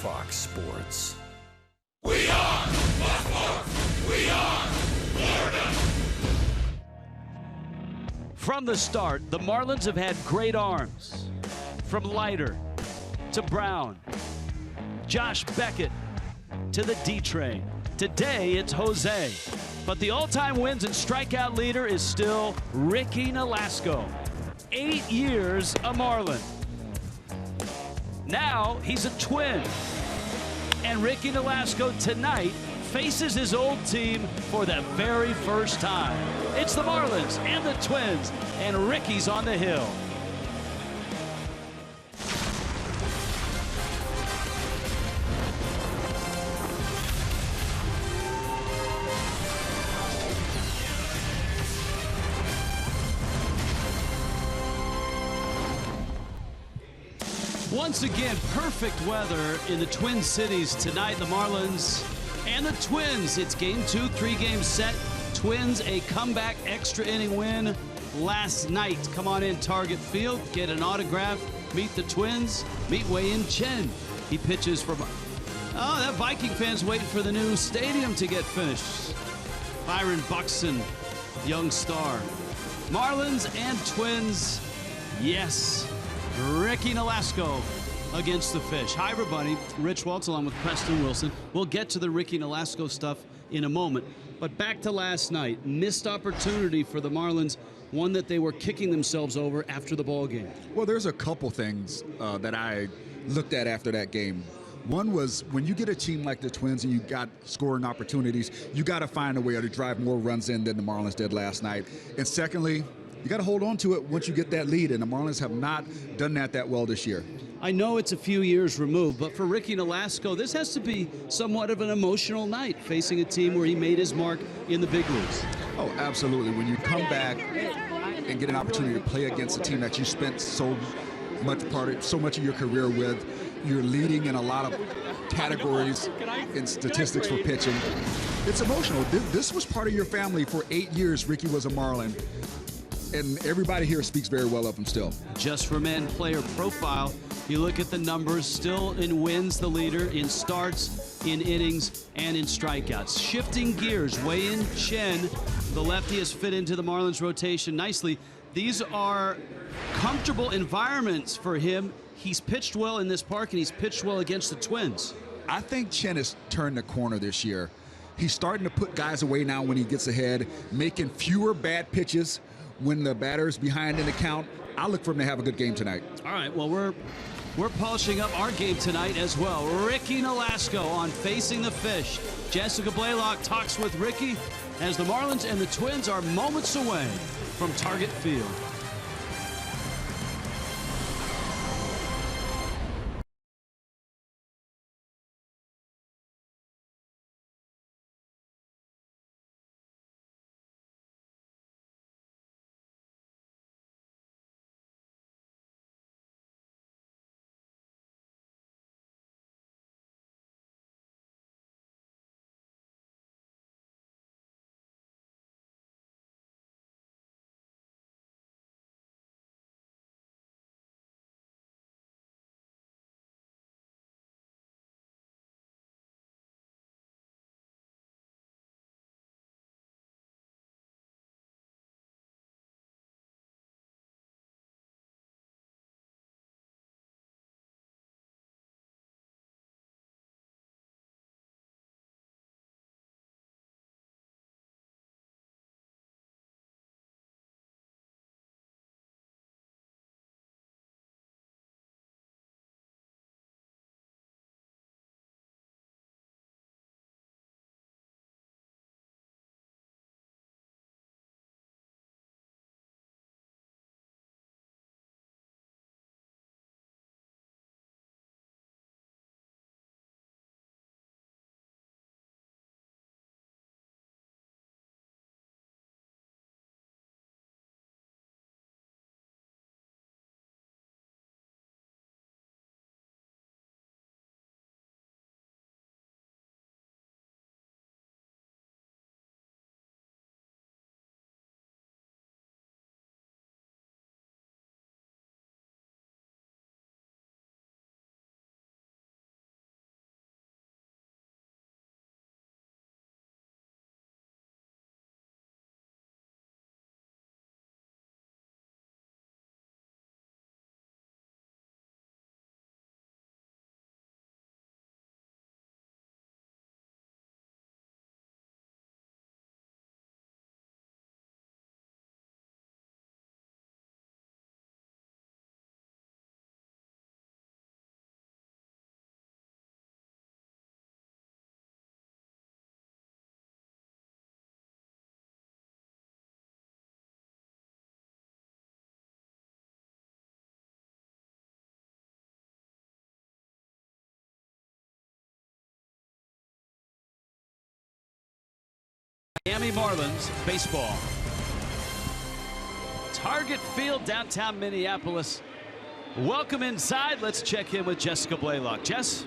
Fox Sports. We are Fox Sports. We are Florida. From the start, the Marlins have had great arms. From Leiter to Brown, Josh Beckett to the D-Train. Today, it's Jose. But the all-time wins and strikeout leader is still Ricky Nolasco. 8 years a Marlin. Now he's a Twin. And Ricky Nolasco tonight faces his old team for the very first time. It's the Marlins and the Twins, and Ricky's on the hill. Once again, perfect weather in the Twin Cities tonight. The Marlins and the Twins. It's game 2, 3-game set. Twins a comeback extra inning win last night. Come on in Target Field, get an autograph, meet the Twins, meet Wei-Yin Chen. He pitches from, that Viking fan's waiting for the new stadium to get finished. Byron Buxton, young star. Marlins and Twins, yes. Ricky Nolasco against the Fish. Hi, everybody. Rich Waltz along with Preston Wilson. We'll get to the Ricky Nolasco stuff in a moment. But back to last night. Missed opportunity for the Marlins, one that they were kicking themselves over after the ball game. Well, there's a couple things that I looked at after that game. One was when you get a team like the Twins and you got scoring opportunities, you got to find a way to drive more runs in than the Marlins did last night. And secondly, you got to hold on to it once you get that lead, and the Marlins have not done that well this year. I know it's a few years removed, but for Ricky Nolasco, this has to be somewhat of an emotional night, facing a team where he made his mark in the big leagues. Oh, absolutely. When you come back and get an opportunity to play against a team that you spent so much of your career with, you're leading in a lot of categories and statistics for pitching. It's emotional. This was part of your family for 8 years. Ricky was a Marlin. And everybody here speaks very well of him still. Just for Men player profile, you look at the numbers, still in wins the leader, in starts, in innings, and in strikeouts. Shifting gears, Wei-Yin Chen, the lefty, has fit into the Marlins rotation nicely. These are comfortable environments for him. He's pitched well in this park, and he's pitched well against the Twins. I think Chen has turned the corner this year. He's starting to put guys away now when he gets ahead, making fewer bad pitches when the batter's behind in the count. I look for him to have a good game tonight. All right, well, we're polishing up our game tonight as well. Ricky Nolasco on Facing the Fish. Jessica Blaylock talks with Ricky as the Marlins and the Twins are moments away from Target Field. Miami Marlins baseball. Target Field, downtown Minneapolis. Welcome inside. Let's check in with Jessica Blaylock. Jess?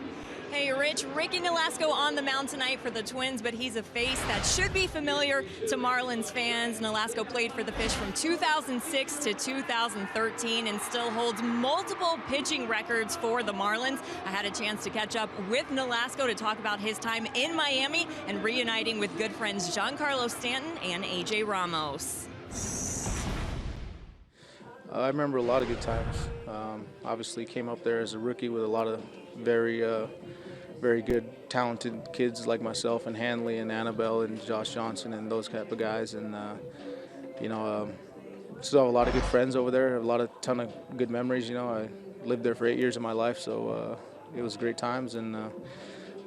Hey, Rich. Ricky Nolasco on the mound tonight for the Twins, but he's a face that should be familiar to Marlins fans. Nolasco played for the Fish from 2006 to 2013 and still holds multiple pitching records for the Marlins. I had a chance to catch up with Nolasco to talk about his time in Miami and reuniting with good friends Giancarlo Stanton and A.J. Ramos. I remember a lot of good times. Obviously came up there as a rookie with a lot of very good, talented kids like myself and Hanley and Annabelle and Josh Johnson and those type of guys. And, still have a lot of good friends over there, a ton of good memories. I lived there for 8 years of my life, so it was great times. And,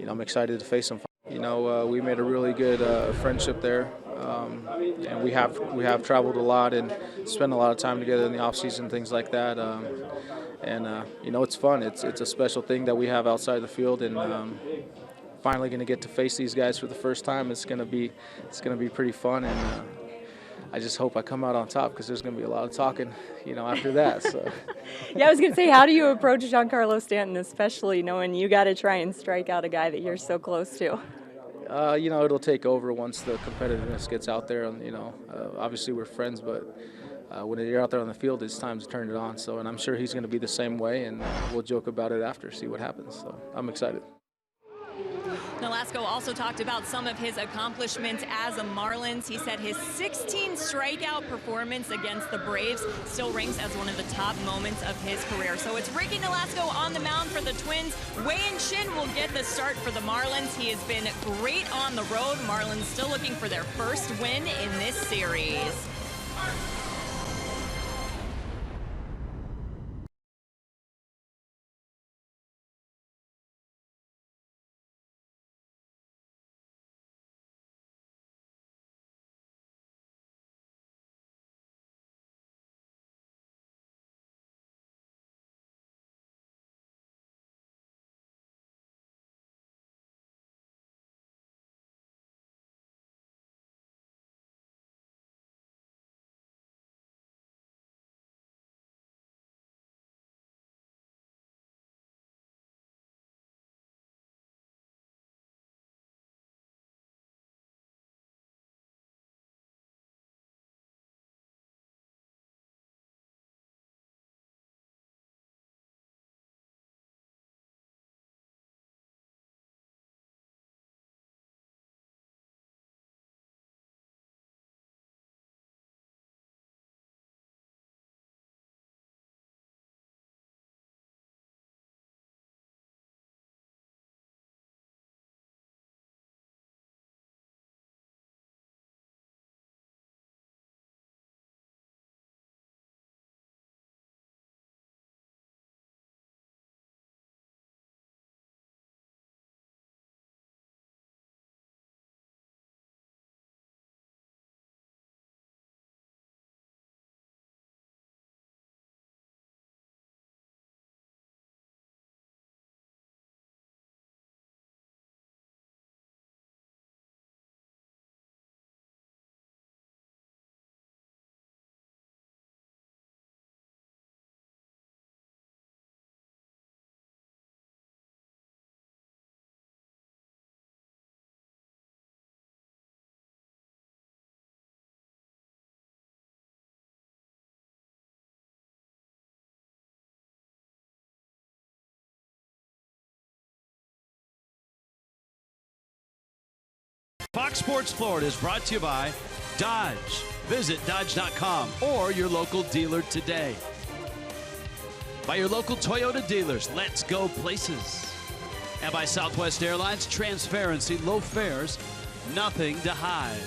I'm excited to face them. We made a really good friendship there. And we have traveled a lot and spent a lot of time together in the off season, things like that. It's fun. It's a special thing that we have outside the field, and finally going to get to face these guys for the first time. It's going to be pretty fun, and I just hope I come out on top because there's going to be a lot of talking, after that. So. Yeah, I was going to say, how do you approach Giancarlo Stanton, especially knowing you got to try and strike out a guy that you're so close to? It'll take over once the competitiveness gets out there. And, obviously we're friends, but when you're out there on the field, it's time to turn it on. So, and I'm sure he's going to be the same way, and we'll joke about it after, see what happens. So I'm excited. Nolasco also talked about some of his accomplishments as a Marlins. He said his 16 strikeout performance against the Braves still ranks as one of the top moments of his career. So it's Ricky Nolasco on the mound for the Twins. Wei-Yin Shin will get the start for the Marlins. He has been great on the road. Marlins still looking for their first win in this series. Fox Sports Florida is brought to you by Dodge. Visit Dodge.com or your local dealer today. By your local Toyota dealers, let's go places. And by Southwest Airlines, transparency, low fares, nothing to hide.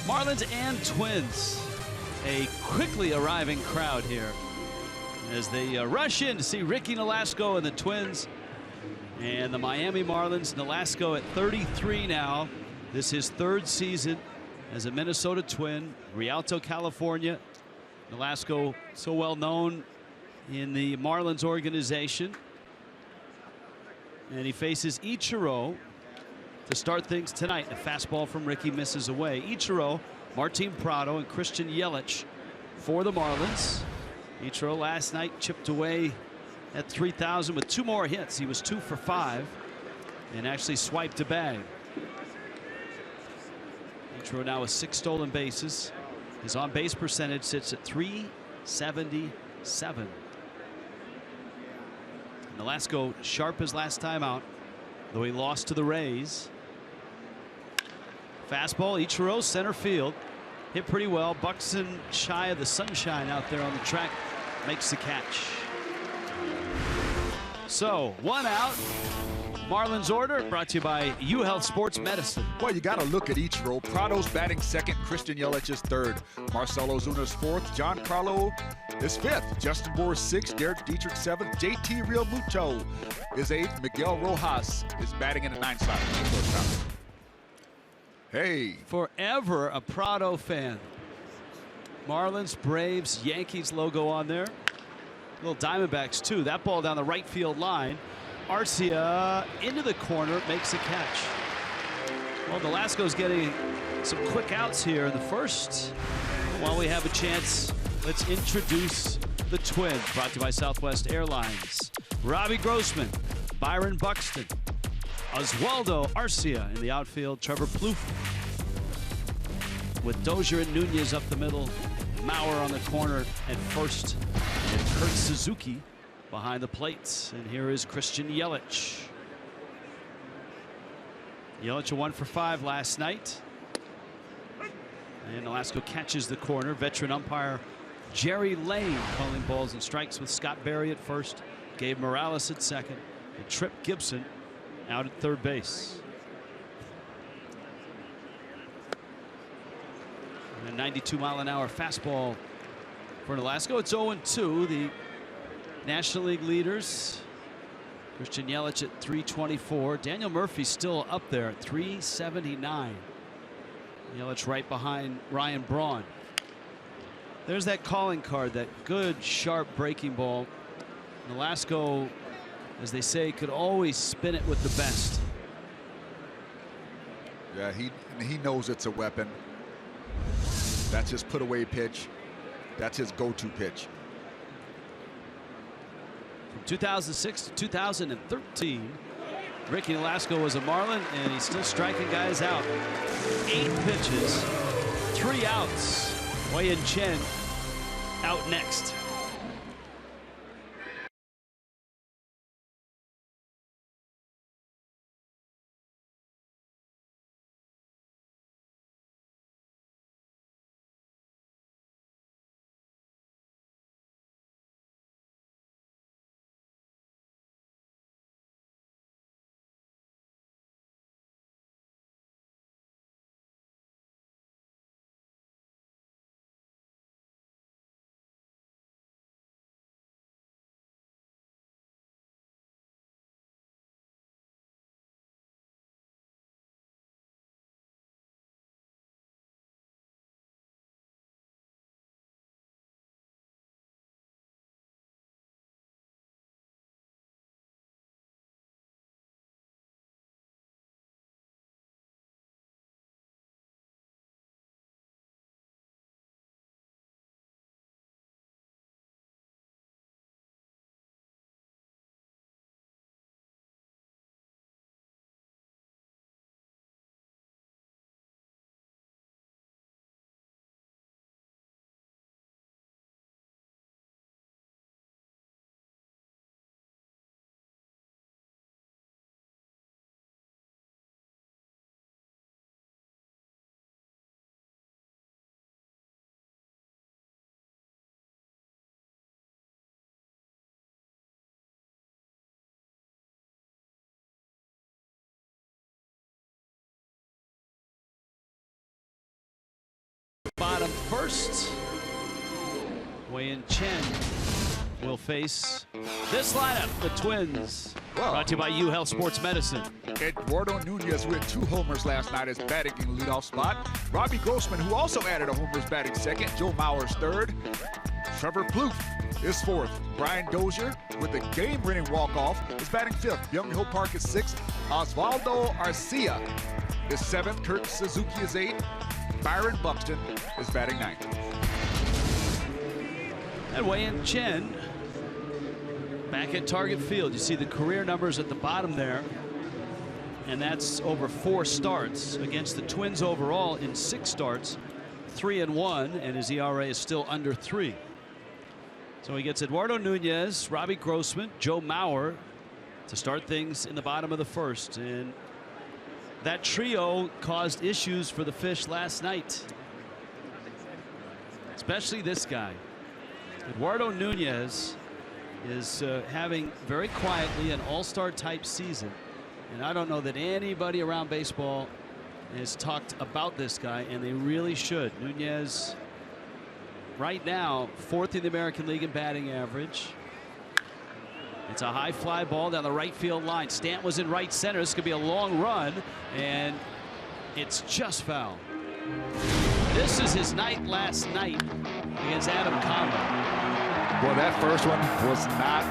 Marlins and Twins, a quickly arriving crowd here as they rush in to see Ricky Nolasco and the Twins. And the Miami Marlins, Nolasco at 33 now. This is his third season as a Minnesota Twin, Rialto, California. Nolasco so well known in the Marlins organization. And he faces Ichiro to start things tonight. A fastball from Ricky misses away. Ichiro, Martin Prado, and Christian Yelich for the Marlins. Ichiro last night chipped away at 3,000 with 2 more hits. He was 2 for 5 and actually swiped a bag. Ichiro now with 6 stolen bases. His on-base percentage sits at .377. Nolasco sharp as last time out, though he lost to the Rays. Fastball, Ichiro, center field. Hit pretty well. Buxton shy of the sunshine out there on the track. Makes the catch. So, 1 out. Marlins order brought to you by UHealth Sports Medicine. Well, you got to look at Ichiro. Prado's batting second. Christian Yelich is third. Marcelo Zuna's fourth. Giancarlo is fifth. Justin Bour is sixth. Derek Dietrich seventh. JT Real Muto is eighth. Miguel Rojas is batting in the ninth slot. Hey. Forever a Prado fan. Marlins, Braves, Yankees logo on there. Little Diamondbacks too. That ball down the right field line. Arcia into the corner, makes a catch. Well, Nolasco's getting some quick outs here in the first. While we have a chance, let's introduce the Twins, brought to you by Southwest Airlines. Robbie Grossman, Byron Buxton, Oswaldo Arcia in the outfield, Trevor Plouffe with Dozier and Nunez up the middle, Mauer on the corner at first, and Kurt Suzuki behind the plates. And here is Christian Yelich. Yelich a 1 for 5 last night. And Nolasco catches the corner. Veteran umpire Jerry Lane calling balls and strikes with Scott Berry at first, Gabe Morales at second, and Trip Gibson out at third base. And a 92-mile-an-hour fastball for Nolasco. It's 0-2. The National League leaders. Christian Yelich at 324. Daniel Murphy still up there at 379. Yelich right behind Ryan Braun. There's that calling card, that good sharp breaking ball. Nolasco, as they say, could always spin it with the best. Yeah, he knows it's a weapon. That's his put away pitch. That's his go-to pitch. From 2006 to 2013, Ricky Nolasco was a Marlin, and he's still striking guys out. 8 pitches, 3 outs. Wei-Yin Chen out next. Bottom first. Wei-Yin Chen will face this lineup, the Twins. Well, brought to you by UHealth Sports Medicine. Eduardo Nunez with 2 homers last night is batting in the leadoff spot. Robbie Grossman, who also added a homer, is batting second. Joe Mauer's third. Trevor Plouffe is fourth. Brian Dozier with the game-winning walk-off is batting fifth. Young Hill Park is sixth. Osvaldo Arcia is seventh. Kurt Suzuki is eighth. Byron Buxton is batting ninth. And Wei-Yin Chen back at Target Field. You see the career numbers at the bottom there. And that's over 4 starts against the Twins overall in 6 starts, 3-1, and his ERA is still under 3. So he gets Eduardo Nunez, Robbie Grossman, Joe Mauer to start things in the bottom of the first. And that trio caused issues for the Fish last night, especially this guy. Eduardo Nunez is having very quietly an all-star type season. And I don't know that anybody around baseball has talked about this guy, and they really should. Nunez right now 4th in the American League in batting average. It's a high fly ball down the right field line. Stant was in right center. This could be a long run, and it's just foul. This is his night last night against Adam Conlon. Well, that first one was not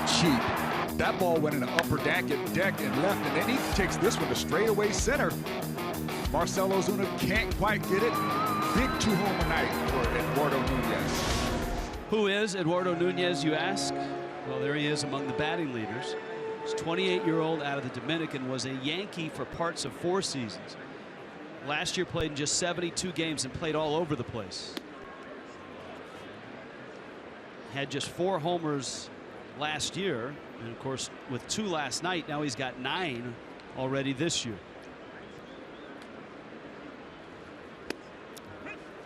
cheap. That ball went in the upper deck and left, and then he takes this one to straightaway center. Marcell Ozuna can't quite get it. Big 2-homer night for Eduardo Nunez. Who is Eduardo Nunez, you ask? Well, there he is among the batting leaders. This 28-year-old out of the Dominican was a Yankee for parts of 4 seasons. Last year played in just 72 games and played all over the place. Had just 4 homers last year, and of course with 2 last night. Now he's got 9 already this year.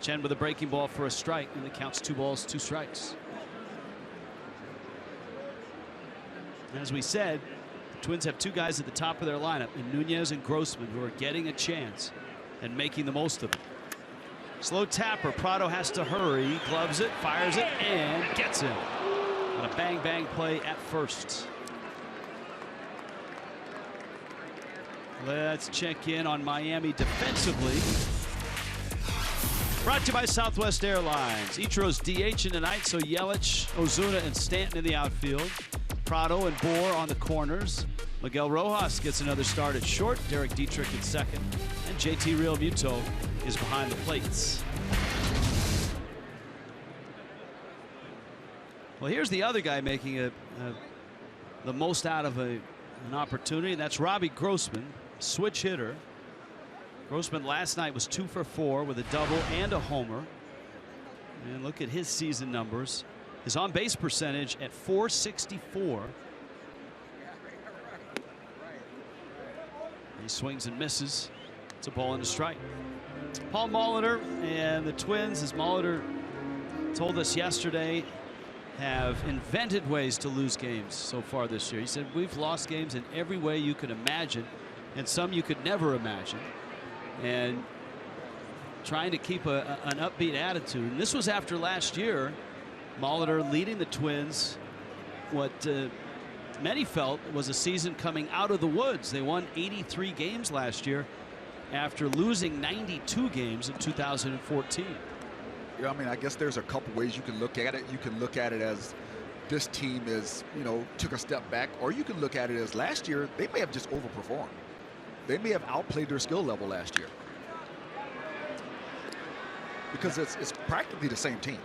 Chen with a breaking ball for a strike, and it counts 2 balls, 2 strikes. As we said, the Twins have 2 guys at the top of their lineup, and Nunez and Grossman, who are getting a chance and making the most of it. Slow tapper. Prado has to hurry. Gloves it, fires it, and gets him on a bang play at first. Let's check in on Miami defensively. Brought to you by Southwest Airlines. Ichiro's DHing tonight, so Yelich, Ozuna, and Stanton in the outfield. Prado and Bohr on the corners. Miguel Rojas gets another start at short. Derek Dietrich at second. And JT Realmuto is behind the plates. Well, here's the other guy making the most out of an opportunity, and that's Robbie Grossman, switch hitter. Grossman last night was 2 for 4 with a double and a homer. And look at his season numbers. His on-base percentage at .464. He swings and misses. It's a ball and a strike. Paul Molitor and the Twins, as Molitor told us yesterday, have invented ways to lose games so far this year. He said, we've lost games in every way you could imagine, and some you could never imagine. And trying to keep an upbeat attitude. And this was after last year, Molitor leading the Twins what many felt was a season coming out of the woods. They won 83 games last year after losing 92 games in 2014. Yeah, I mean, I guess there's a couple ways you can look at it. You can look at it as this team is, took a step back, or you can look at it as last year they may have just overperformed. They may have outplayed their skill level last year, because it's practically the same team.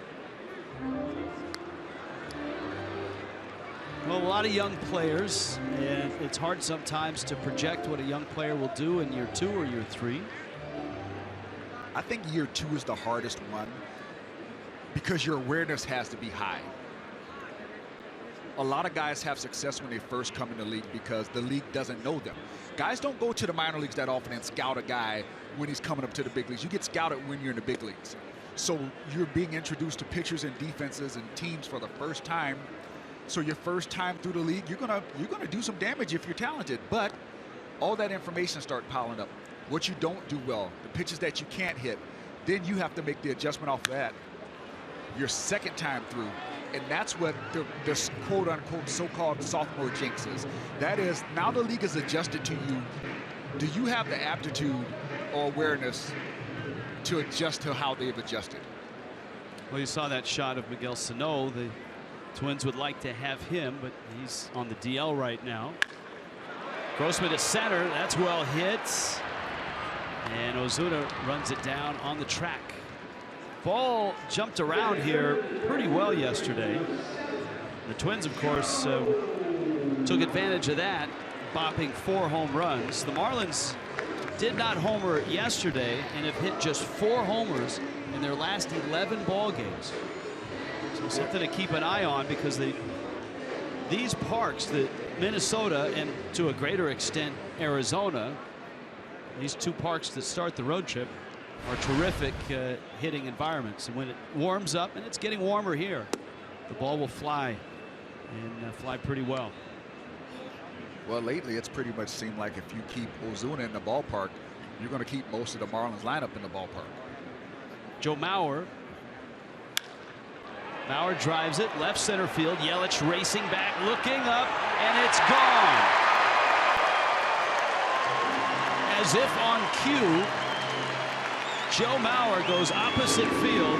Well, a lot of young players, and it's hard sometimes to project what a young player will do in year 2 or year 3. I think year 2 is the hardest one because your awareness has to be high. A lot of guys have success when they first come in the league because the league doesn't know them. Guys don't go to the minor leagues that often and scout a guy when he's coming up to the big leagues. You get scouted when you're in the big leagues. So you're being introduced to pitchers and defenses and teams for the first time. So your first time through the league, you're gonna do some damage if you're talented. But all that information starts piling up. What you don't do well, the pitches that you can't hit, then you have to make the adjustment off of that your second time through. And that's what the quote-unquote so-called sophomore jinx is. That is, now the league is adjusted to you. Do you have the aptitude or awareness to adjust to how they've adjusted? Well, you saw that shot of Miguel Sano, the Twins would like to have him, but he's on the DL right now. Grossman to center. That's well hit. And Ozuna runs it down on the track. Ball jumped around here pretty well yesterday. The Twins, of course, took advantage of that, bopping 4 home runs. The Marlins did not homer yesterday and have hit just 4 homers in their last 11 ball games. So something to keep an eye on, because these parks, the Minnesota and to a greater extent Arizona, these 2 parks that start the road trip, are terrific hitting environments. And when it warms up, and it's getting warmer here, the ball will fly, and fly pretty well. Well, lately it's pretty much seemed like if you keep Ozuna in the ballpark, you're going to keep most of the Marlins lineup in the ballpark. Joe Mauer. Mauer drives it left center field. Yelich racing back, looking up, and it's gone. As if on cue, Joe Mauer goes opposite field.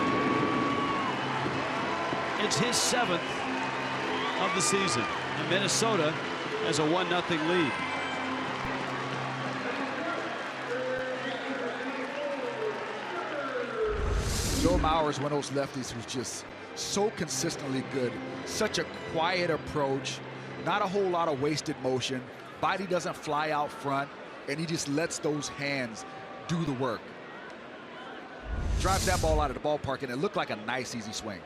It's his 7th of the season, and Minnesota has a 1-0 lead. Joe Mauer is one of those lefties who's just so consistently good. Such a quiet approach, not a whole lot of wasted motion. Body doesn't fly out front, and he just lets those hands do the work. Drives that ball out of the ballpark, and it looked like a nice, easy swing.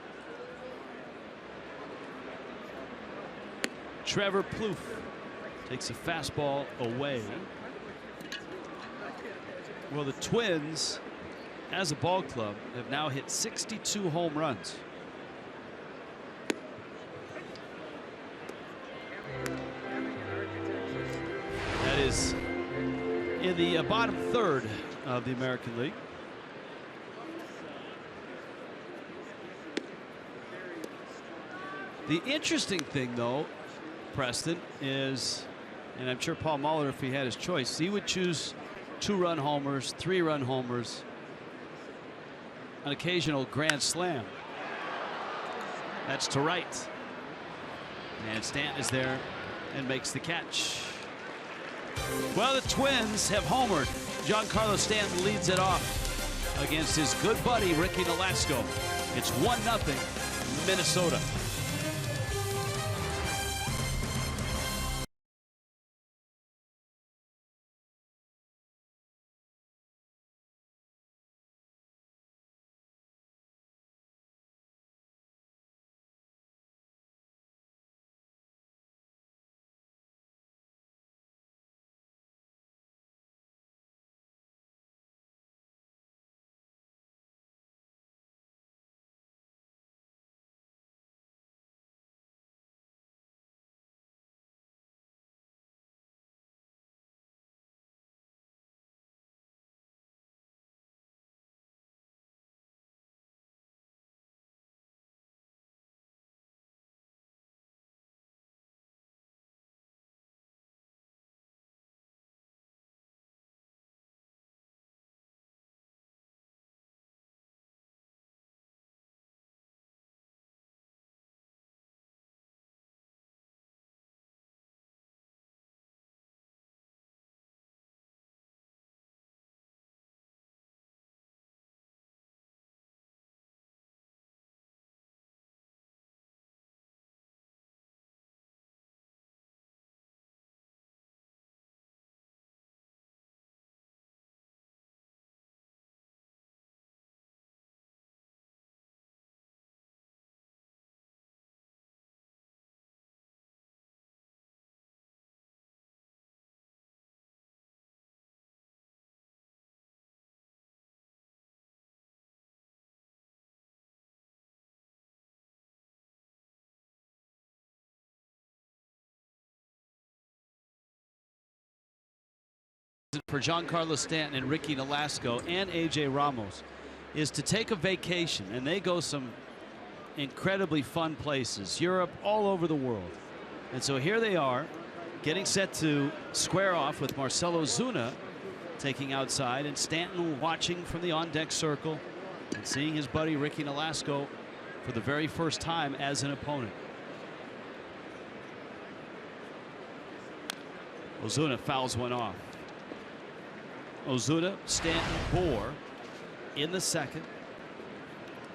Trevor Plouffe takes a fastball away. Well, the Twins, as a ball club, have now hit 62 home runs. That is in the bottom third of the American League. The interesting thing, though, Preston, is, and I'm sure Paul Muller, if he had his choice, he would choose 2-run homers, 3-run homers, an occasional grand slam. That's to right. And Stanton is there and makes the catch. Well, the Twins have homered. Giancarlo Stanton leads it off against his good buddy Ricky Nolasco. It's 1-0 Minnesota. For Giancarlo Stanton and Ricky Nolasco and A.J. Ramos is to take a vacation, and they go some incredibly fun places, Europe, all over the world. And so here they are, getting set to square off with Marcell Ozuna taking outside, and Stanton watching from the on-deck circle and seeing his buddy Ricky Nolasco for the very first time as an opponent. Ozuna fouls one off. Ozuna, Stanton, Bohr in the second.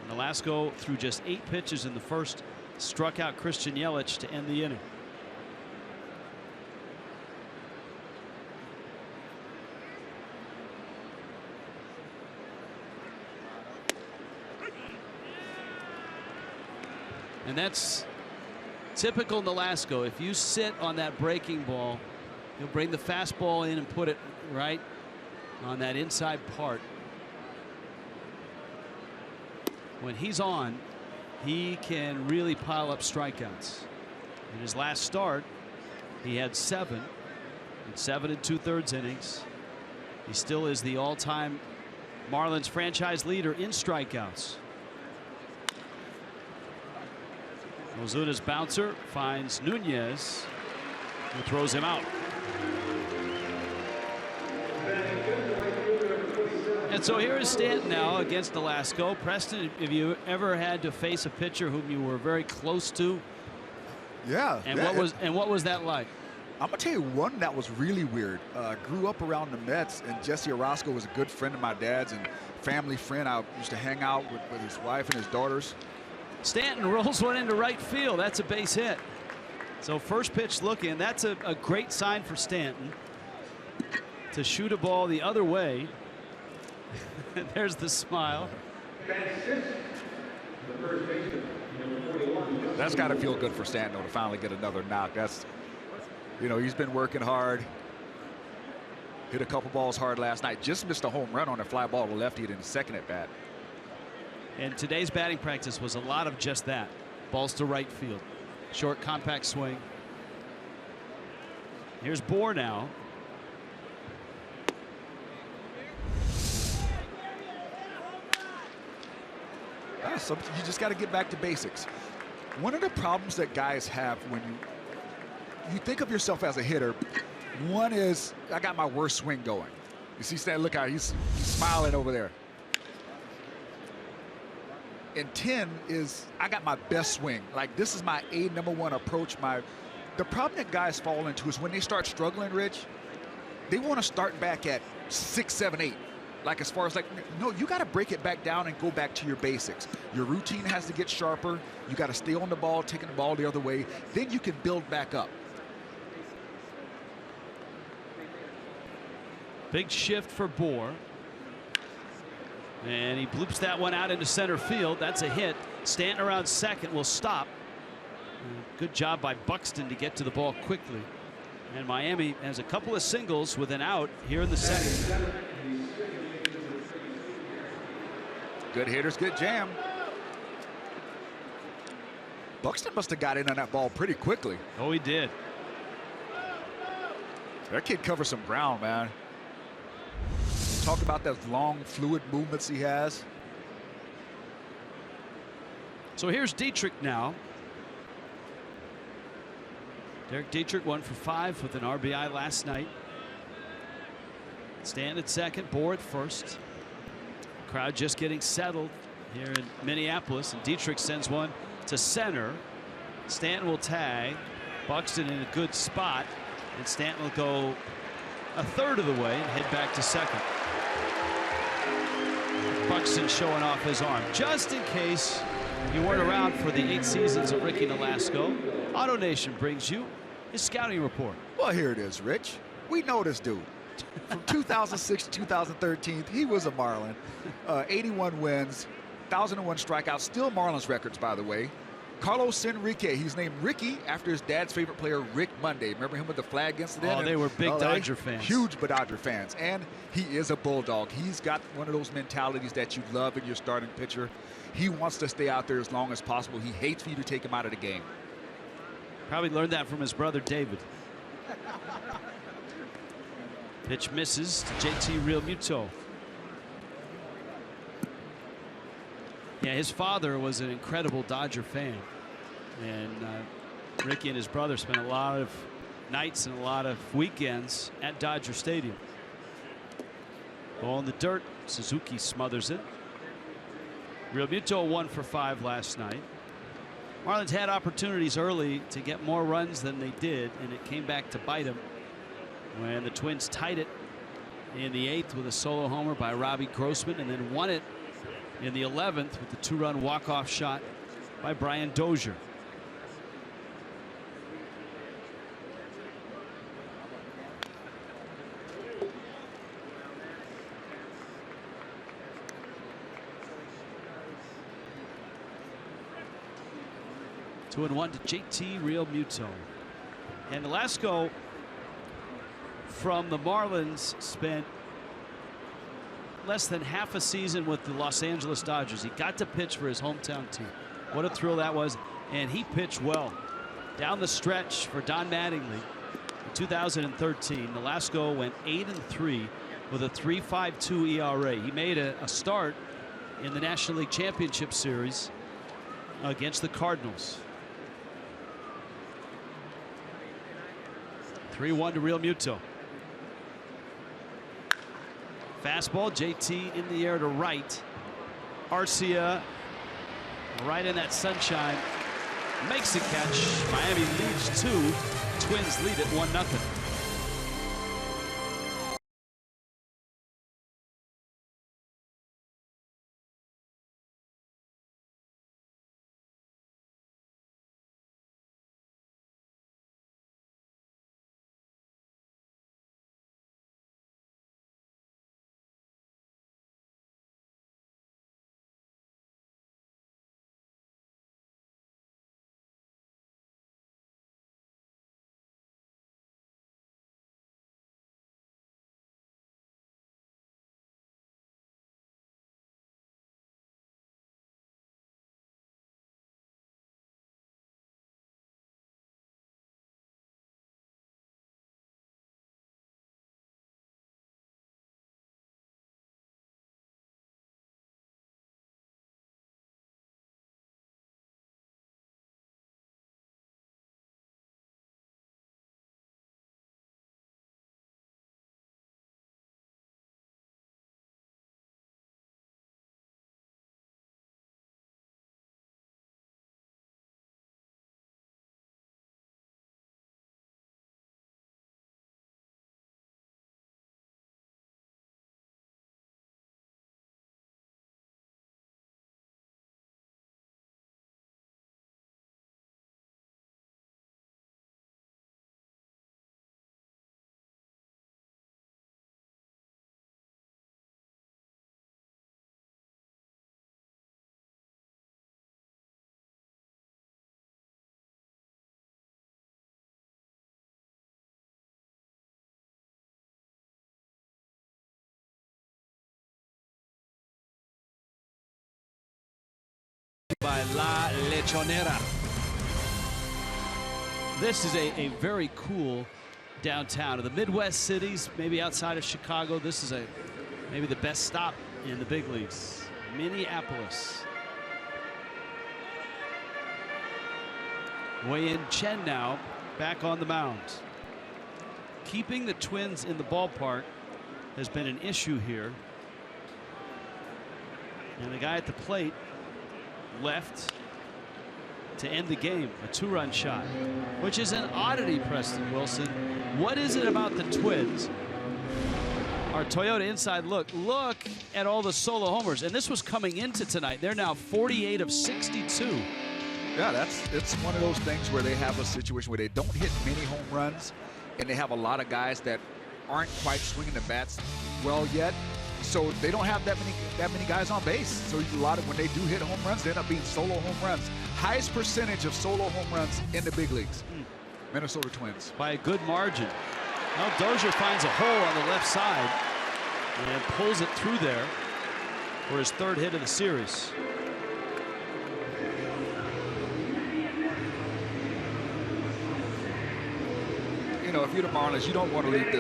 And Nolasco, through just 8 pitches in the first, struck out Christian Yelich to end the inning. And that's typical Nolasco. If you sit on that breaking ball, he'll bring the fastball in and put it right on that inside part. When he's on, he can really pile up strikeouts. In his last start, he had 7 in 7 2/3 innings. He still is the all-time Marlins franchise leader in strikeouts. Ozuna's bouncer finds Nunez, who throws him out. And so here is Stanton now against Nolasco. Preston, have you ever had to face a pitcher whom you were very close to? Yeah. And what was that like? I'm gonna tell you one that was really weird. Grew up around the Mets, and Jesse Orosco was a good friend of my dad's and family friend. I used to hang out with his wife and his daughters. Stanton rolls one into right field. That's a base hit. So first pitch looking. That's a great sign for Stanton to shoot a ball the other way. There's the smile. That's got to feel good for Stanton to finally get another knock. That's, you know, he's been working hard. Hit a couple balls hard last night. Just missed a home run on a fly ball to lefty in the second at bat. And today's batting practice was a lot of just that. Balls to right field. Short, compact swing. Here's Bohr now. So you just got to get back to basics. One of the problems that guys have when you think of yourself as a hitter, one is I got my worst swing going. You see Stan, look out, he's smiling over there. And 10 is I got my best swing. Like, this is my #1 approach. The problem that guys fall into is when they start struggling, Rich, they want to start back at 6, 7, 8. Like, as far as, like, no, you got to break it back down and go back to your basics. Your routine has to get sharper. You got to stay on the ball, taking the ball the other way. Then you can build back up. Big shift for Bohr. And he bloops that one out into center field. That's a hit. Stanton around second will stop. Good job by Buxton to get to the ball quickly. And Miami has a couple of singles with an out here in the second. Good hitters, good jam. Buxton must have got in on that ball pretty quickly. Oh, he did. That kid covers some ground, man. Talk about those long, fluid movements he has. So here's Dietrich now. Derek Dietrich 1 for 5 with an RBI last night. Stanton at second, Bohr at first. Crowd just getting settled here in Minneapolis, and Dietrich sends one to center. Stanton will tag. Buxton in a good spot, and Stanton will go a third of the way and head back to second. Buxton showing off his arm. Just in case you weren't around for the 8 seasons of Ricky Nolasco, Auto Nation brings you his scouting report. Well, here it is, Rich. We know this dude. From 2006 to 2013, he was a Marlin. 81 wins, 1,001 strikeouts, still Marlins records, by the way. Carlos Enrique, he's named Ricky after his dad's favorite player, Rick Monday. Remember him with the flag incident? Oh, they were big Dodger fans. Huge Dodger fans. And he is a bulldog. He's got one of those mentalities that you love in your starting pitcher. He wants to stay out there as long as possible. He hates for you to take him out of the game. Probably learned that from his brother David. Pitch misses to JT Realmuto. Yeah, his father was an incredible Dodger fan, and Ricky and his brother spent a lot of nights and a lot of weekends at Dodger Stadium. Ball in the dirt. Suzuki smothers it. Realmuto 1 for 5 last night. Marlins had opportunities early to get more runs than they did, and it came back to bite them. when the Twins tied it in the 8th with a solo homer by Robbie Grossman, and then won it in the 11th with the 2-run walk-off shot by Brian Dozier. Two and one to JT Realmuto. And Velasco from the Marlins spent less than half a season with the Los Angeles Dodgers. He got to pitch for his hometown team. What a thrill that was. And he pitched well down the stretch for Don Mattingly in 2013. Velasco went 8-3 with a 3.52 ERA. He made a start in the National League Championship Series against the Cardinals. 3-1 to Realmuto. Fastball, JT in the air to right. Arcia right in that sunshine. Makes the catch. Miami leads 2. Twins lead it 1-0. By La Lechonera. This is a very cool downtown. Of the Midwest cities, maybe outside of Chicago, this is maybe the best stop in the big leagues. Minneapolis. Wei-Yin Chen now back on the mound. Keeping the Twins in the ballpark has been an issue here. And the guy at the plate left to end the game, a 2-run shot, which is an oddity, Preston Wilson. What is it about the Twins? Our Toyota inside look at all the solo homers, and this was coming into tonight. They're now 48 of 62. Yeah, it's one of those things where they have a situation where they don't hit many home runs, and they have a lot of guys that aren't quite swinging the bats well yet. So they don't have that many guys on base. So when they do hit home runs, they end up being solo home runs. Highest percentage of solo home runs in the big leagues. Minnesota Twins. By a good margin. Now Dozier finds a hole on the left side and pulls it through there for his 3rd hit of the series. You know, if you're the Marlins, you don't want to leave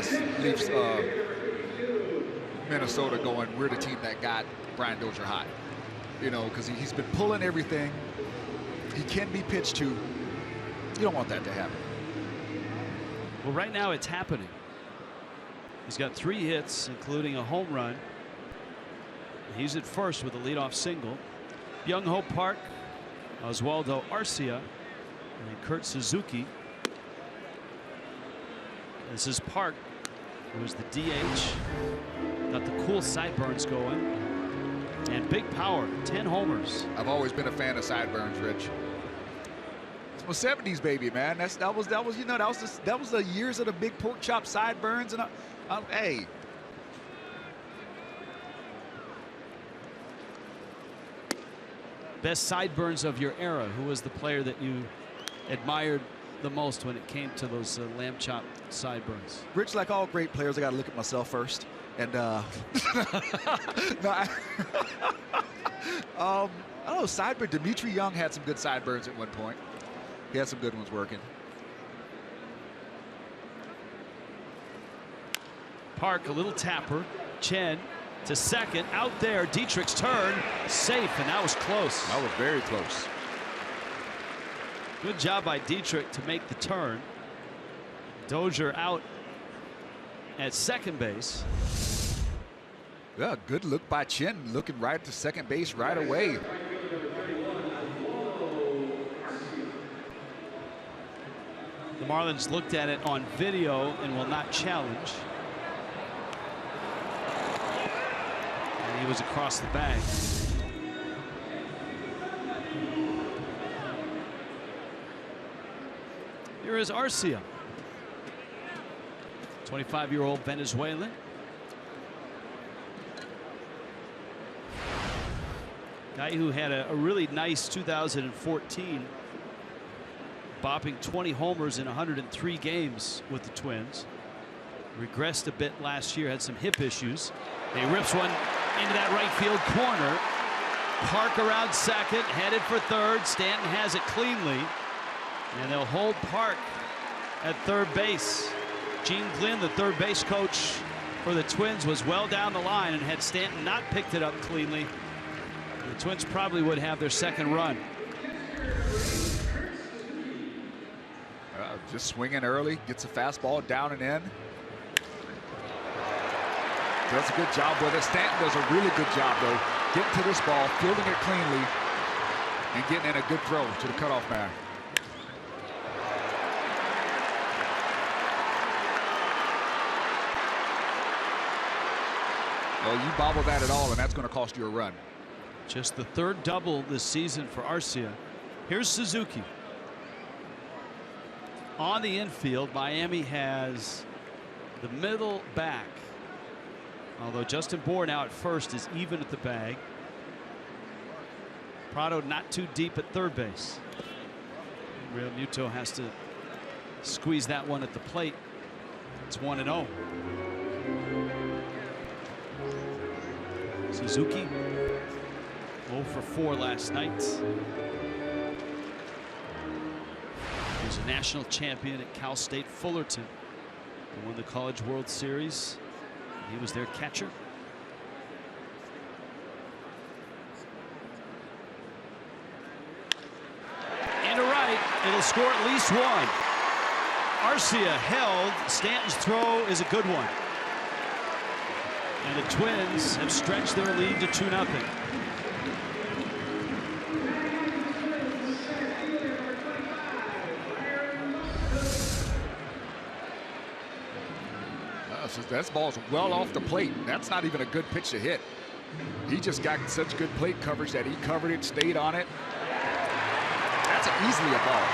Minnesota going, we're the team that got Brian Dozier hot. You know, because he's been pulling everything. He can be pitched to. You don't want that to happen. Well, right now it's happening. He's got 3 hits, including a home run. He's at first with a leadoff single. Byung-Ho Park, Oswaldo Arcia, and Kurt Suzuki. This is Park who was the DH. Got the cool sideburns going. And big power, 10 homers. I've always been a fan of sideburns, Rich. It's my 70s baby, man. That was the years of the big pork chop sideburns, and hey. Best sideburns of your era. Who was the player that you admired the most when it came to those lamb chop sideburns? Rich, like all great players, I got to look at myself first. And no, I don't know, sideburn. Dimitri Young had some good sideburns at one point. He had some good ones working. Park, a little tapper. Chen to second. Out there. Dietrich's turn. Safe, and that was close. That was very close. Good job by Dietrich to make the turn. Dozier out at second base. Yeah, good look by Chen, looking right to second base right away. The Marlins looked at it on video and will not challenge. And he was across the bag. Here is Arcia, 25-year-old Venezuelan. Guy who had a really nice 2014, bopping 20 homers in 103 games with the Twins. Regressed a bit last year, had some hip issues. He rips one into that right field corner. Park around second, headed for third. Stanton has it cleanly, and they'll hold Park at third base. Gene Glynn, the third base coach for the Twins, was well down the line, and had Stanton not picked it up cleanly, the Twins probably would have their second run. Just swinging early, gets a fastball down and in. Does a good job with it. Stanton does a really good job, though, getting to this ball, fielding it cleanly, and getting in a good throw to the cutoff man. Well, you bobble that at all, and that's going to cost you a run. Just the third double this season for Arcia. Here's Suzuki. On the infield, Miami has the middle back. Although Justin Bour now at first is even at the bag. Prado not too deep at third base. Real Muto has to squeeze that one at the plate. It's 1-0. Suzuki 0 for 4 last night. He was a national champion at Cal State Fullerton and won the College World Series. He was their catcher. Into right, it'll score at least one. Arcia held. Stanton's throw is a good one. And the Twins have stretched their lead to 2-0. That ball's well off the plate. That's not even a good pitch to hit. He just got such good plate coverage that he covered it, stayed on it. That's easily a ball.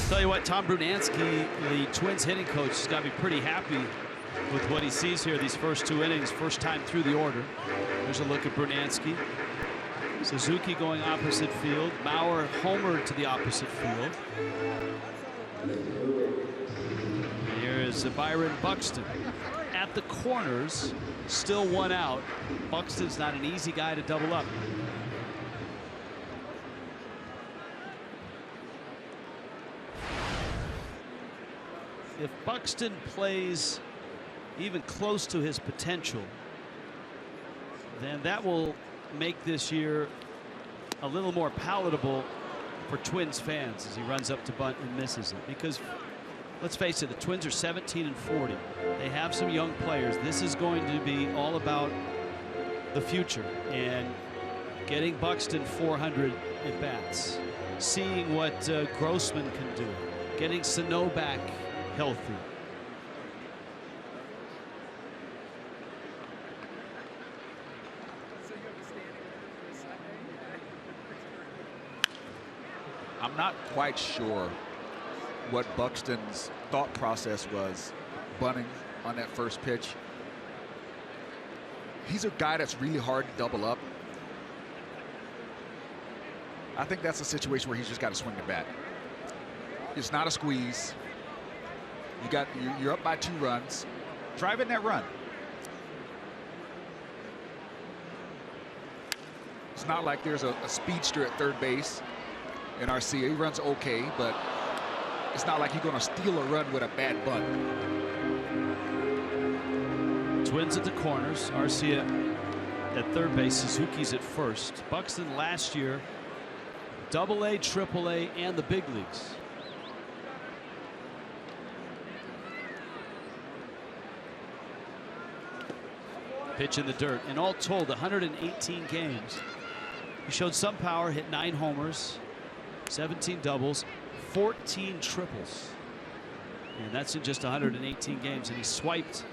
Tell you what, Tom Brunansky, the Twins hitting coach, has got to be pretty happy with what he sees here these first 2 innings. First time through the order. There's a look at Brunansky. Suzuki going opposite field. Mauer homered to the opposite field. Here is Byron Buxton at the corners, still 1 out. Buxton's not an easy guy to double up. If Buxton plays even close to his potential, then that will make this year a little more palatable for Twins fans as he runs up to bunt and misses it. Because let's face it, the Twins are 17-40. They have some young players. This is going to be all about the future and getting Buxton 400 at bats, seeing what Grossman can do, getting Sano back healthy. I'm not quite sure what Buxton's thought process was bunting on that first pitch. He's a guy that's really hard to double up. I think that's a situation where he's just got to swing the bat. It's not a squeeze. You're up by 2 runs. Drive in that run. It's not like there's a speedster at third base in RC. He runs okay, but it's not like you're going to steal a run with a bad bunt. Twins at the corners. Arcia at third base. Suzuki's at first. Buxton last year, AA, AAA, and the big leagues. Pitch in the dirt. In all told, 118 games. He showed some power, hit 9 homers, 17 doubles, 14 triples. And that's in just 118 games. And he swiped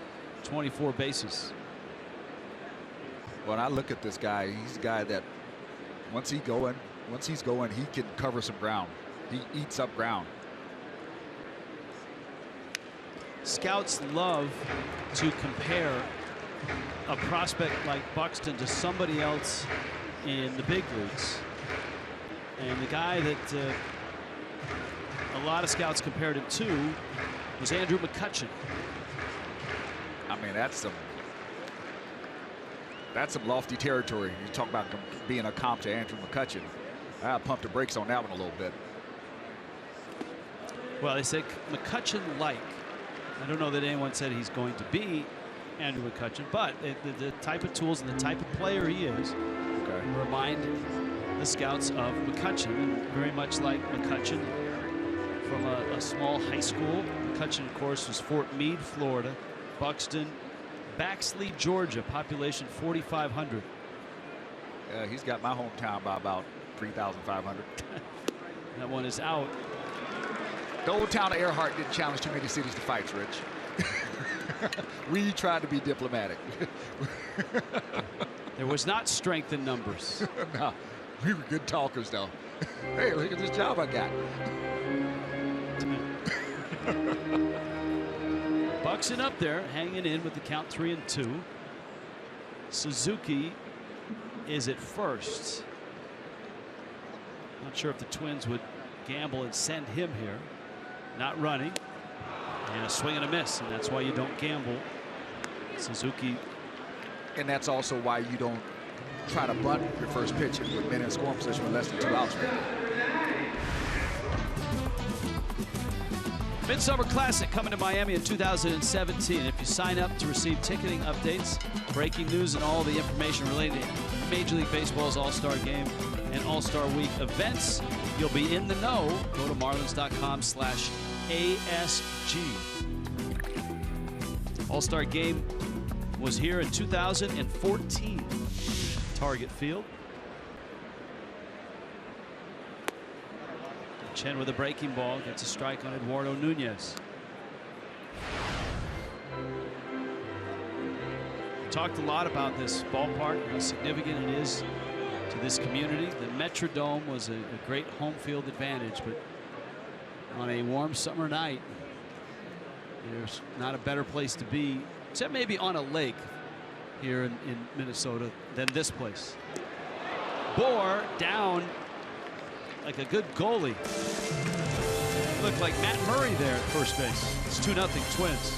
24 bases. When I look at this guy, he's a guy that once he's going, he can cover some ground. He eats up ground. Scouts love to compare a prospect like Buxton to somebody else in the big leagues. And the guy that a lot of scouts compared him to was Andrew McCutchen. I mean, that's some lofty territory. You talk about being a comp to Andrew McCutchen. I pumped the brakes on that one a little bit. Well, they say McCutchen-like. I don't know that anyone said he's going to be Andrew McCutchen, but the type of tools and the type of player he is remind the scouts of McCutchen, and very much like McCutchen from a small high school. McCutchen, of course, was Fort Meade, Florida. Buxton, Baxley, Georgia, population 4,500. He's got my hometown by about 3,500. That one is out. The old town of Earhart didn't challenge too many cities to fights, Rich. We tried to be diplomatic. There was not strength in numbers. No, we were good talkers, though. Hey, look at this job I got. Buxton up there, hanging in with the count 3-2. Suzuki is at first. Not sure if the Twins would gamble and send him here. Not running. And a swing and a miss, and that's why you don't gamble. Suzuki. And that's also why you don't try to bunt your first pitch with men in scoring position with less than 2 outs. Midsummer Classic coming to Miami in 2017. If you sign up to receive ticketing updates, breaking news, and all the information related to Major League Baseball's All-Star Game and All-Star Week events, you'll be in the know. Go to marlins.com/ASG. All-Star Game was here in 2014. Target Field. Chen with a breaking ball gets a strike on Eduardo Nunez. Talked a lot about this ballpark, how significant it is to this community. The Metrodome was a great home field advantage, but on a warm summer night, there's not a better place to be, except maybe on a lake here in Minnesota, than this place. Bohr down like a good goalie. Looked like Matt Murray there at first base. It's 2-0 Twins.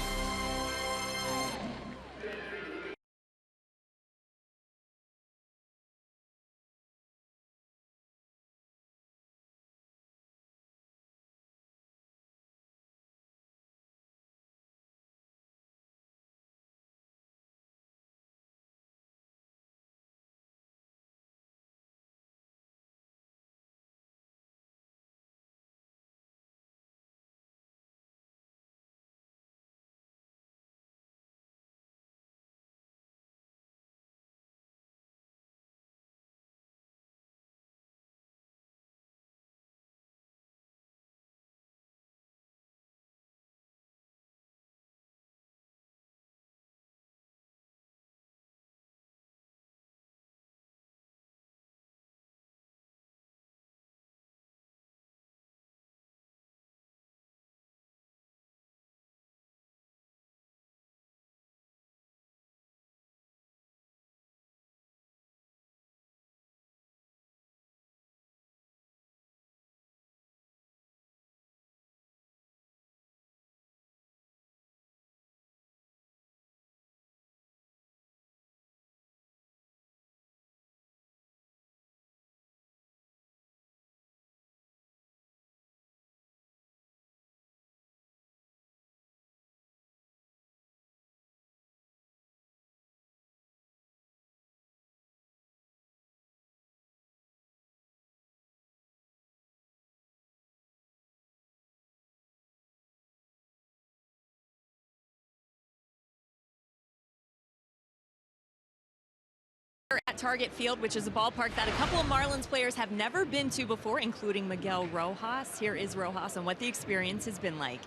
At Target Field, which is a ballpark that a couple of Marlins players have never been to before, including Miguel Rojas. Here is Rojas on what the experience has been like.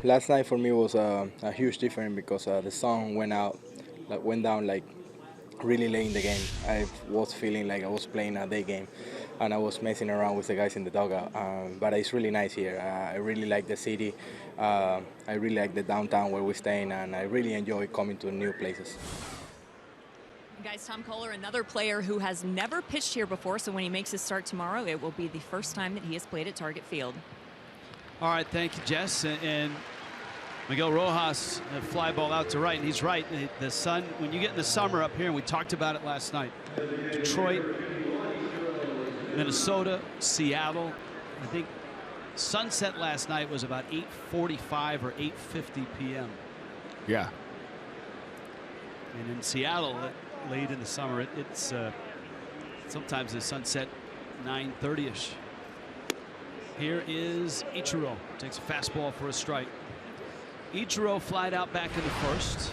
Last night for me was a huge difference because the sun went down like really late in the game. I was feeling like I was playing a day game, and I was messing around with the guys in the dugout. But it's really nice here. I really like the city. I really like the downtown where we're staying, and I really enjoy coming to new places. Guys, Tom Kohler, another player who has never pitched here before, so when he makes his start tomorrow, it will be the first time that he has played at Target Field. All right, thank you, Jess. And Miguel Rojas, a fly ball out to right, and he's right. The sun, when you get in the summer up here, and we talked about it last night, Detroit, Minnesota, Seattle, I think sunset last night was about 8:45 or 8:50 p.m. Yeah. And in Seattle, late in the summer, it's sometimes the sunset 9:30ish. Here is Ichiro. Takes a fastball for a strike. Ichiro flied out back in the first.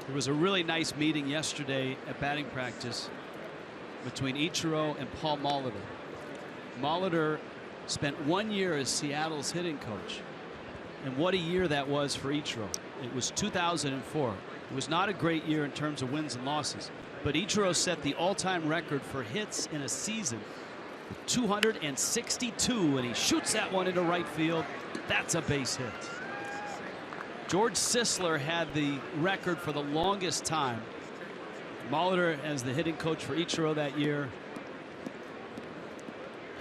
There was a really nice meeting yesterday at batting practice between Ichiro and Paul Molitor. Molitor spent 1 year as Seattle's hitting coach. And what a year that was for Ichiro. It was 2004. It was not a great year in terms of wins and losses. But Ichiro set the all-time record for hits in a season, 262, and he shoots that one into right field. That's a base hit. George Sisler had the record for the longest time. Molitor as the hitting coach for Ichiro that year.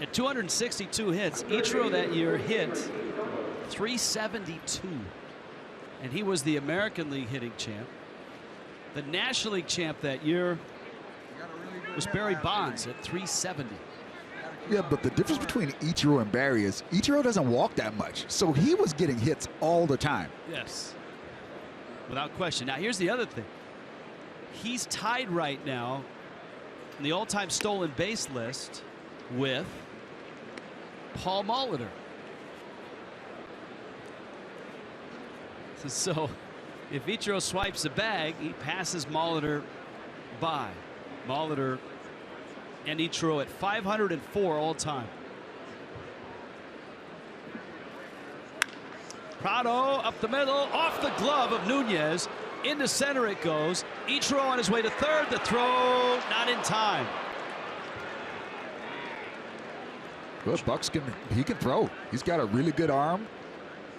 At 262 hits, Ichiro that year hit 372, and he was the American League hitting champ. The National League champ that year was Barry Bonds at 370. Yeah, but the difference between Ichiro and Barry is Ichiro doesn't walk that much, so he was getting hits all the time. Yes, without question. Now here's the other thing. He's tied right now in the all-time stolen base list with Paul Molitor. So if Ichiro swipes the bag, he passes Molitor by. Molitor and Ichiro at 504 all time. Prado up the middle, off the glove of Nunez. Into center it goes. Ichiro on his way to third. The throw not in time. Well, Bucks he can throw. He's got a really good arm.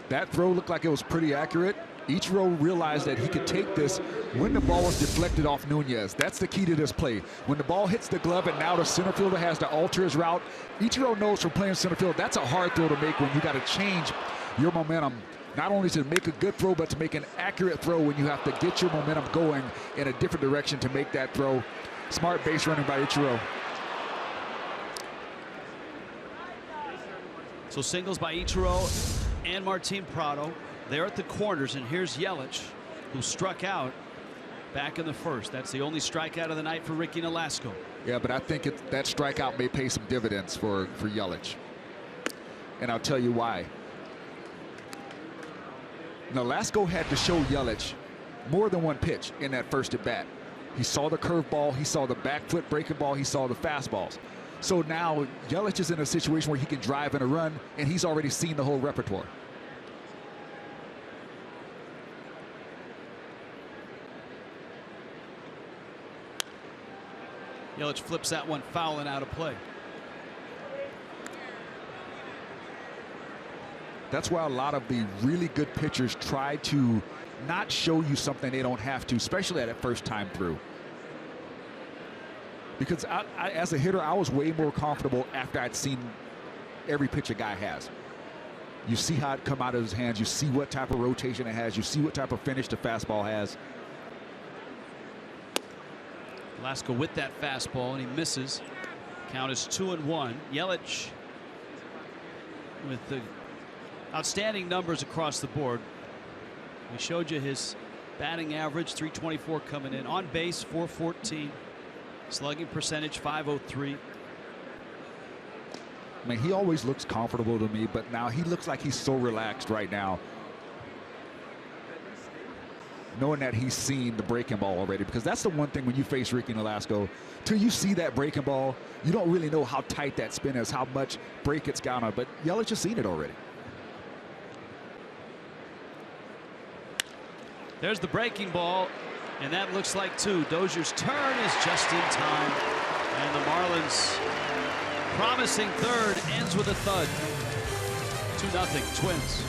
That throw looked like it was pretty accurate. Ichiro realized that he could take this when the ball was deflected off Nunez. That's the key to this play. When the ball hits the glove and now the center fielder has to alter his route, Ichiro knows from playing center field that's a hard throw to make when you got to change your momentum. Not only to make a good throw, but to make an accurate throw when you have to get your momentum going in a different direction to make that throw. Smart base running by Ichiro. So singles by Ichiro and Martin Prado. They're at the corners, and here's Yelich, who struck out back in the first. That's the only strikeout of the night for Ricky Nolasco. Yeah, but I think that strikeout may pay some dividends for Yelich. And I'll tell you why. Nolasco had to show Yelich more than one pitch in that first at bat. He saw the curveball, he saw the back foot breaking ball, he saw the fastballs. So now Yelich is in a situation where he can drive in a run, and he's already seen the whole repertoire. Yelich flips that one foul and out of play. That's why a lot of the really good pitchers try to not show you something they don't have to, especially at that first time through. Because I, as a hitter, I was way more comfortable after I'd seen every pitch a guy has. You see how it come out of his hands. You see what type of rotation it has. You see what type of finish the fastball has. Nolasco with that fastball, and he misses. Count is 2-1. Yelich with the outstanding numbers across the board. We showed you his batting average, 324 coming in. On base, 414. Slugging percentage, 503. I mean, he always looks comfortable to me, but now he looks like he's so relaxed right now, knowing that he's seen the breaking ball already. Because that's the one thing when you face Ricky Nolasco, till you see that breaking ball, you don't really know how tight that spin is, how much break it's got on. But Yelich has seen it already. There's the breaking ball, and that looks like two. Dozier's turn is just in time, and the Marlins promising third ends with a thud. 2-0 Twins.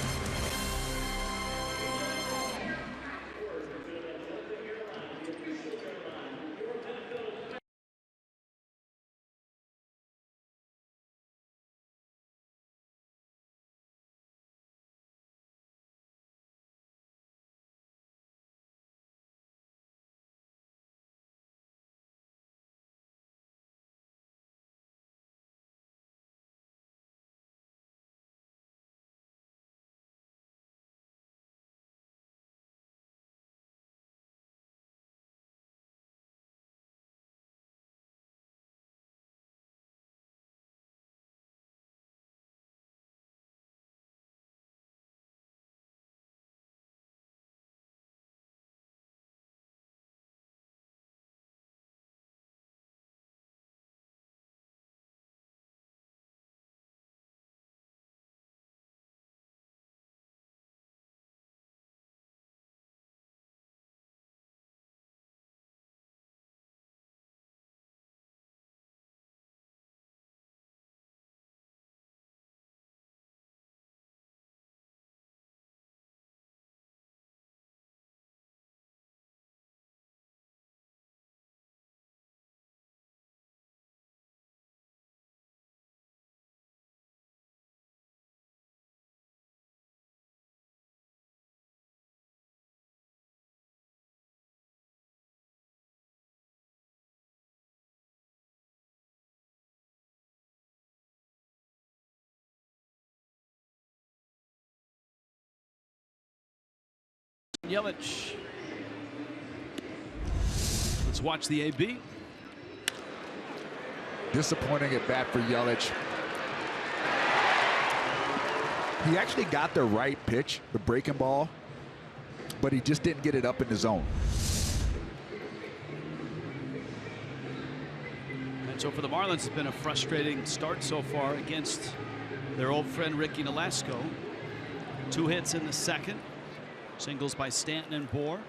Yelich. Let's watch the AB. Disappointing at bat for Yelich. He actually got the right pitch, the breaking ball, but he just didn't get it up in the zone. And so for the Marlins, it's been a frustrating start so far against their old friend Ricky Nolasco. 2 hits in the second. Singles by Stanton and Bohr.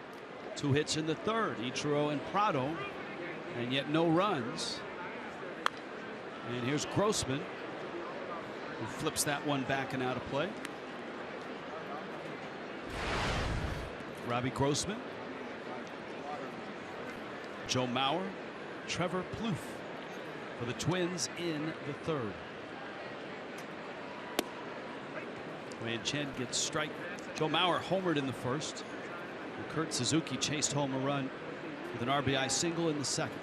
2 hits in the third, Ichiro and Prado, and yet no runs. And here's Grossman, who flips that one back and out of play. Robbie Grossman, Joe Mauer, Trevor Plouffe for the Twins in the third. Wei Chen gets strike. Joe Mauer homered in the first. And Kurt Suzuki chased home a run with an RBI single in the second.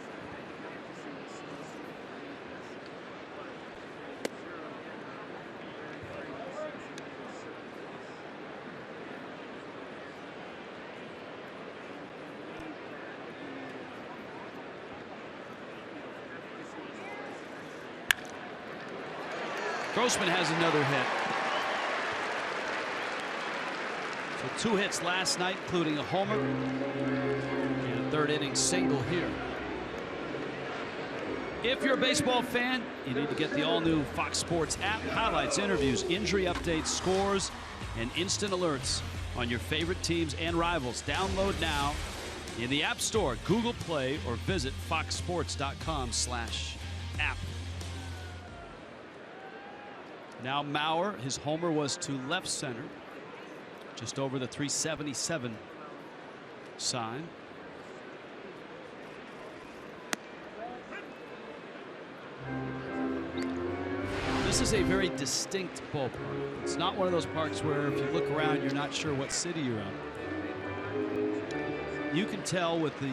Grossman has another hit. So 2 hits last night, including a homer and a third inning single here. If you're a baseball fan, you need to get the all-new Fox Sports app. Highlights, interviews, injury updates, scores, and instant alerts on your favorite teams and rivals. Download now in the App Store, Google Play, or visit foxsports.com/app. Now Mauer, his homer was to left center, just over the 377 sign. This is a very distinct ballpark. It's not one of those parks where if you look around you're not sure what city you're in. You can tell with the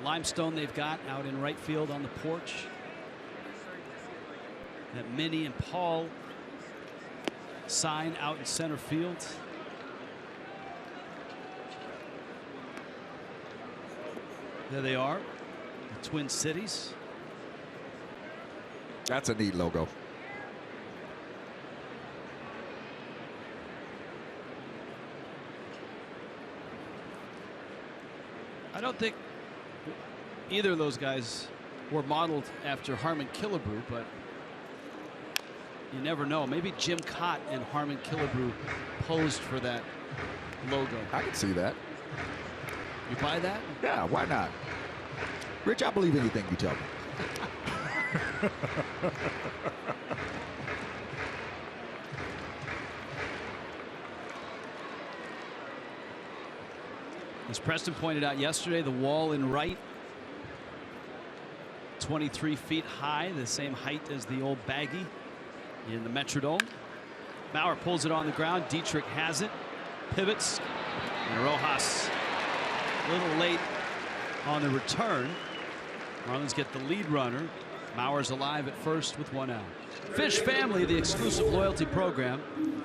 limestone they've got out in right field on the porch, that Minnie and Paul sign out in center field. There they are, the Twin Cities. That's a neat logo. I don't think either of those guys were modeled after Harmon Killebrew, but you never know. Maybe Jim Cott and Harmon Killebrew posed for that logo. I can see that. You buy that? Yeah, why not? Rich, I believe anything you tell me. As Preston pointed out yesterday, the wall in right, 23 feet high, the same height as the old baggy in the Metrodome. Bauer pulls it on the ground. Dietrich has it, pivots, and Rojas a little late on the return. Marlins get the lead runner. Bauer's alive at first with 1 out. Fish Family, the exclusive loyalty program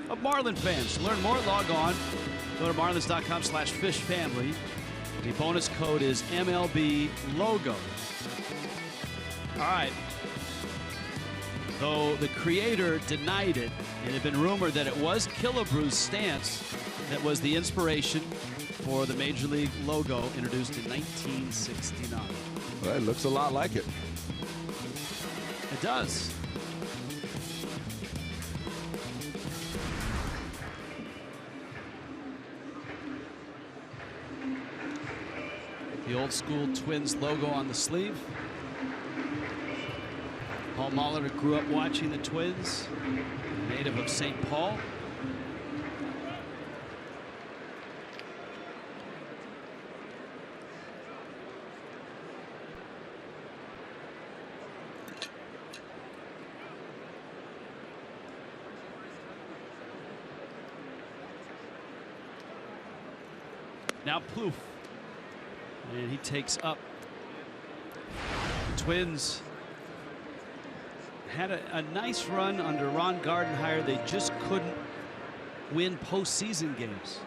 of Marlin fans. To learn more, log on. Go to marlins.com/fishfamily. The bonus code is MLB logo. All right. Though the creator denied it, it had been rumored that it was Killebrew's stance that was the inspiration for the Major League logo introduced in 1969. Well, it looks a lot like it. It does. The old school Twins logo on the sleeve. Paul Molitor grew up watching the Twins, native of St. Paul. Now Plouffe, and he takes up. The Twins had a nice run under Ron Gardenhire. They just couldn't win postseason games.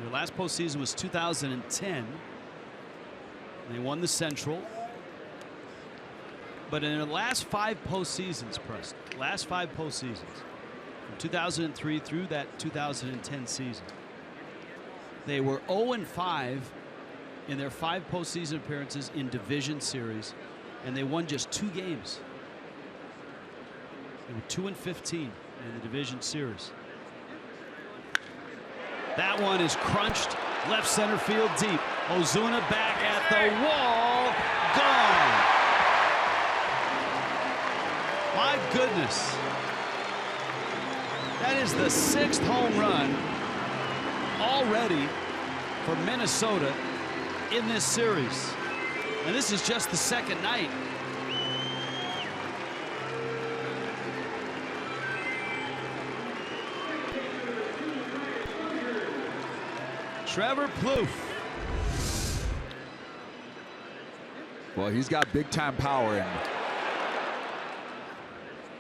Their last postseason was 2010. They won the Central. But in the last 5 postseasons, Preston, last 5 postseasons, from 2003 through that 2010 season, they were 0-5 in their 5 postseason appearances in division series, and they won just 2 games. They were 2-15 in the division series. That one is crunched left center field deep. Ozuna back at the wall, gone. My goodness. That is the 6th home run already for Minnesota in this series. And this is just the 2nd night. Trevor Plouffe. Well, he's got big time power, and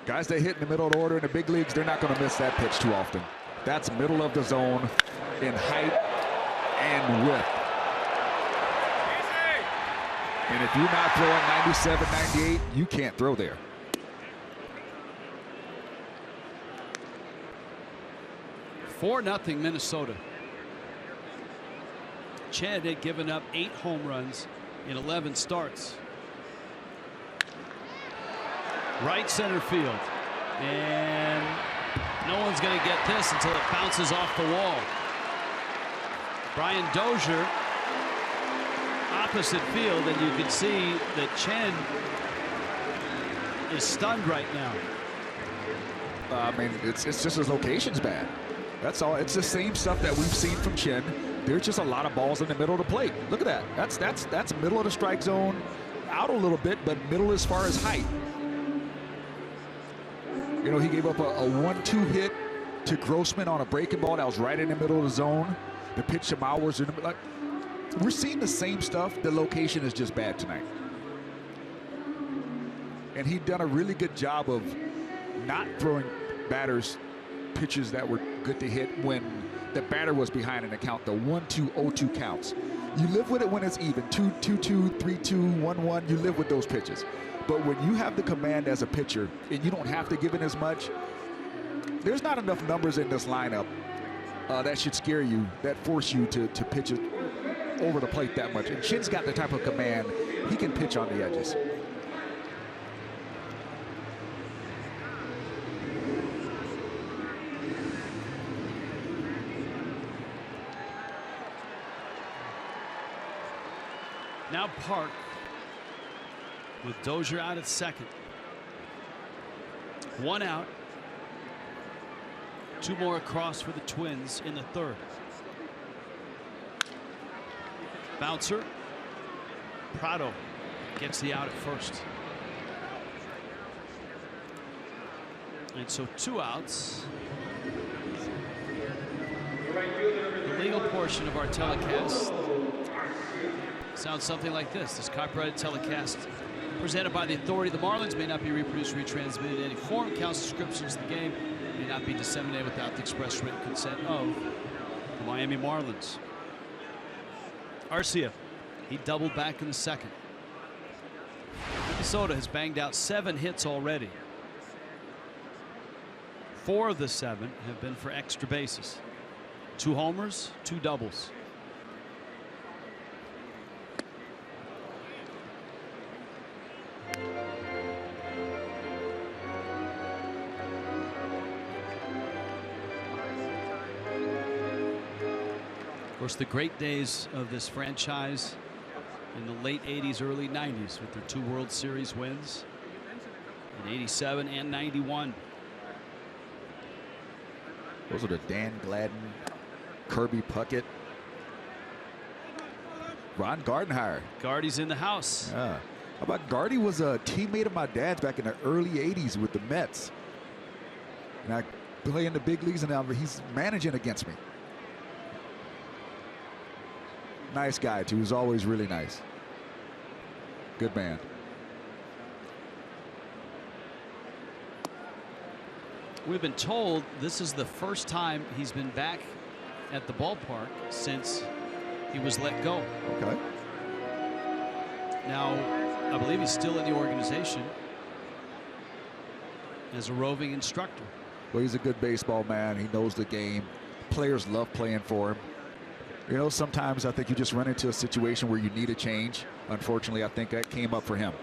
guys that hit in the middle of the order in the big leagues, they're not going to miss that pitch too often. That's middle of the zone in height and width. And if you're not throwing 97, 98, you can't throw there. (4-0) Minnesota. Ched had given up 8 home runs in 11 starts. Right center field, and no one's going to get this until it bounces off the wall. Brian Dozier opposite field, and you can see that Chen is stunned right now. I mean, it's just his location's bad. That's all. It's the same stuff that we've seen from Chen. There's just a lot of balls in the middle of the plate. Look at that. That's middle of the strike zone, out a little bit, but middle as far as height. You know, he gave up a 1-2 hit to Grossman on a breaking ball that was right in the middle of the zone. The pitch to Mowers in the middle. We're seeing the same stuff. The location is just bad tonight. And he'd done a really good job of not throwing batters pitches that were good to hit when the batter was behind in the count, the 1-2, 0-2 counts. You live with it when it's even. 2-2, 3-2, 1-1. You live with those pitches. But when you have the command as a pitcher and you don't have to give in as much, there's not enough numbers in this lineup that should scare you, that force you to pitch it over the plate that much. And Chin's got the type of command, he can pitch on the edges. Now Park with Dozier out at second. 1 out. 2 more across for the Twins in the third. Bouncer. Prado gets the out at first. And so 2 outs. The legal portion of our telecast sounds something like this. This copyrighted telecast presented by the authority of the Marlins may not be reproduced, retransmitted in any form. Counts descriptions of the game may not be disseminated without the express written consent of the Miami Marlins. Arcia, he doubled back in the second. Minnesota has banged out 7 hits already. 4 of the 7 have been for extra bases. 2 homers, 2 doubles. Of course, the great days of this franchise in the late 80s, early 90s with their 2 World Series wins in 87 and 91. Those are the Dan Gladden, Kirby Puckett, Ron Gardenhire. Gardy's in the house. Yeah. How about Gardy was a teammate of my dad's back in the early 80s with the Mets. And I play in the big leagues and now he's managing against me. Nice guy, too. He's always really nice. Good man. We've been told this is the first time he's been back at the ballpark since he was let go. Okay. Now, I believe he's still in the organization as a roving instructor. Well, he's a good baseball man. He knows the game. Players love playing for him. You know, sometimes I think you just run into a situation where you need a change. Unfortunately, I think that came up for him.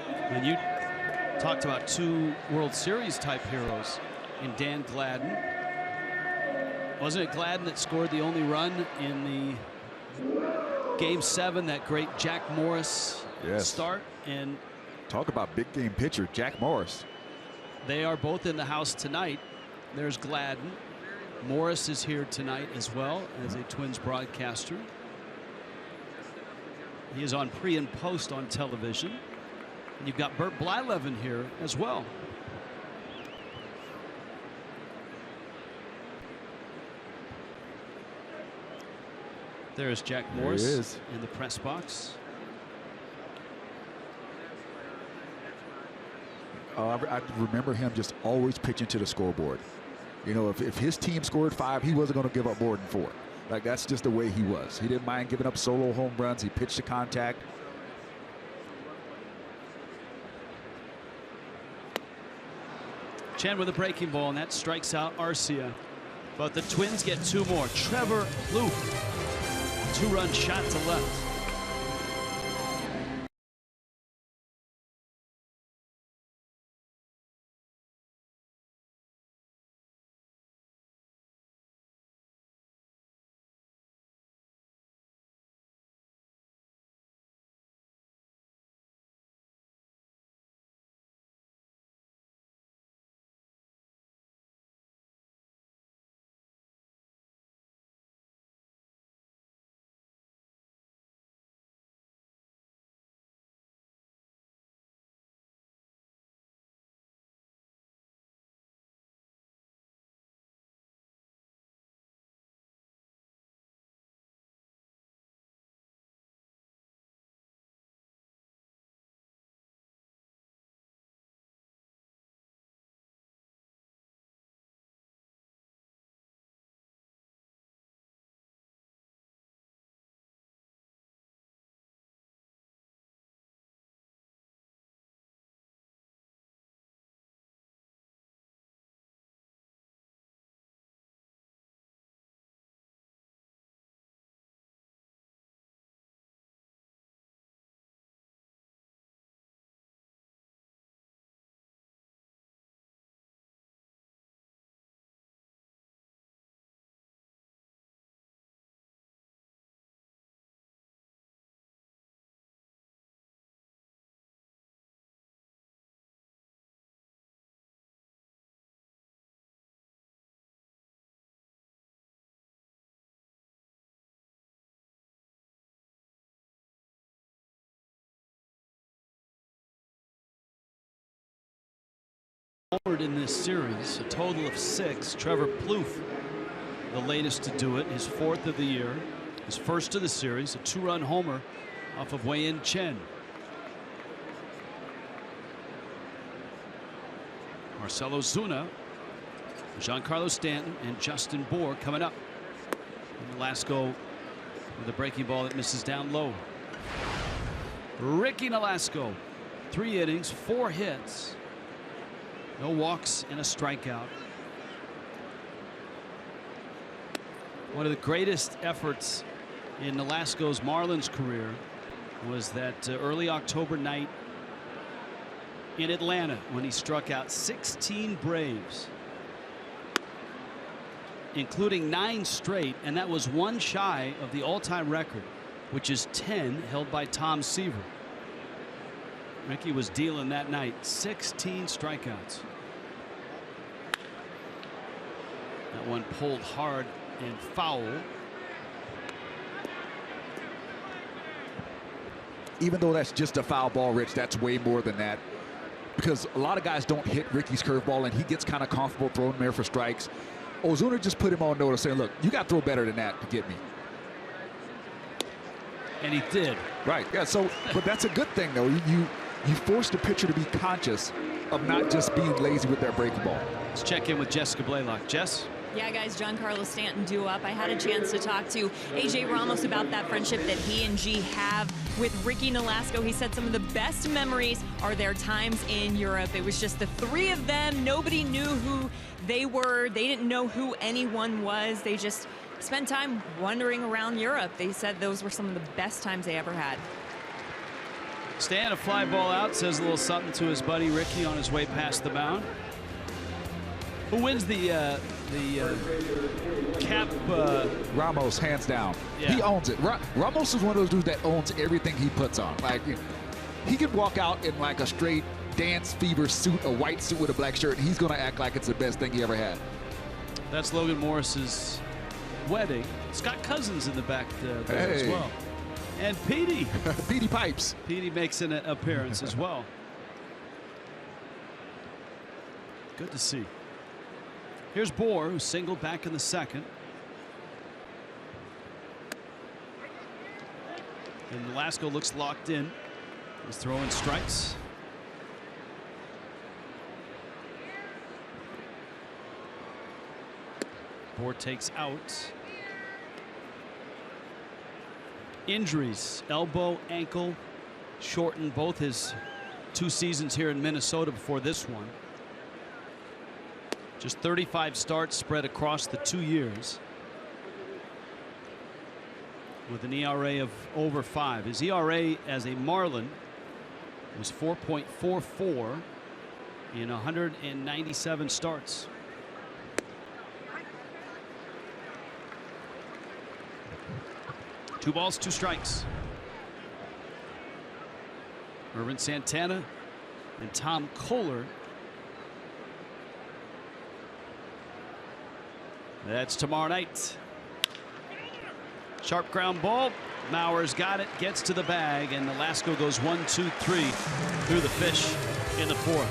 And you talked about 2 World Series type heroes in Dan Gladden. Wasn't it Gladden that scored the only run in the Game 7, that great Jack Morris start? And talk about big game pitcher, Jack Morris. They are both in the house tonight. There's Gladden. Morris is here tonight as well as a Twins broadcaster. He is on pre and post on television. And you've got Bert Blyleven here as well. There's Jack Morris in the press box. I remember him just always pitching to the scoreboard. You know, if his team scored 5, he wasn't going to give up more than 4. Like, that's just the way he was. He didn't mind giving up solo home runs. He pitched to contact. Chen with a breaking ball, and that strikes out Arcia. But the Twins get 2 more. Trevor Luke, 2-run shot to left. homered in this series, a total of 6. Trevor Plouffe, the latest to do it, his 4th of the year, his first of the series, a 2-run homer off of Wei-Yin Chen. Marcelo Zuna, Giancarlo Stanton, and Justin Bour coming up. And Nolasco with a breaking ball that misses down low. Ricky Nolasco, 3 innings, 4 hits, no walks and a strikeout. One of the greatest efforts in Nolasco's Marlins career was that early October night in Atlanta when he struck out 16 Braves, including 9 straight, and that was 1 shy of the all-time record, which is 10 held by Tom Seaver. Ricky was dealing that night, 16 strikeouts. That one pulled hard and foul. Even though that's just a foul ball, Rich, that's way more than that. Because a lot of guys don't hit Ricky's curveball, and he gets kind of comfortable throwing them there for strikes. Ozuna just put him on notice saying, look, you got to throw better than that to get me. And he did. Right. Yeah. So, but that's a good thing, though. You force the pitcher to be conscious of not just being lazy with their breaking ball. Let's check in with Jessica Blaylock. Jess? Yeah, guys, Giancarlo Stanton due up. I had a chance to talk to A.J. Ramos about that friendship that he and G have with Ricky Nolasco. He said some of the best memories are their times in Europe. It was just the 3 of them. Nobody knew who they were. They didn't know who anyone was. They just spent time wandering around Europe. They said those were some of the best times they ever had. Stan, a fly ball out, says a little something to his buddy Ricky on his way past the mound. Who wins the cap? Ramos, hands down. Yeah. He owns it. Ramos is one of those dudes that owns everything he puts on. Like, he could walk out in like a straight dance fever suit, a white suit with a black shirt, and he's going to act like it's the best thing he ever had. That's Logan Morris's wedding. Scott Cousins in the back there as well. And Petey. Petey Pipes. Petey makes an appearance as well. Good to see. Here's Bour, who singled back in the 2nd. And Nolasco looks locked in. He's throwing strikes. Bour takes out. Injuries, elbow, ankle, shortened both his 2 seasons here in Minnesota before this one. Just 35 starts spread across the 2 years, with an ERA of over 5. His ERA as a Marlin was 4.44 in 197 starts. Two balls, 2 strikes. Irvin Santana and Tom Kohler. That's tomorrow night. Sharp ground ball. Mauer's got it, gets to the bag, and Nolasco goes 1, 2, 3 through the fish in the 4th.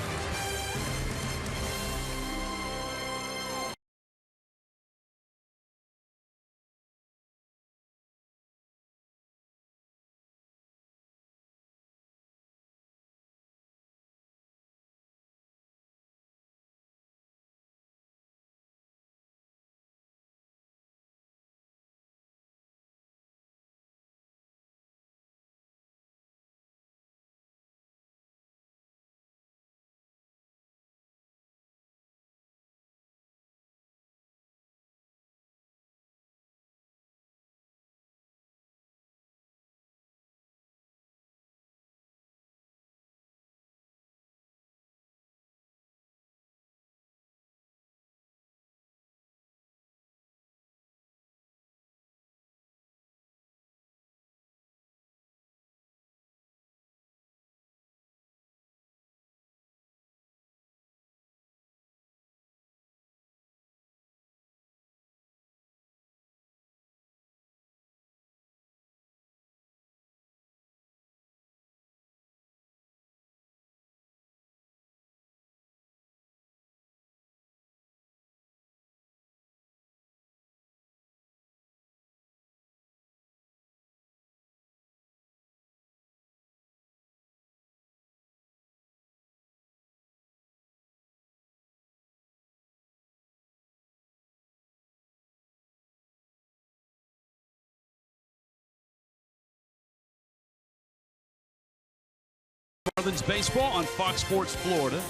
Marlins baseball on Fox Sports Florida.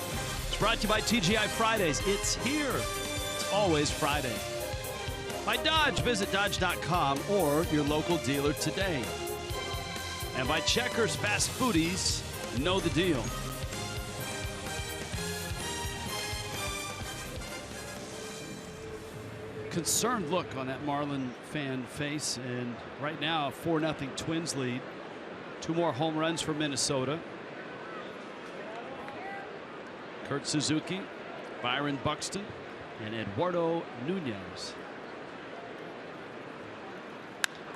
It's brought to you by TGI Fridays. It's here. It's always Friday. By Dodge, visit Dodge.com or your local dealer today. And by Checkers Fast Foodies, know the deal. Concerned look on that Marlin fan face, and right now a 4-0 Twins lead. 2 more home runs for Minnesota. Kurt Suzuki, Byron Buxton, and Eduardo Nunez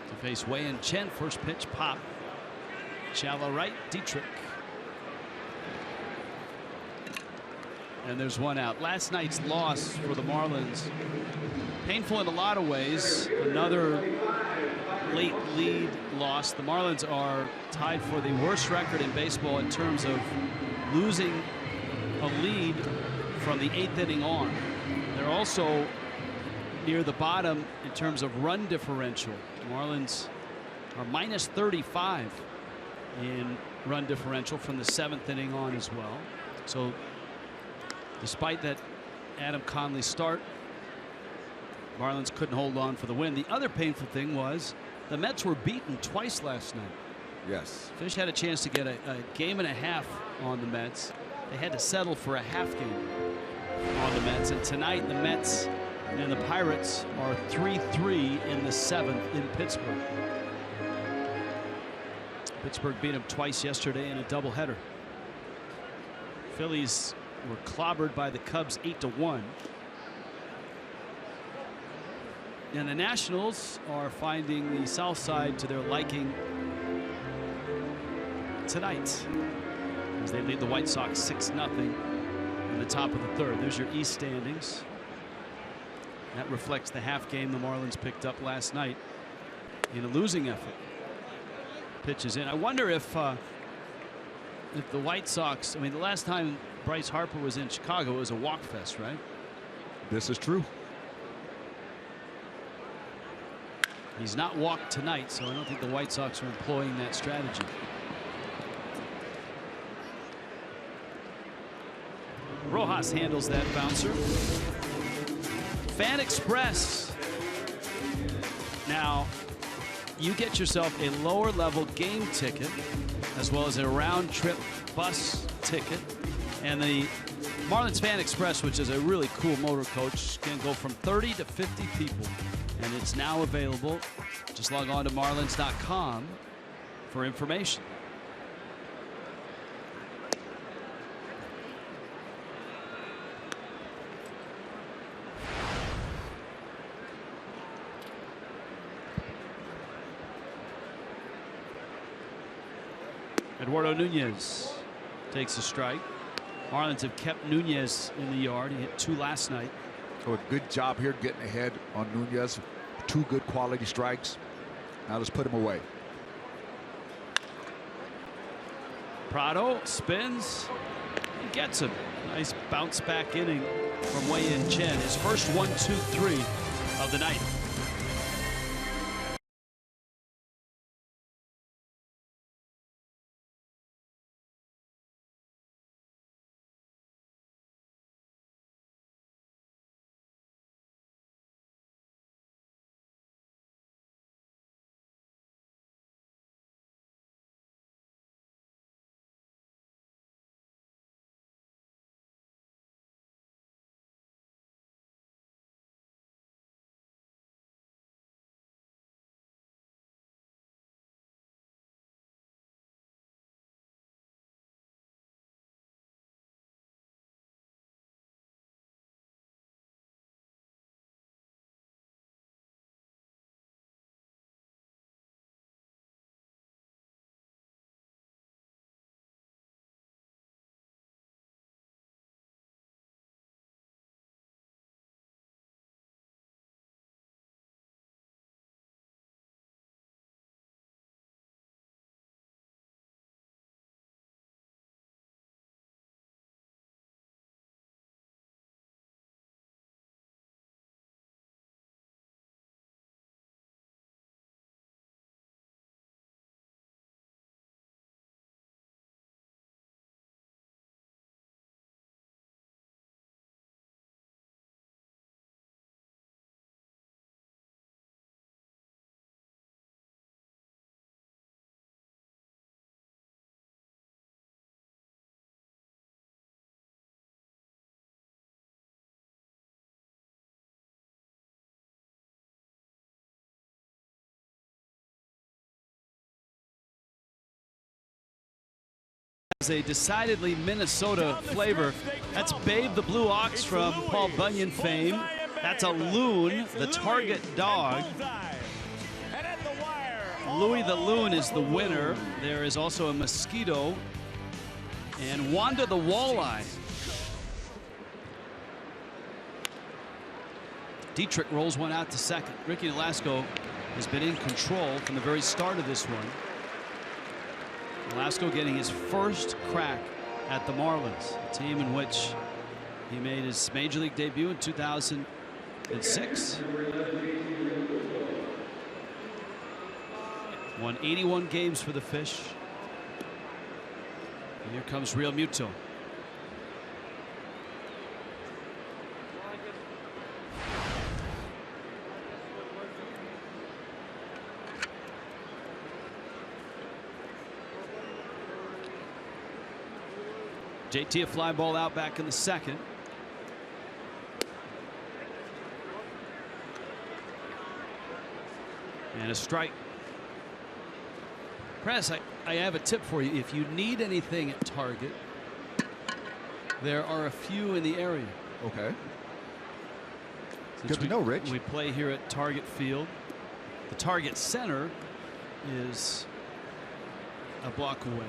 to face Wei and Chen. First pitch, pop. Shallow right, Dietrich. And there's 1 out. Last night's loss for the Marlins, painful in a lot of ways. Another late lead loss. The Marlins are tied for the worst record in baseball in terms of losing a lead from the 8th inning on. They're also near the bottom in terms of run differential. The Marlins are minus 35 in run differential from the 7th inning on as well. So despite that Adam Conley start, Marlins couldn't hold on for the win. The other painful thing was the Mets were beaten twice last night. Yes. Fish had a chance to get a game and a half on the Mets. They had to settle for a half game on the Mets. And tonight the Mets and the Pirates are 3-3 in the 7th in Pittsburgh. Pittsburgh beat them twice yesterday in a doubleheader. Phillies were clobbered by the Cubs 8-1. And the Nationals are finding the South Side to their liking tonight as they lead the White Sox 6-0 in the top of the 3rd. There's your East standings. That reflects the half game the Marlins picked up last night in a losing effort. Pitches in. I wonder if the White Sox, I mean, the last time Bryce Harper was in Chicago, it was a walk fest, right? This is true. He's not walked tonight, so I don't think the White Sox are employing that strategy. Rojas handles that bouncer. Fan Express. Now, you get yourself a lower level game ticket as well as a round trip bus ticket. And the Marlins Fan Express, which is a really cool motor coach, can go from 30 to 50 people. And it's now available. Just log on to Marlins.com for information. Eduardo Nunez takes a strike. Marlins have kept Nunez in the yard. He hit 2 last night. So a good job here getting ahead on Nunez. 2 good quality strikes. Now let's put him away. Prado spins and gets him. Nice bounce back inning from Wei and Chen. His first 1-2-3 of the night. It's a decidedly Minnesota flavor. That's Babe the Blue Ox from Paul Bunyan fame. That's a loon, the target dog. Louis the Loon is the winner. There is also a mosquito and Wanda the Walleye. Dietrich rolls one out to second. Ricky Nolasco has been in control from the very start of this one. Nolasco getting his first crack at the Marlins, a team in which he made his major league debut in 2006. Won 81 games for the Fish. And here comes Real Muto. JT a fly ball out back in the second. And a strike. Press, I have a tip for you. If you need anything at target, there are a few in the area. Okay. Since Good to know, Rich. We play here at Target Field. The Target Center is a block away.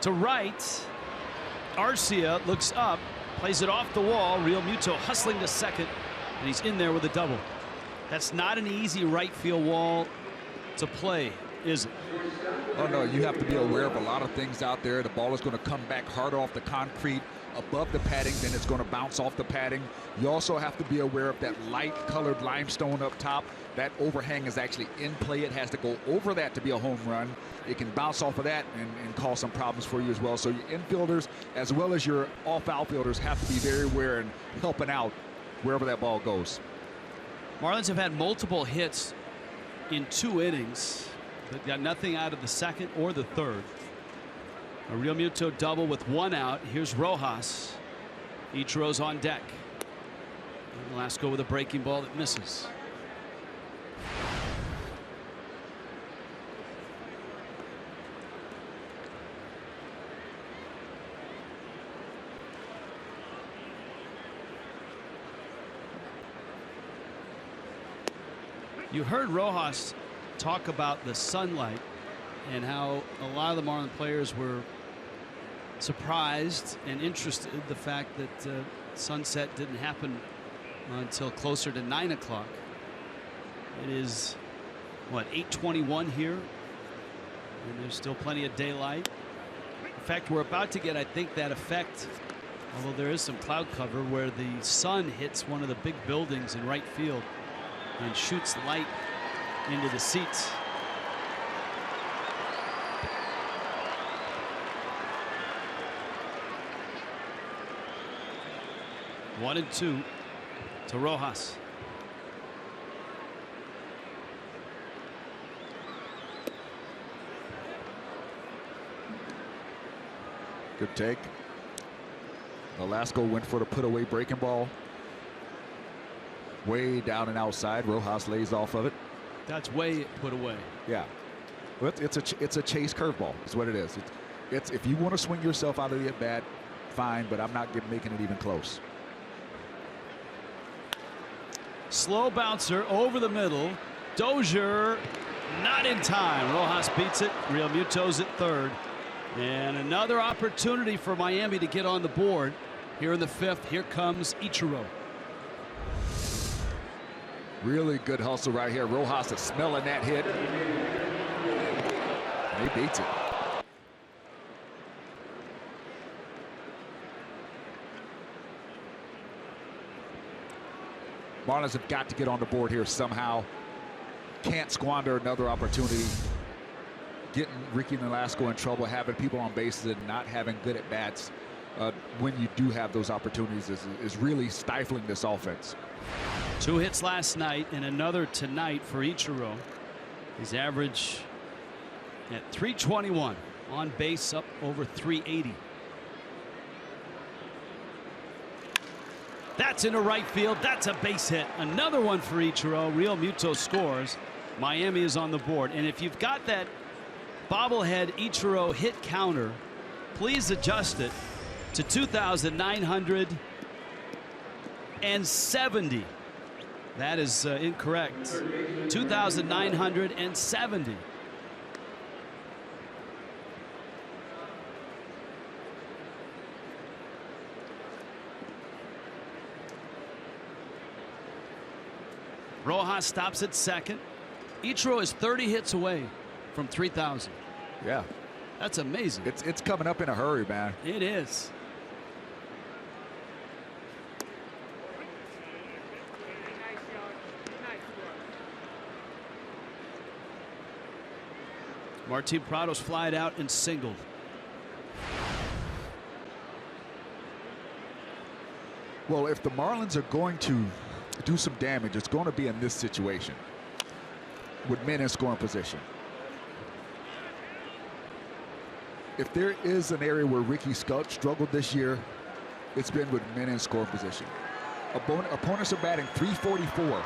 To right, Arcia looks up, plays it off the wall. Real Muto hustling to second, and he's in there with a double. That's not an easy right field wall to play, is it? Oh no, you have to be aware of a lot of things out there. The ball is going to come back hard off the concrete above the padding, then it's going to bounce off the padding. You also have to be aware of that light colored limestone up top. That overhang is actually in play. It has to go over that to be a home run. It can bounce off of that and cause some problems for you as well. So your infielders as well as your off outfielders have to be very aware and helping out wherever that ball goes. Marlins have had multiple hits in 2 innings, but got nothing out of the second or the third. A Real Muto double with 1 out. Here's Rojas. Ichiro's on deck. And Nolasco with a breaking ball that misses. You heard Rojas talk about the sunlight and how a lot of the Marlins players were surprised and interested in the fact that sunset didn't happen until closer to 9 o'clock. It is, what, 8:21 here, and there's still plenty of daylight. In fact, we're about to get, I think, that effect, although there is some cloud cover, where the sun hits one of the big buildings in right field and shoots light into the seats. One and 2 to Rojas. Good take. Nolasco went for the put away breaking ball. Way down and outside. Rojas lays off of it. That's way put away. Yeah. It's a chase curveball. That's what it is. It's if you want to swing yourself out of the at bat, fine, but I'm not making it even close. Slow bouncer over the middle. Dozier not in time. Rojas beats it. Real Muto's at third. And another opportunity for Miami to get on the board here in the 5th. Here comes Ichiro. Really good hustle right here. Rojas is smelling that hit. And he beats it. Marlins have got to get on the board here somehow. Can't squander another opportunity. Getting Ricky Nolasco in trouble, having people on bases and not having good at bats when you do have those opportunities is really stifling this offense. 2 hits last night and another tonight for Ichiro. His average at 321, on base up over 380. That's into right field. That's a base hit. Another one for Ichiro. Real Muto scores. Miami is on the board. And if you've got that bobblehead Ichiro hit counter, please adjust it to 2,970. That is incorrect. 2,970. Rojas stops at second. Ichiro is 30 hits away from 3,000. Yeah. That's amazing. It's coming up in a hurry, man. It is. Martin Prado's flied out and singled. Well, if the Marlins are going to do some damage, it's going to be in this situation with men in scoring position. If there is an area where Ricky struggled this year, it's been with men in scoring position. Opponents are batting .344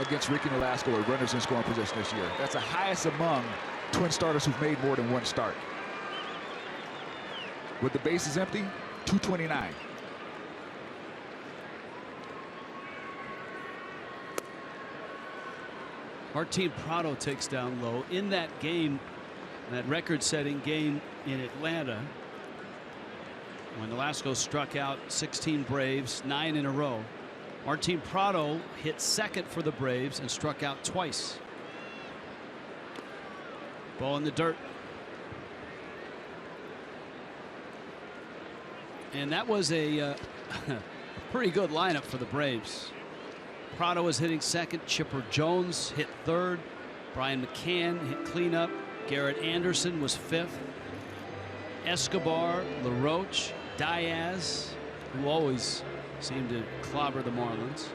against Ricky Nolasco with runners in scoring position this year. That's the highest among Twin starters who've made more than one start. With the bases empty, .229. Martin Prado takes down low in that game, that record-setting game in Atlanta, when Nolasco struck out 16 Braves, 9 in a row. Martin Prado hit second for the Braves and struck out twice. Ball in the dirt. And that was a pretty good lineup for the Braves. Prado was hitting second. Chipper Jones hit third. Brian McCann hit cleanup. Garrett Anderson was fifth. Escobar, LaRoche, Diaz, who always seemed to clobber the Marlins.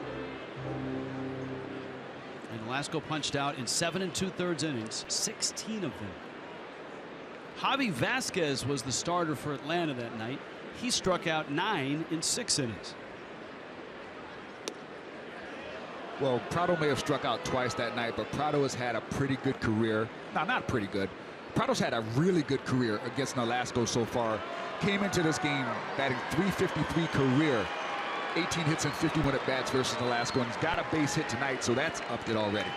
And Nolasco punched out in 7 2/3 innings, 16 of them. Javi Vasquez was the starter for Atlanta that night. He struck out 9 in 6 innings. Well, Prado may have struck out twice that night, but Prado has had a pretty good career. No, not pretty good. Prado's had a really good career against Nolasco so far. Came into this game batting .353 career. 18 hits and 51 at bats versus Nolasco, and he's got a base hit tonight, so that's upped it already.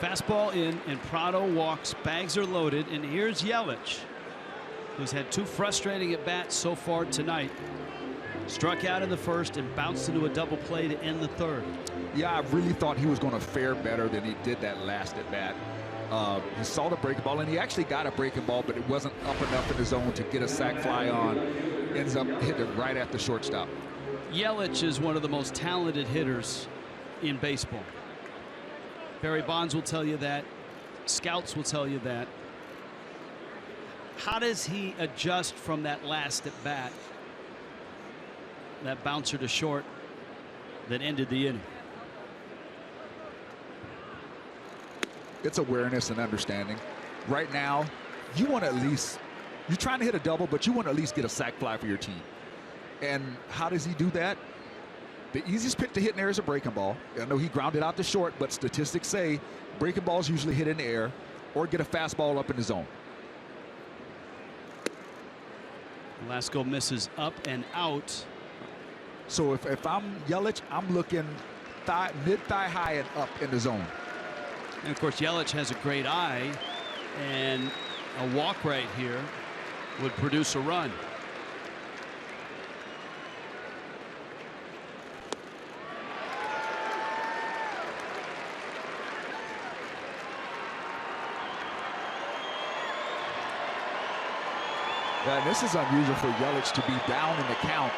Fastball in, and Prado walks. Bags are loaded, and here's Yelich, who's had 2 frustrating at bats so far tonight. Struck out in the first and bounced into a double play to end the third. Yeah, I really thought he was going to fare better than he did that last at bat. He saw the breaking ball, and he actually got a breaking ball, but it wasn't up enough in the zone to get a sac fly on. Ends up hitting it right at the shortstop. Yelich is one of the most talented hitters in baseball. Barry Bonds will tell you that. Scouts will tell you that. How does he adjust from that last at bat, that bouncer to short that ended the inning? It's awareness and understanding. Right now, you want to at least, you're trying to hit a double, but you want to at least get a sac fly for your team. And how does he do that? The easiest pitch to hit in there is a breaking ball. I know he grounded out to short, but statistics say breaking balls usually hit in the air or get a fastball up in the zone. Nolasco misses up and out. So if I'm Yelich, I'm looking mid-thigh high and up in the zone. And of course, Yelich has a great eye, and a walk right here would produce a run. And this is unusual for Yelich to be down in the count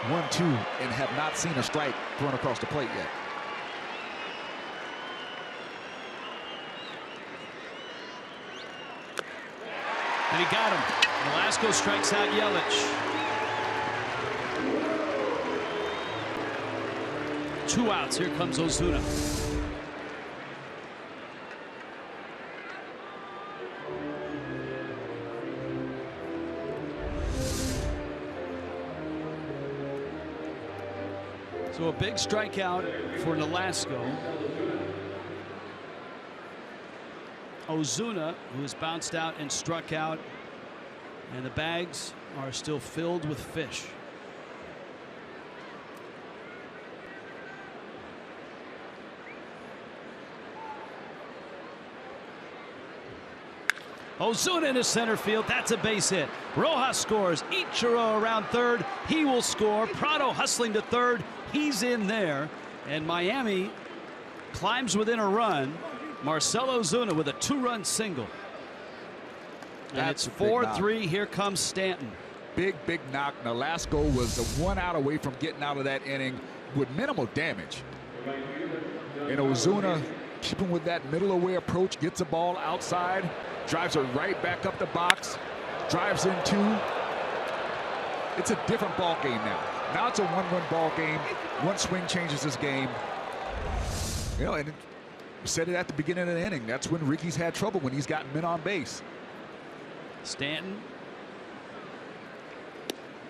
1-2 and have not seen a strike thrown across the plate yet. And he got him. Nolasco strikes out Yelich. 2 outs. Here comes Ozuna. So a big strikeout for Nolasco. Ozuna, who has bounced out and struck out, and the bags are still filled with fish. Ozuna into center field. That's a base hit. Rojas scores. Ichiro around third. He will score. Prado hustling to third. He's in there. And Miami climbs within a run. Marcell Ozuna with a 2-run single. And it's 4-3. Here comes Stanton. Big knock. Nolasco was a 1 out away from getting out of that inning with minimal damage. And Ozuna, keeping with that middle away approach, gets a ball outside, drives it right back up the box, drives in 2. It's a different ball game now. Now it's a 1-run ball game. One swing changes this game. You know, and we said it at the beginning of the inning. That's when Ricky's had trouble, when he's gotten men on base. Stanton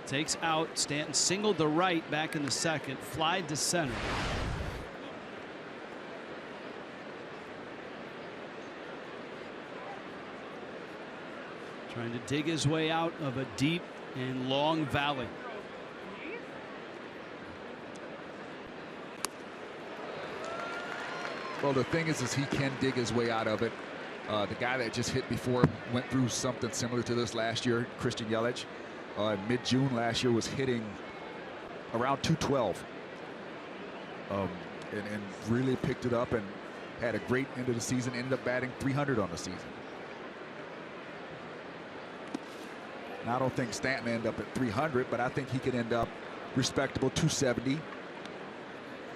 takes out. Stanton singled to right back in the second, flied to center. Trying to dig his way out of a deep and long valley. Well, the thing is he can dig his way out of it. The guy that just hit before went through something similar to this last year, Christian Yelich. Mid-June last year was hitting around 212. And really picked it up and had a great end of the season. Ended up batting 300 on the season. Now, I don't think Stanton ended up at 300, but I think he could end up respectable 270.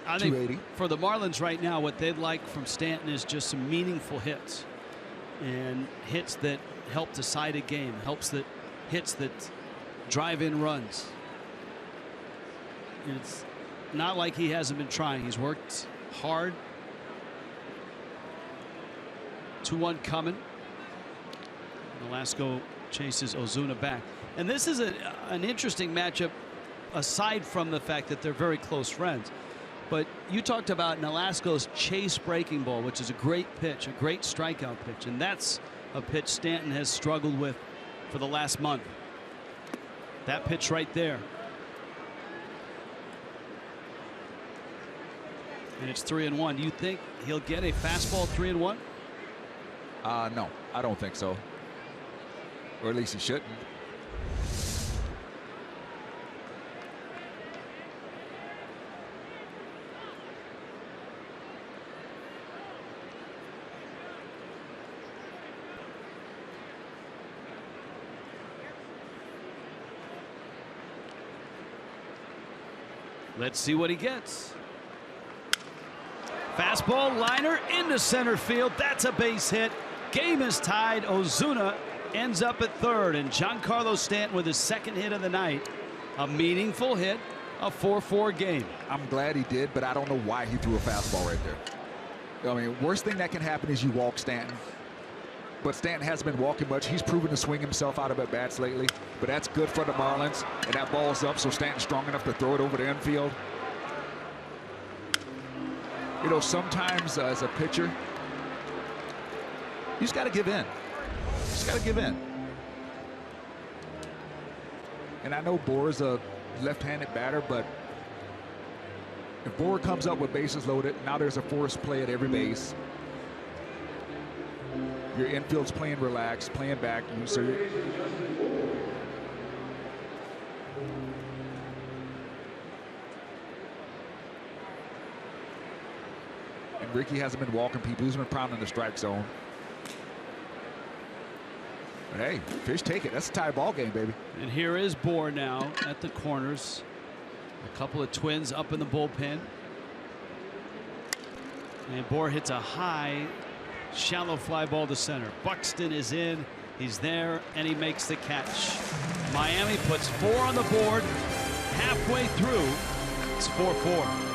I think for the Marlins right now, what they'd like from Stanton is just some meaningful hits, and hits that help decide a game, hits that drive in runs. It's not like he hasn't been trying. He's worked hard. 2-1 coming. Nolasco chases Ozuna back, and this is an interesting matchup, aside from the fact that they're very close friends. But you talked about Nolasco's chase breaking ball, which is a great pitch, a great strikeout pitch, and that's a pitch Stanton has struggled with for the last month. That pitch right there. And it's 3-1. Do you think he'll get a fastball 3-1? No, I don't think so. Or at least he shouldn't. Let's see what he gets. Fastball liner into center field. That's a base hit. Game is tied. Ozuna ends up at third, and Giancarlo Stanton with his second hit of the night. A meaningful hit, a 4-4 game. I'm glad he did, but I don't know why he threw a fastball right there. I mean, worst thing that can happen is you walk Stanton. But Stanton hasn't been walking much. He's proven to swing himself out of at bats lately. But that's good for the Marlins. And that ball's up, so Stanton's strong enough to throw it over the infield. You know, sometimes as a pitcher, you just got to give in. You just got to give in. And I know Boer's a left-handed batter, but if Boer comes up with bases loaded, now there's a forced play at every base. Your infield's playing relaxed, playing back. So and Ricky hasn't been walking people. He's been pounding the strike zone. But hey, fish take it. That's a tie ball game, baby. And here is Boer now at the corners. A couple of Twins up in the bullpen. And Boer hits a high, shallow fly ball to center. Buxton is in. He's there, and he makes the catch. Miami puts 4 on the board. Halfway through, it's 4-4.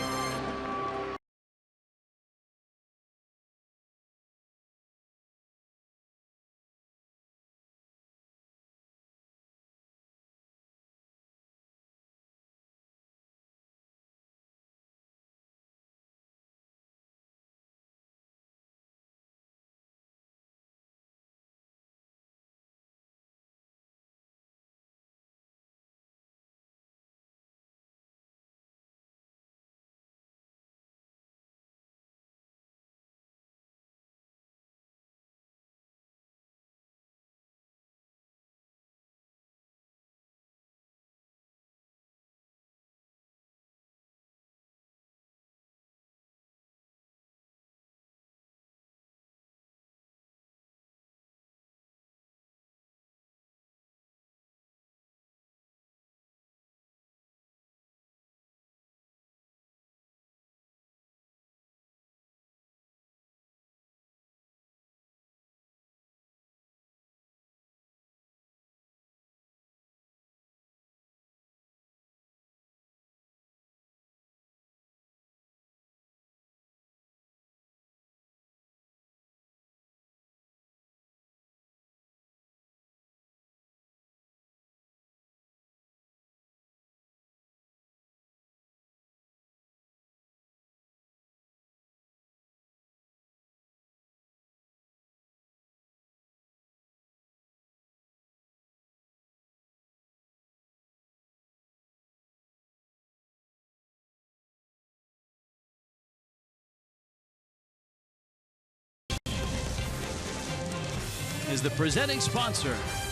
is the presenting sponsor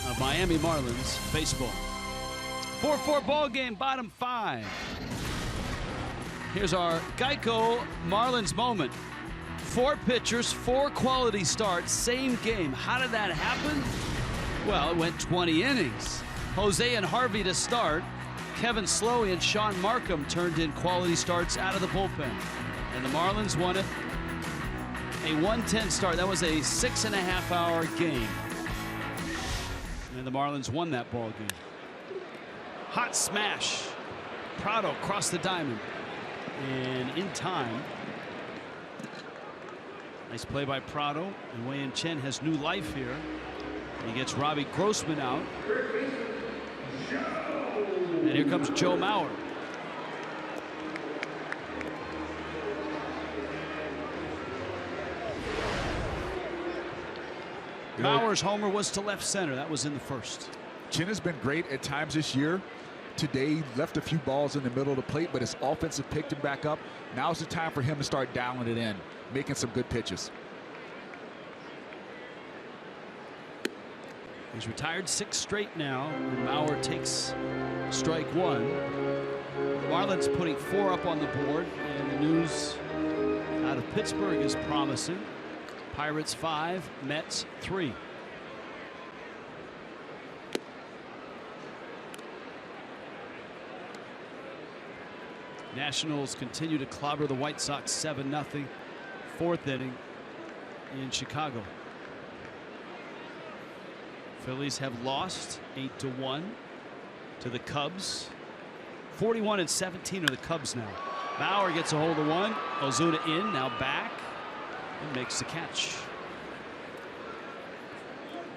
of Miami Marlins baseball. 4-4 ball game, bottom 5. Here's our Geico Marlins moment. 4 pitchers, 4 quality starts, same game. How did that happen? Well, it went 20 innings. Jose and Harvey to start. Kevin Slowey and Sean Markham turned in quality starts out of the bullpen. And the Marlins won it. A 1:10 start. That was a 6.5-hour game. And the Marlins won that ball game. Hot smash. Prado crossed the diamond. And in time. Nice play by Prado. And Wei-Yin Chen has new life here. He gets Robbie Grossman out. And here comes Joe Mauer. Mauer's homer was to left center. That was in the first. Chen has been great at times this year. Today, he left a few balls in the middle of the plate, but his offense has picked him back up. Now's the time for him to start dialing it in, making some good pitches. He's retired 6 straight now. And Mauer takes strike 1. The Marlins putting 4 up on the board, and the news out of Pittsburgh is promising. Pirates 5, Mets 3. Nationals continue to clobber the White Sox 7-0. 4th inning in Chicago. Phillies have lost 8-1 to the Cubs. 41-17 are the Cubs now. Bauer gets a hold of one. Ozuna in, now back, and makes the catch.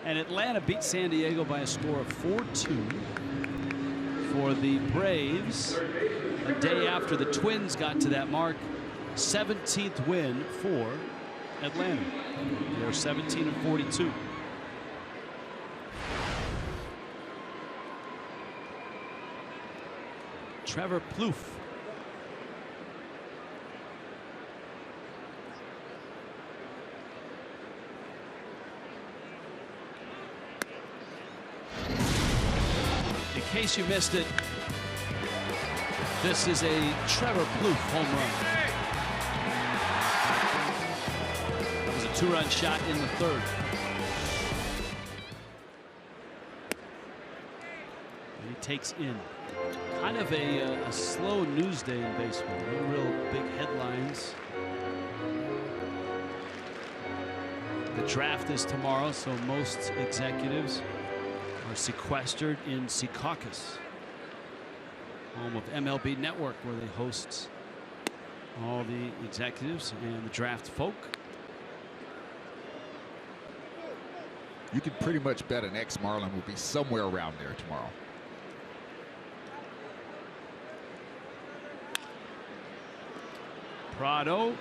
And Atlanta beat San Diego by a score of 4-2. For the Braves, a day after the Twins got to that mark, 17th win for Atlanta. They're 17-42. Trevor Plouffe. In case you missed it, this is a Trevor Plouffe home run. That was a 2-run shot in the 3rd. And he takes in. Kind of a slow news day in baseball. No real big headlines. The draft is tomorrow, so most executives are sequestered in Secaucus, home of MLB Network, where they host all the executives and the draft folk. You can pretty much bet an ex-Marlin will be somewhere around there tomorrow. Prado,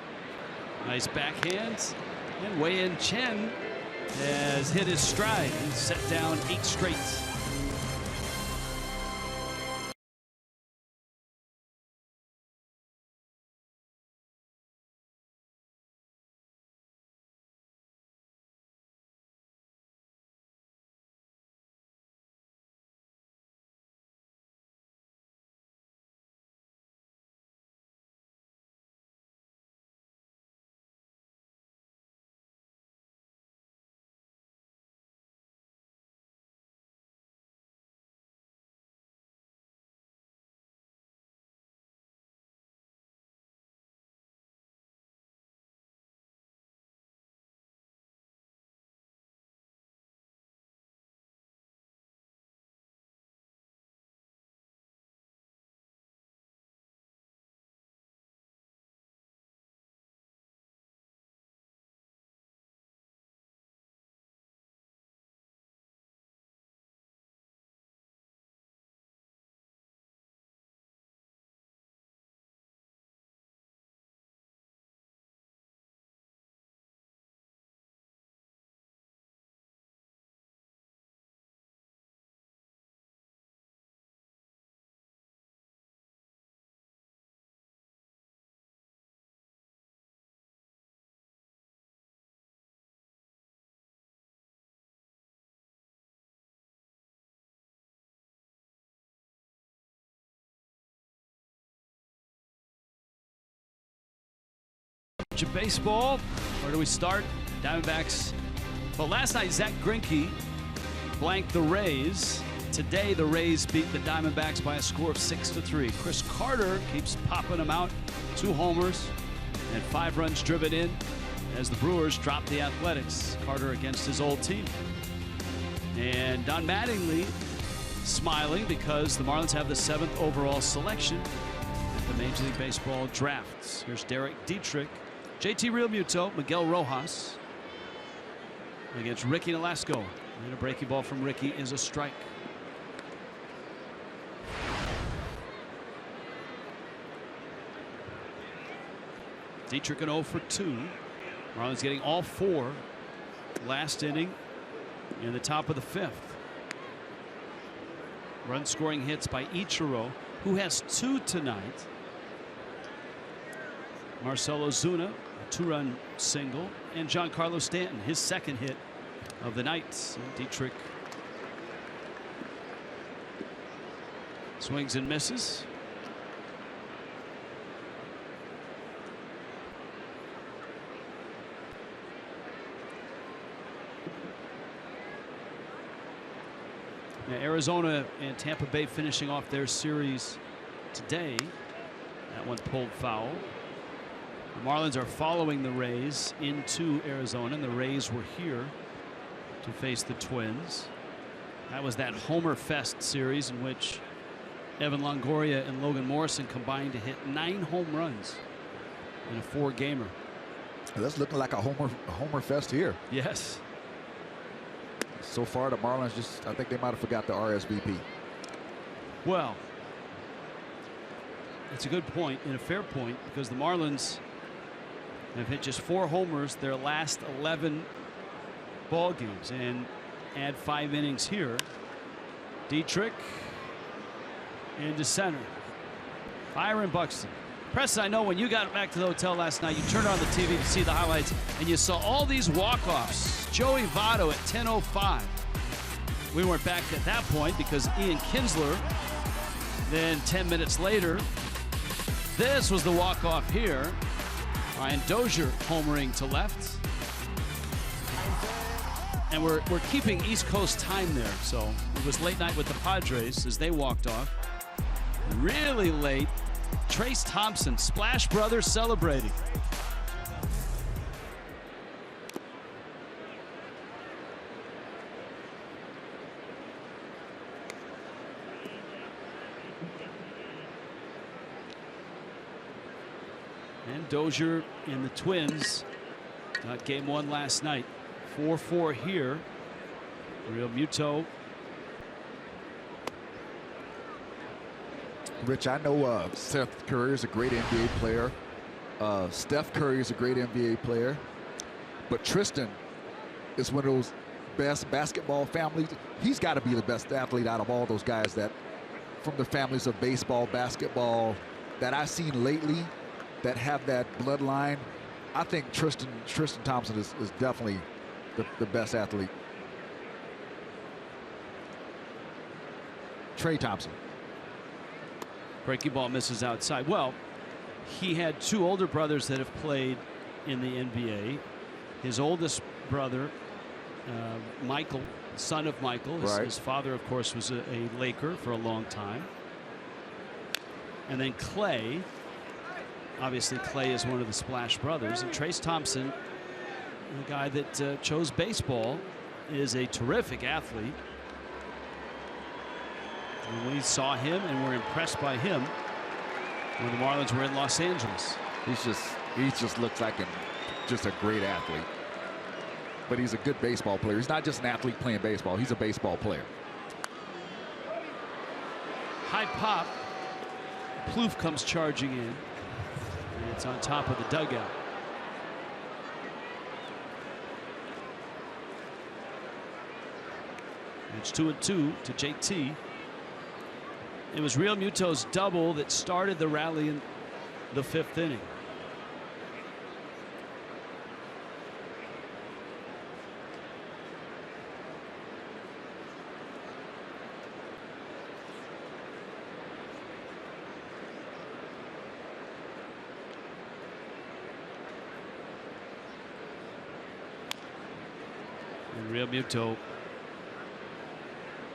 nice backhand, and Wei-Yin Chen has hit his stride. He's set down 8 straight. stretch of baseball. Where do we start? Diamondbacks. But last night, Zach Greinke blanked the Rays. Today, the Rays beat the Diamondbacks by a score of 6-3. Chris Carter keeps popping them out. 2 homers and 5 runs driven in as the Brewers drop the Athletics. Carter against his old team. And Don Mattingly smiling because the Marlins have the 7th overall selection at the Major League Baseball drafts. Here's Derek Dietrich, JT Realmuto, Miguel Rojas against Ricky Nolasco. And a breaking ball from Ricky is a strike. Dietrich an 0 for 2. Marlins getting all 4 last inning in the top of the 5th. Run scoring hits by Ichiro, who has 2 tonight. Marcelo Zuna, a 2-run single, and Giancarlo Stanton, his 2nd hit of the night. And Dietrich swings and misses. Arizona and Tampa Bay finishing off their series today. That one pulled foul. The Marlins are following the Rays into Arizona, and the Rays were here to face the Twins. That was that Homer Fest series in which Evan Longoria and Logan Morrison combined to hit 9 home runs in a 4-gamer. That's looking like a Homer Fest here. Yes. So far, the Marlins I think they might have forgot the RSVP. Well, it's a good point and a fair point because the Marlins have hit just 4 homers their last 11 ball games, and add 5 innings here. Dietrich into center. Byron Buxton. Press, I know when you got back to the hotel last night, you turned on the TV to see the highlights, and you saw all these walk-offs. Joey Votto at 10:05. We weren't back at that point because Ian Kinsler. Then 10 minutes later, this was the walk-off here. Ryan Dozier homering to left. And we're keeping East Coast time there. So it was late night with the Padres as they walked off. Really late. Trace Thompson, Splash Brothers celebrating. And Dozier and the Twins got game 1 last night. 4-4 here. Realmuto. Rich, I know Seth Curry is a great NBA player. Steph Curry is a great NBA player. But Tristan is one of those best basketball families. He's got to be the best athlete out of all those guys that from the families of baseball, basketball that I've seen lately that have that bloodline. I think Tristan Thompson is definitely the best athlete. Trey Thompson. Breaking ball misses outside. Well, he had 2 older brothers that have played in the NBA. His oldest brother, Michael, son of Michael. His father, of course, was a Laker for a long time. And then Clay. Obviously, Clay is one of the Splash Brothers. And Trace Thompson, the guy that chose baseball, is a terrific athlete. And we saw him and were impressed by him when the Marlins were in Los Angeles. He just looks like just a great athlete. But he's a good baseball player. He's not just an athlete playing baseball. He's a baseball player. High pop. Plouffe comes charging in. And it's on top of the dugout. It's 2-2 to JT. It was Realmuto's double that started the rally in the 5th inning. And Real Muto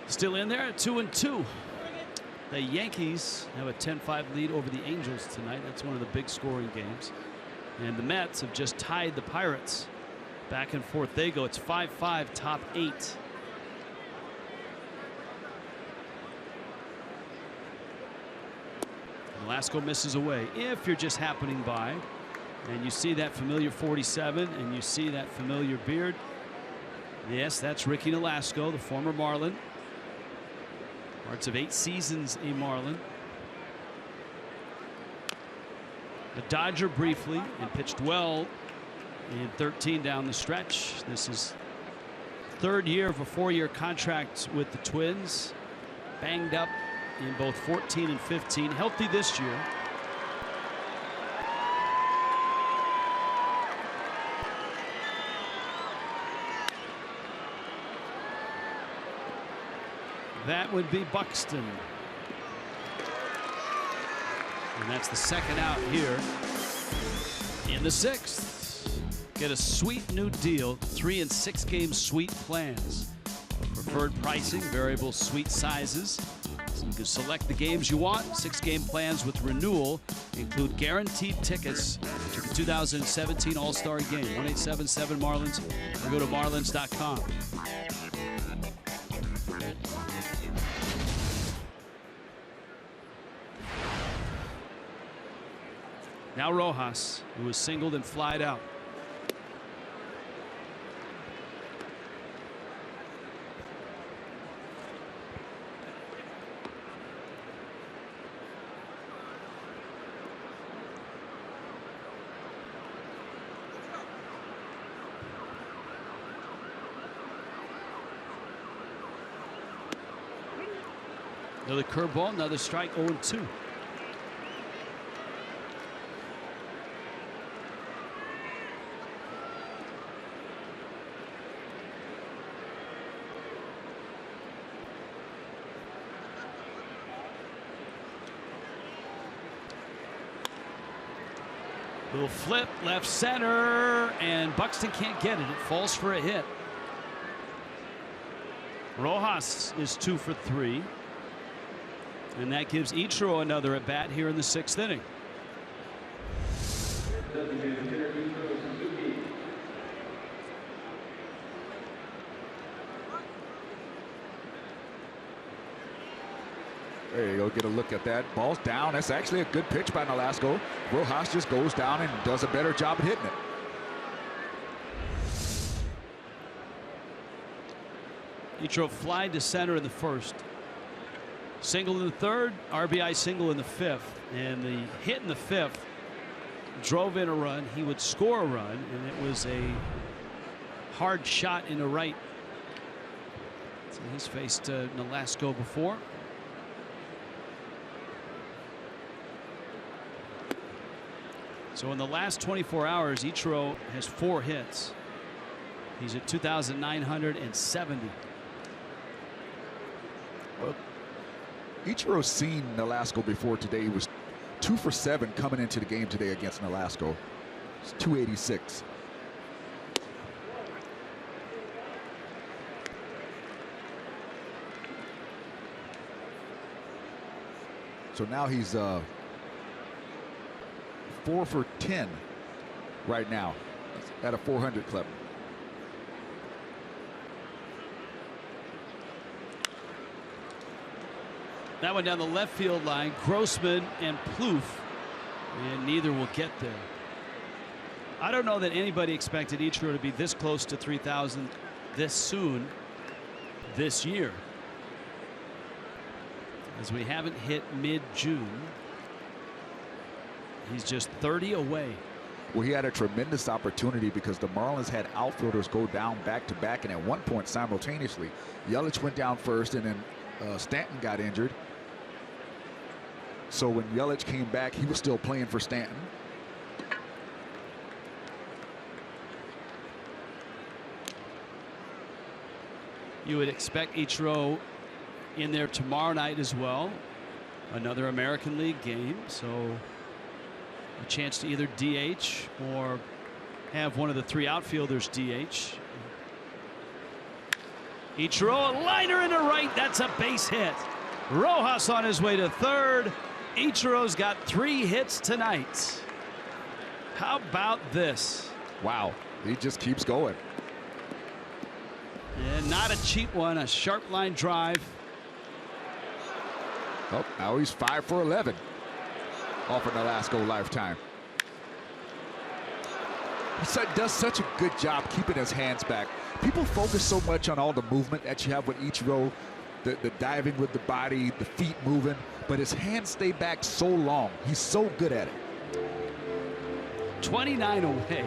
still in there at 2-2. The Yankees have a 10-5 lead over the Angels tonight. That's one of the big scoring games. And the Mets have just tied the Pirates. Back and forth they go. It's 5-5, top 8. Velasco misses away. If you're just happening by and you see that familiar 47 and you see that familiar beard, yes, that's Ricky Nolasco, the former Marlin. Parts of 8 seasons a Marlin. A Dodger briefly and pitched well in 13 down the stretch. This is third year of a 4-year contract with the Twins. Banged up in both 14 and 15. Healthy this year. That would be Buxton. And that's the second out here in the 6th. Get a sweet new deal. 3 and 6 game suite plans. Preferred pricing, variable suite sizes. So you can select the games you want. 6-game plans with renewal include guaranteed tickets to the 2017 All-Star Game. 1-877 Marlins or go to marlins.com. Now Rojas, who was singled and flied out. Another curveball, another strike, 0-2. Little flip left center, and Buxton can't get it. It falls for a hit. Rojas is 2 for 3. And that gives Ichiro another at bat here in the 6th inning. There you go, get a look at that. Ball's down. That's actually a good pitch by Nolasco. Rojas just goes down and does a better job at hitting it. Ichiro flied to center in the 1st. Single in the 3rd, RBI single in the 5th. And the hit in the 5th drove in a run. He would score a run, and it was a hard shot in the right. So he's faced Nolasco before. So in the last 24 hours, Ichiro has 4 hits. He's at 2,970. Well, Ichiro's seen Nolasco before today. He was 2 for 7 coming into the game today against Nolasco. It's 286. So now he's 4 for 10 right now at a 400 clip. That one down the left field line. Grossman and Plouffe, and neither will get there. I don't know that anybody expected Ichiro to be this close to 3,000 this soon this year, as we haven't hit mid-June. He's just 30 away. Well, he had a tremendous opportunity because the Marlins had outfielders go down back-to-back, and at one point simultaneously, Yelich went down first, and then Stanton got injured. So when Yelich came back, he was still playing for Stanton. You would expect Ichiro in there tomorrow night as well. Another American League game, so a chance to either DH or have one of the 3 outfielders DH. Ichiro, a liner into right. That's a base hit. Rojas on his way to third. Ichiro's got 3 hits tonight. How about this? Wow, he just keeps going. And not a cheap one, a sharp line drive. Oh, now he's 5 for 11 off an Nolasco lifetime. He does such a good job keeping his hands back. People focus so much on all the movement that you have with Ichiro, the diving with the body, the feet moving, but his hands stay back so long. He's so good at it. 29 away.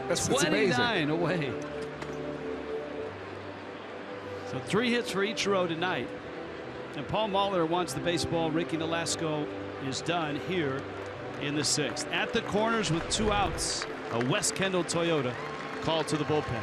That's 29 amazing. away. So 3 hits for Ichiro tonight. And Paul Mahler wants the baseball. Ricky Nolasco is done here in the 6th. At the corners with 2 outs, a West Kendall Toyota called to the bullpen.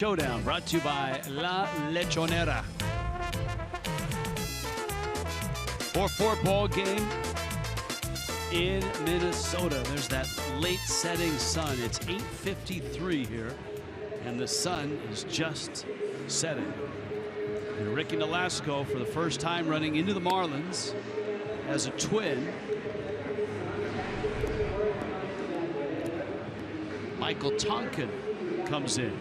Showdown brought to you by La Lechonera. 4-4 ball game in Minnesota. There's that late setting sun. It's 8:53 here, and the sun is just setting. And Ricky Nolasco, for the first time running into the Marlins as a Twin. Michael Tonkin comes in.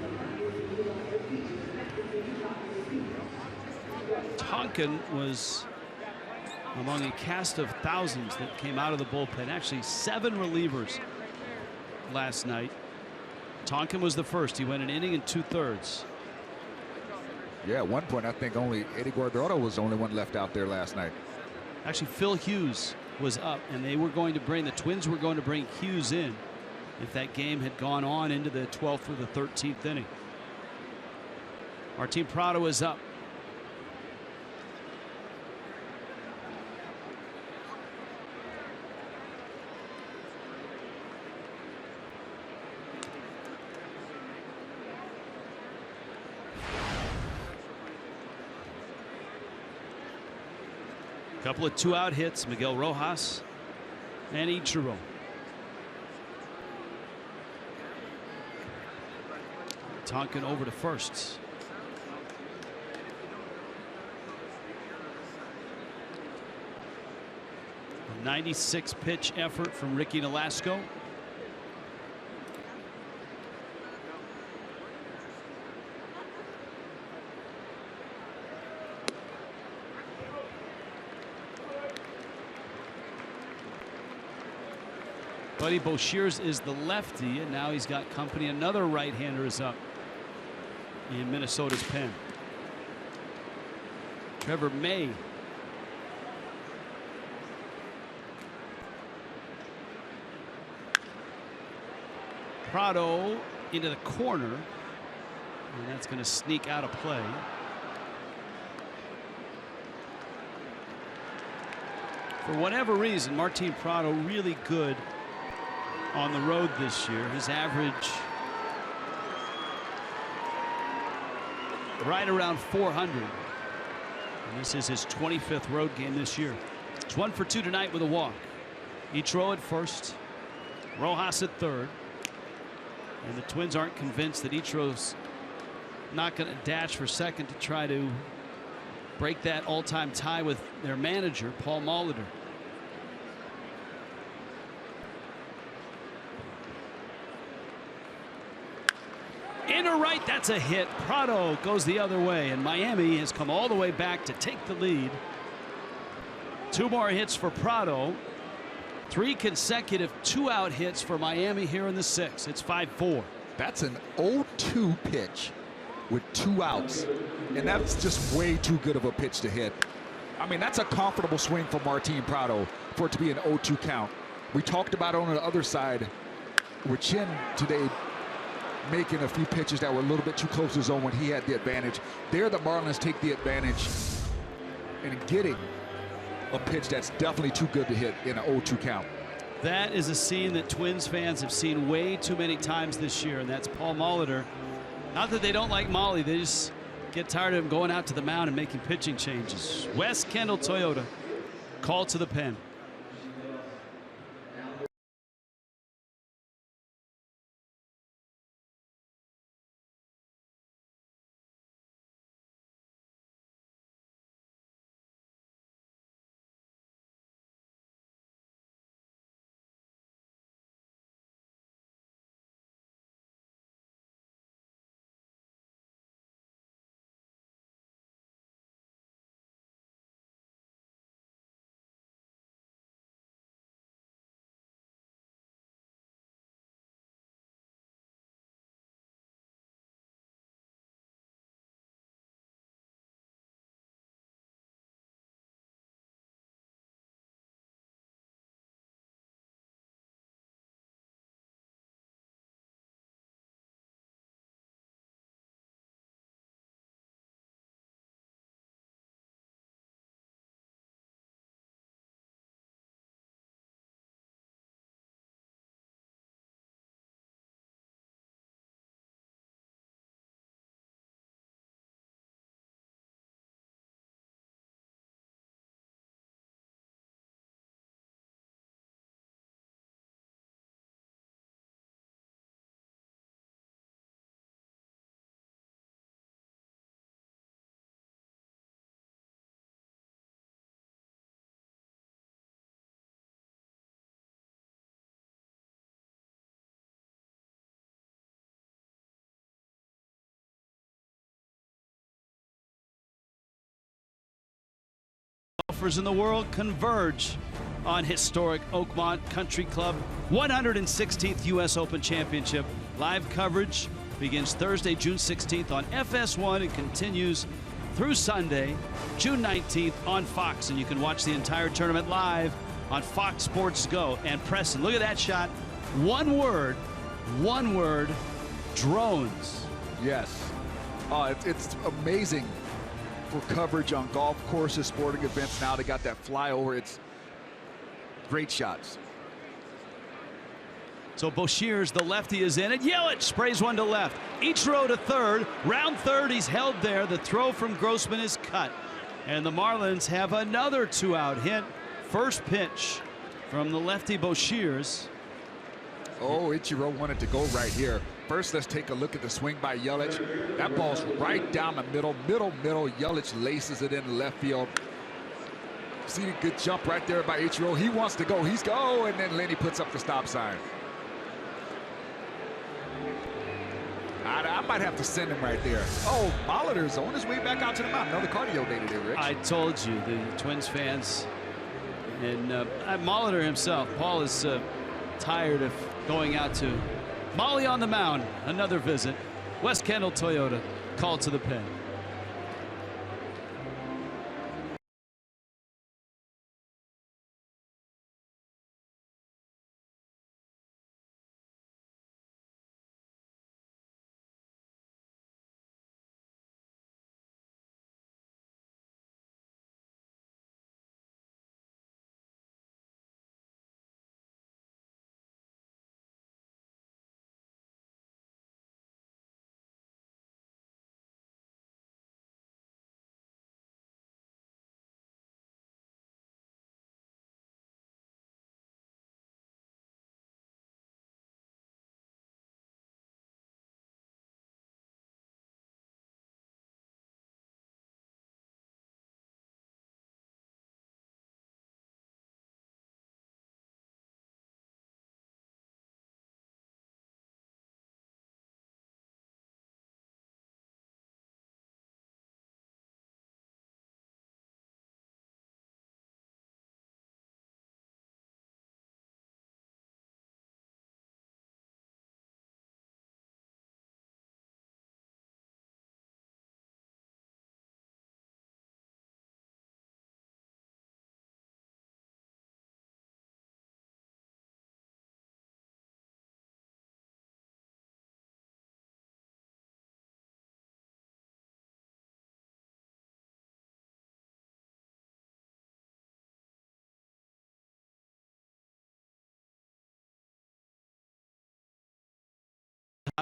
Tonkin was among a cast of thousands that came out of the bullpen. Actually, 7 relievers last night. Tonkin was the first. He went an inning and 2/3. Yeah, at one point I think only Eddie Guardado was the only one left out there last night. Actually, Phil Hughes was up, and the Twins were going to bring Hughes in if that game had gone on into the 12th or the 13th inning. Martin Prado is up. Couple of 2-out hits, Miguel Rojas and Ichiro. Tonkin over to first. A 96 pitch effort from Ricky Nolasco. Buddy Boshears is the lefty, and now he's got company. Another right-hander is up in Minnesota's pen. Trevor May. Prado into the corner, and that's going to sneak out of play. For whatever reason, Martin Prado really good on the road this year. His average right around 400. And this is his 25th road game this year. It's 1 for 2 tonight with a walk. Ichiro at first, Rojas at third. And the Twins aren't convinced that Ichiro's not going to dash for second to try to break that all-time tie with their manager, Paul Molitor. Into right, that's a hit. Prado goes the other way, and Miami has come all the way back to take the lead. 2 more hits for Prado. 3 consecutive 2-out hits for Miami here in the 6th. It's 5-4. That's an 0-2 pitch with 2 outs, and that's just way too good of a pitch to hit. I mean, that's a comfortable swing for Martin Prado for it to be an 0-2 count. We talked about on the other side with Chin today making a few pitches that were a little bit too close to zone when he had the advantage. There the Marlins take the advantage in getting a pitch that's definitely too good to hit in an 0-2 count. That is a scene that Twins fans have seen way too many times this year, and that's Paul Molitor. Not that they don't like Molly, they just get tired of him going out to the mound and making pitching changes. Wes Kendall Toyota called to the pen. Golfers in the world converge on historic Oakmont Country Club 116th U.S. Open Championship. Live coverage begins Thursday, June 16th on FS1 and continues through Sunday, June 19th on Fox. And you can watch the entire tournament live on Fox Sports Go. And Preston, look at that shot. One word, drones. Yes. It's amazing for coverage on golf courses, sporting events. Now they got that flyover. It's great shots. So Boshears, the lefty, is in it. Yelich sprays one to left. Ichiro to third. Round third, he's held there. The throw from Grossman is cut. And the Marlins have another 2-out hit. First pitch from the lefty Boshears. Oh, Ichiro wanted to go right here. First, let's take a look at the swing by Yelich. That ball's right down the middle. Yelich laces it in left field. See the good jump right there by Ichiro. He wants to go. He's go, and then Lenny puts up the stop sign. I might have to send him right there. Oh, Molitor's on his way back out to the mound. Another cardio day today, Rich. I told you, the Twins fans and Molitor himself, Paul, is tired of going out to Molly on the mound. Another visit. Wes Kendall Toyota called to the pen.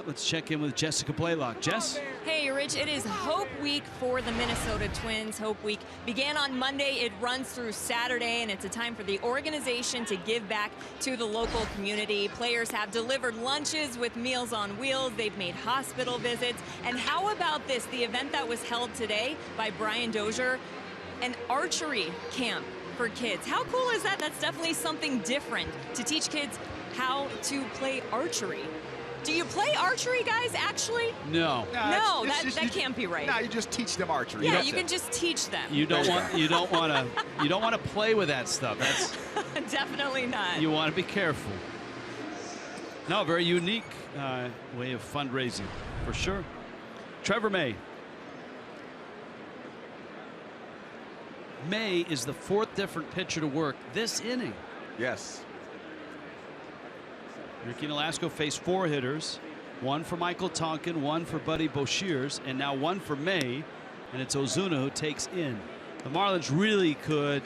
Let's check in with Jessica Blaylock. Jess? Hey, Rich, it is Hope Week for the Minnesota Twins. Hope Week began on Monday. It runs through Saturday, and it's a time for the organization to give back to the local community. Players have delivered lunches with Meals on Wheels. They've made hospital visits. And how about this, the event that was held today by Brian Dozier, an archery camp for kids. How cool is that? That's definitely something different to teach kids how to play archery. Do you play archery, guys, actually? No. No, that can't be right. No, you just teach them archery. Yeah, you can just teach them. You don't want to play with that stuff. That's definitely not. You want to be careful. No, very unique way of fundraising, for sure. Trevor May. May is the 4th different pitcher to work this inning. Yes. Ricky Nolasco faced 4 hitters, 1 for Michael Tonkin, 1 for Buddy Boshears, and now 1 for May, and it's Ozuna who takes in. The Marlins really could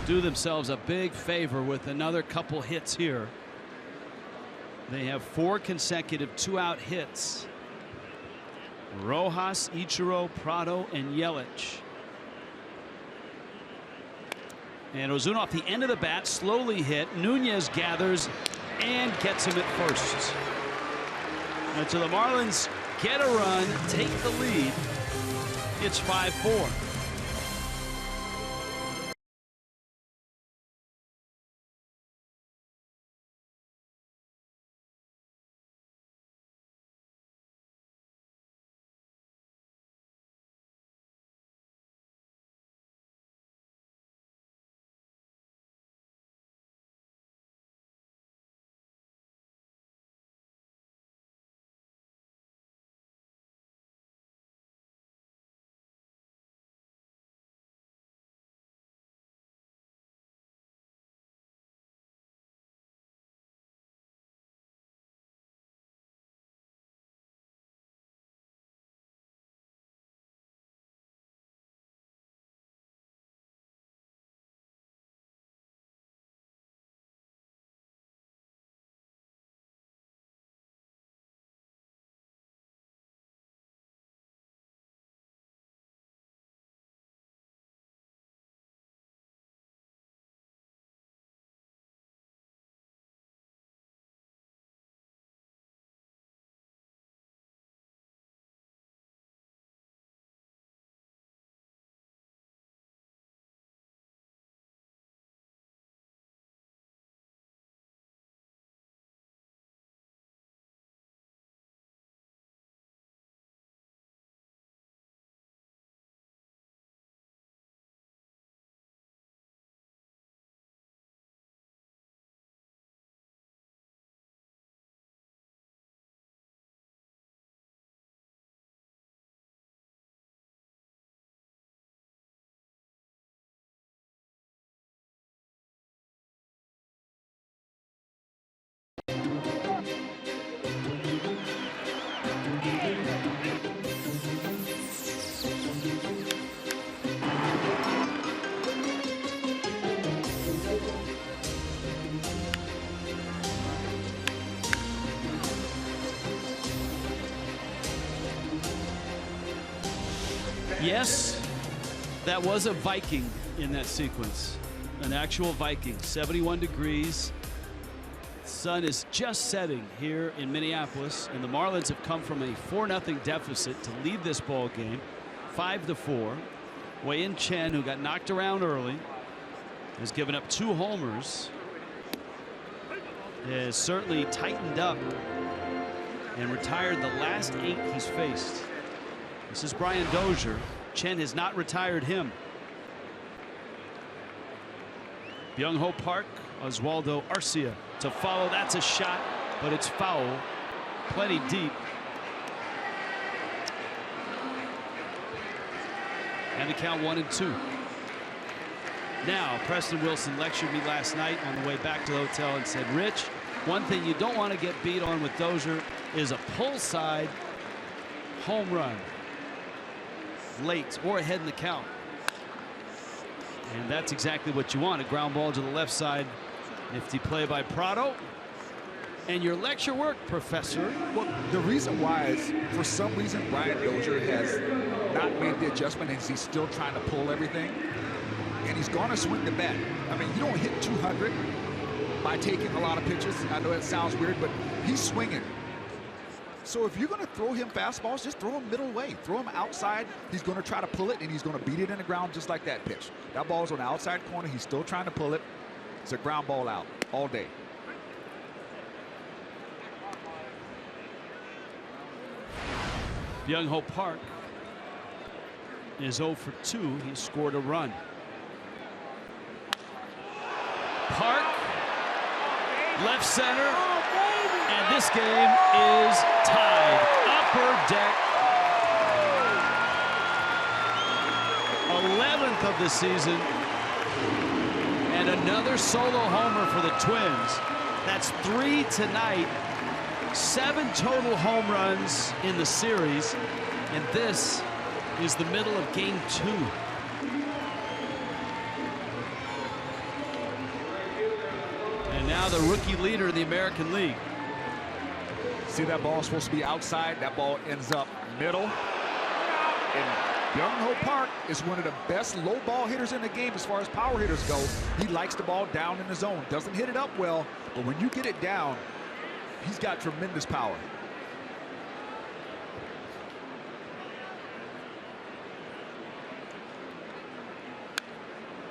do themselves a big favor with another couple hits here. They have 4 consecutive 2-out hits. Rojas, Ichiro, Prado, and Yelich. And Ozuna off the end of the bat, slowly hit. Nunez gathers and gets him at first. And so the Marlins get a run, take the lead. It's 5-4. Yes, that was a Viking in that sequence. An actual Viking. 71 degrees. The sun is just setting here in Minneapolis, and the Marlins have come from a 4-0 deficit to lead this ball game 5-4. Wei-Yin Chen, who got knocked around early, has given up 2 homers, has certainly tightened up and retired the last 8 he's faced. This is Brian Dozier. Chen has not retired him. Byung-Ho Park, Oswaldo Arcia to follow. That's a shot, but it's foul. Plenty deep. And the count 1-2. Now, Preston Wilson lectured me last night on the way back to the hotel and said, Rich, one thing you don't want to get beat on with Dozier is a pull side home run late or ahead in the count. And that's exactly what you want. A ground ball to the left side. Nifty play by Prado. and your lecture work, Professor. Well, the reason why is, for some reason, Brian Dozier has not made the adjustment, and he's still trying to pull everything. And he's going to swing the bat. I mean, you don't hit 200 by taking a lot of pitches. I know that sounds weird, but he's swinging. So if you're going to throw him fastballs, just throw him middle way. Throw him outside. He's going to try to pull it, and he's going to beat it in the ground just like that pitch. That ball's on the outside corner. He's still trying to pull it. It's a ground ball out all day. Young Hope Park is 0 for 2. He scored a run. Park, left center, and this game is tied. Upper deck, 11th of the season, and another solo homer for the Twins. That's 3 tonight. 7 total home runs in the series, and this is the middle of game 2. And now the rookie leader in the American League. See, that ball is supposed to be outside. That ball ends up middle. And Young Hope Park is one of the best low ball hitters in the game as far as power hitters go. He likes the ball down in the zone. Doesn't hit it up well, but when you get it down, he's got tremendous power.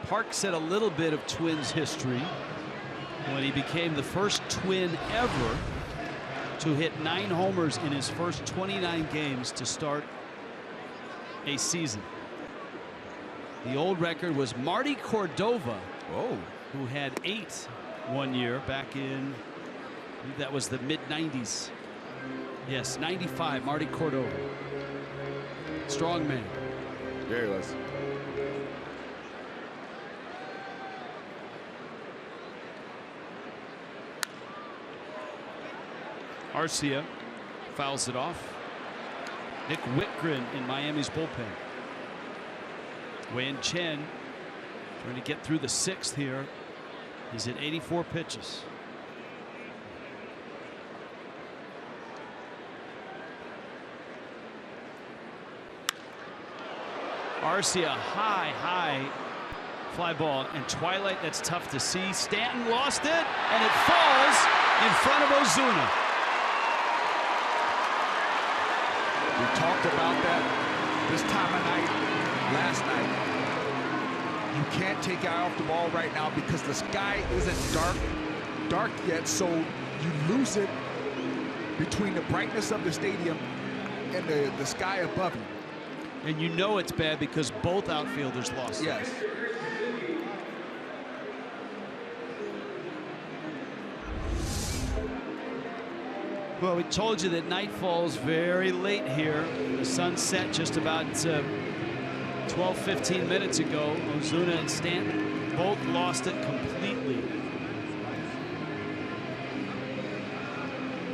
Park said a little bit of Twins history when he became the first Twin ever to hit 9 homers in his first 29 games to start a season. The old record was Marty Cordova, who had 8 one year back in, I believe that was the mid-90s. Yes, 95, Marty Cordova. Strong man. There he was. Arcia fouls it off. Nick Whitgren in Miami's bullpen. Wei Chen trying to get through the 6th here. He's at 84 pitches. Arcia, high fly ball, and Twilight, that's tough to see. Stanton lost it, and it falls in front of Ozuna. We talked about that this time of night, last night. You can't take your eye off the ball right now because the sky isn't dark yet, so you lose it between the brightness of the stadium and the sky above you. And you know it's bad because both outfielders lost. Yes. Well, we told you that night falls very late here. The sun set just about 12-15 minutes ago. Ozuna and Stanton both lost it completely.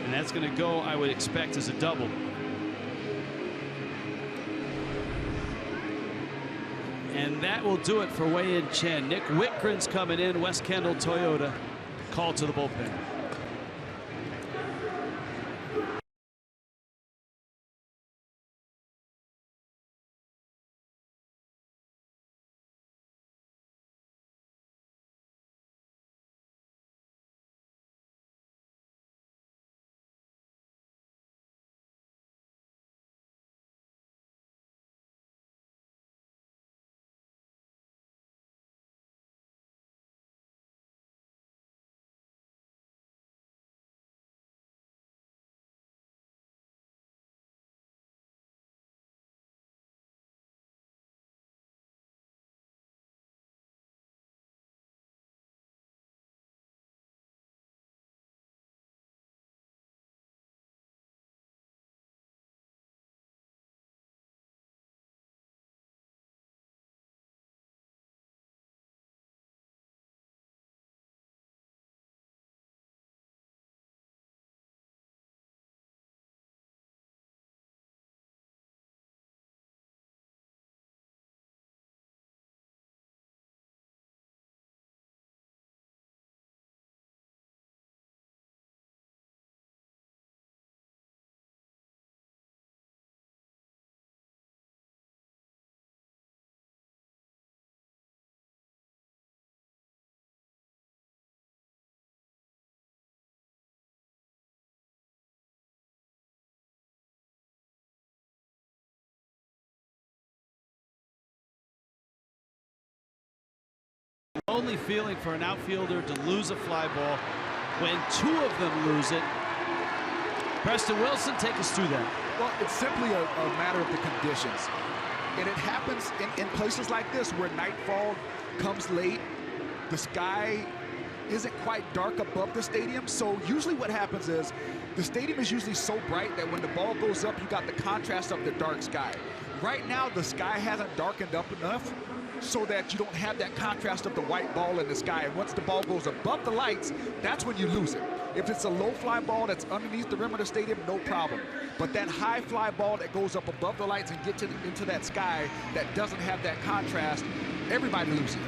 And that's going to go, I would expect, as a double. And that will do it for Wei Chen. Nick Whitgren's coming in. West Kendall Toyota. Call to the bullpen. Only feeling for an outfielder to lose a fly ball when two of them lose it. Preston Wilson, take us through that. Well, it's simply a matter of the conditions. And it happens in places like this where nightfall comes late. The sky isn't quite dark above the stadium. So usually what happens is the stadium is usually so bright that when the ball goes up, you got the contrast of the dark sky. Right now, the sky hasn't darkened up enough so that you don't have that contrast of the white ball in the sky. And once the ball goes above the lights, that's when you lose it. If it's a low fly ball that's underneath the rim of the stadium, no problem. But that high fly ball that goes up above the lights and gets into that sky that doesn't have that contrast, everybody loses it.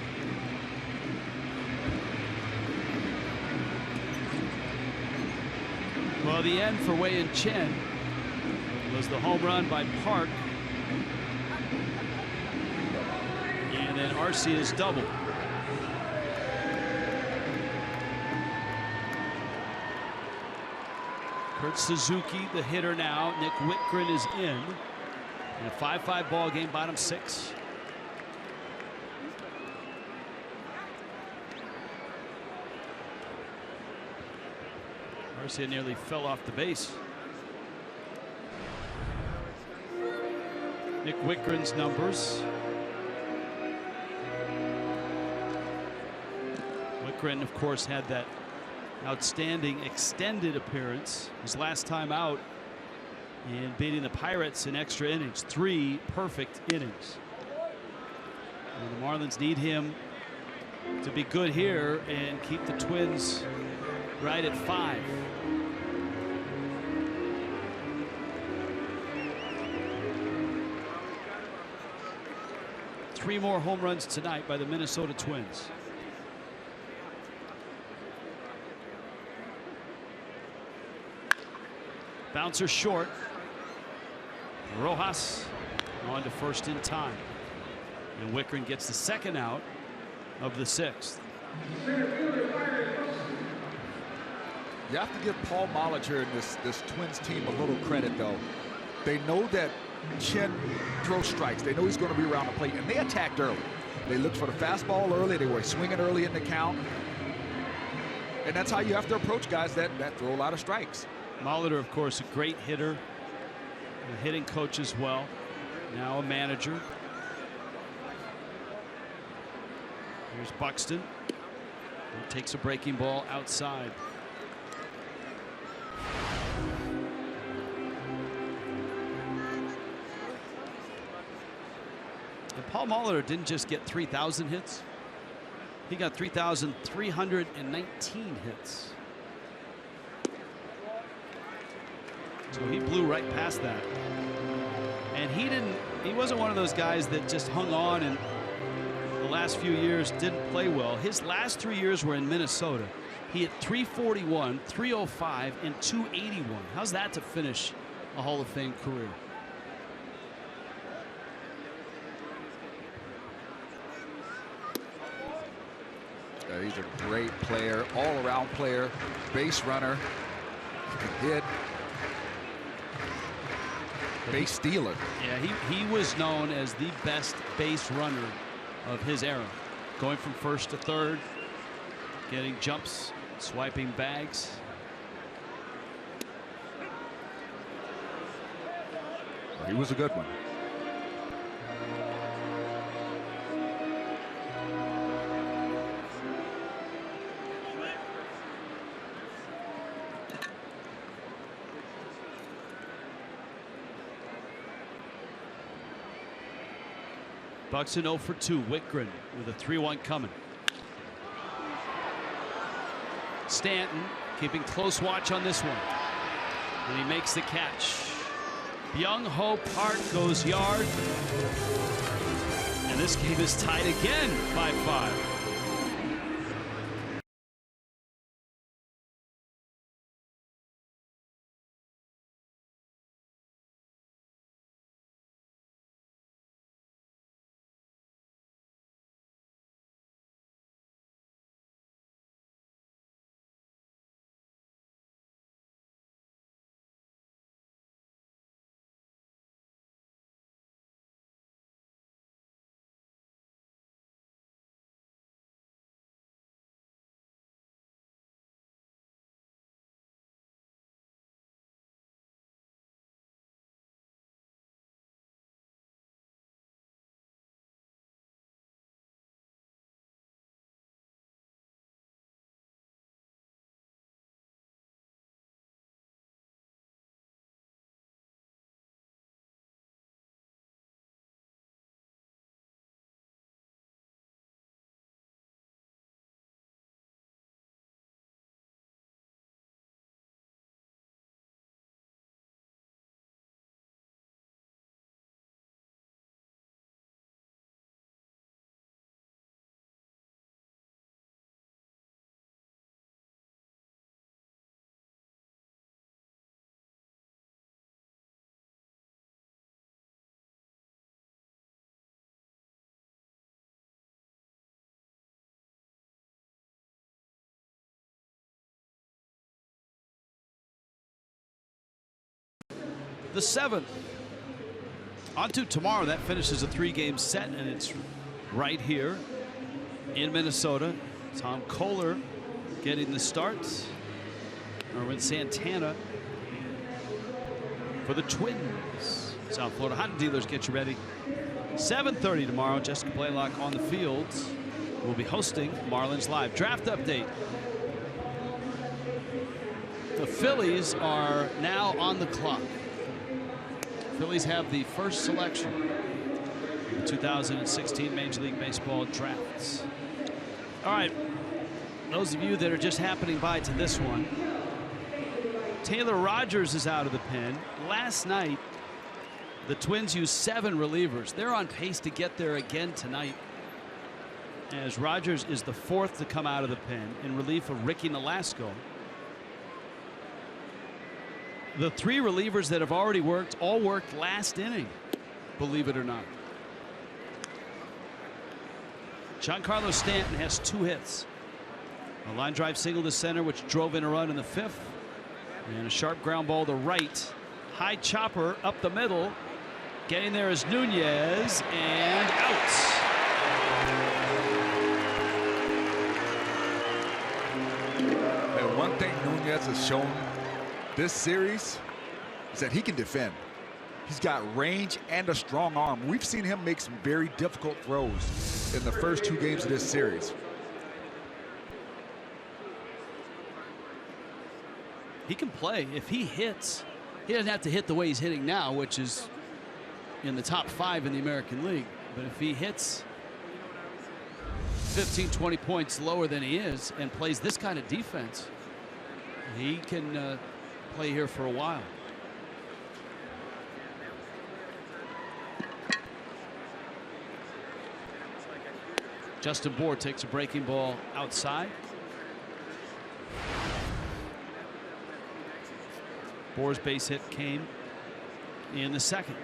Well, the end for Wei and Chen was the home run by Park. And then Arcia's double. Kurt Suzuki, the hitter now. Nick Whitgren is in a 5-5 ball game, bottom 6. Arcia nearly fell off the base. Nick Whitgren's numbers. Whitgren, of course, had that outstanding extended appearance his last time out in beating the Pirates in extra innings. 3 perfect innings. And the Marlins need him to be good here and keep the Twins right at 5. Three more home runs tonight by the Minnesota Twins. Bouncer short. Rojas on to first in time. And Whitgren gets the second out of the 6th. You have to give Paul Molitor and this Twins team a little credit, though. They know that Chen throws strikes. They know he's going to be around the plate, and they attacked early. They looked for the fastball early. They were swinging early in the count. And that's how you have to approach guys that throw a lot of strikes. Molitor, of course, a great hitter, a hitting coach as well. Now a manager. Here's Buxton. He takes a breaking ball outside. And Paul Molitor didn't just get 3,000 hits. He got 3,319 hits. So he blew right past that. And he wasn't one of those guys that just hung on and the last few years didn't play well. His last 3 years were in Minnesota. He hit 341, 305, and 281. How's that to finish a Hall of Fame career? He's a great player, all-around player, base runner, hit, base stealer. Yeah, he was known as the best base runner of his era, going from first to third, getting jumps, swiping bags. He was a good one. Buxton 0 for 2. Whitgren with a 3-1 coming. Stanton keeping close watch on this one. And he makes the catch. Byung-Ho Park goes yard. And this game is tied again 5-5. the 7th. On to tomorrow. That finishes a 3-game set, and it's right here in Minnesota. Tom Kohler getting the start. Erwin Santana for the Twins. South Florida Honda dealers, get you ready. 7:30 tomorrow. Jessica Blaylock on the fields. We'll be hosting Marlins Live. Draft update. The Phillies are now on the clock. Phillies have the first selection in the 2016 Major League Baseball drafts. All right, those of you that are just happening by to this one, Taylor Rogers is out of the pen. Last night, the Twins used 7 relievers. They're on pace to get there again tonight, as Rogers is the 4th to come out of the pen in relief of Ricky Nolasco. The 3 relievers that have already worked all worked last inning, believe it or not. Giancarlo Stanton has 2 hits. A line drive single to center, which drove in a run in the 5th. And a sharp ground ball to right. High chopper up the middle. Getting there is Nunez, and out. And one thing Nunez has shown this series is that he can defend. He's got range and a strong arm. We've seen him make some very difficult throws in the first 2 games of this series. He can play. If he hits, he doesn't have to hit the way he's hitting now, which is in the top 5 in the American League. But if he hits 15, 20 points lower than he is and plays this kind of defense, he can play here for a while. Justin Bour takes a breaking ball outside. Bour's base hit came in the 2nd.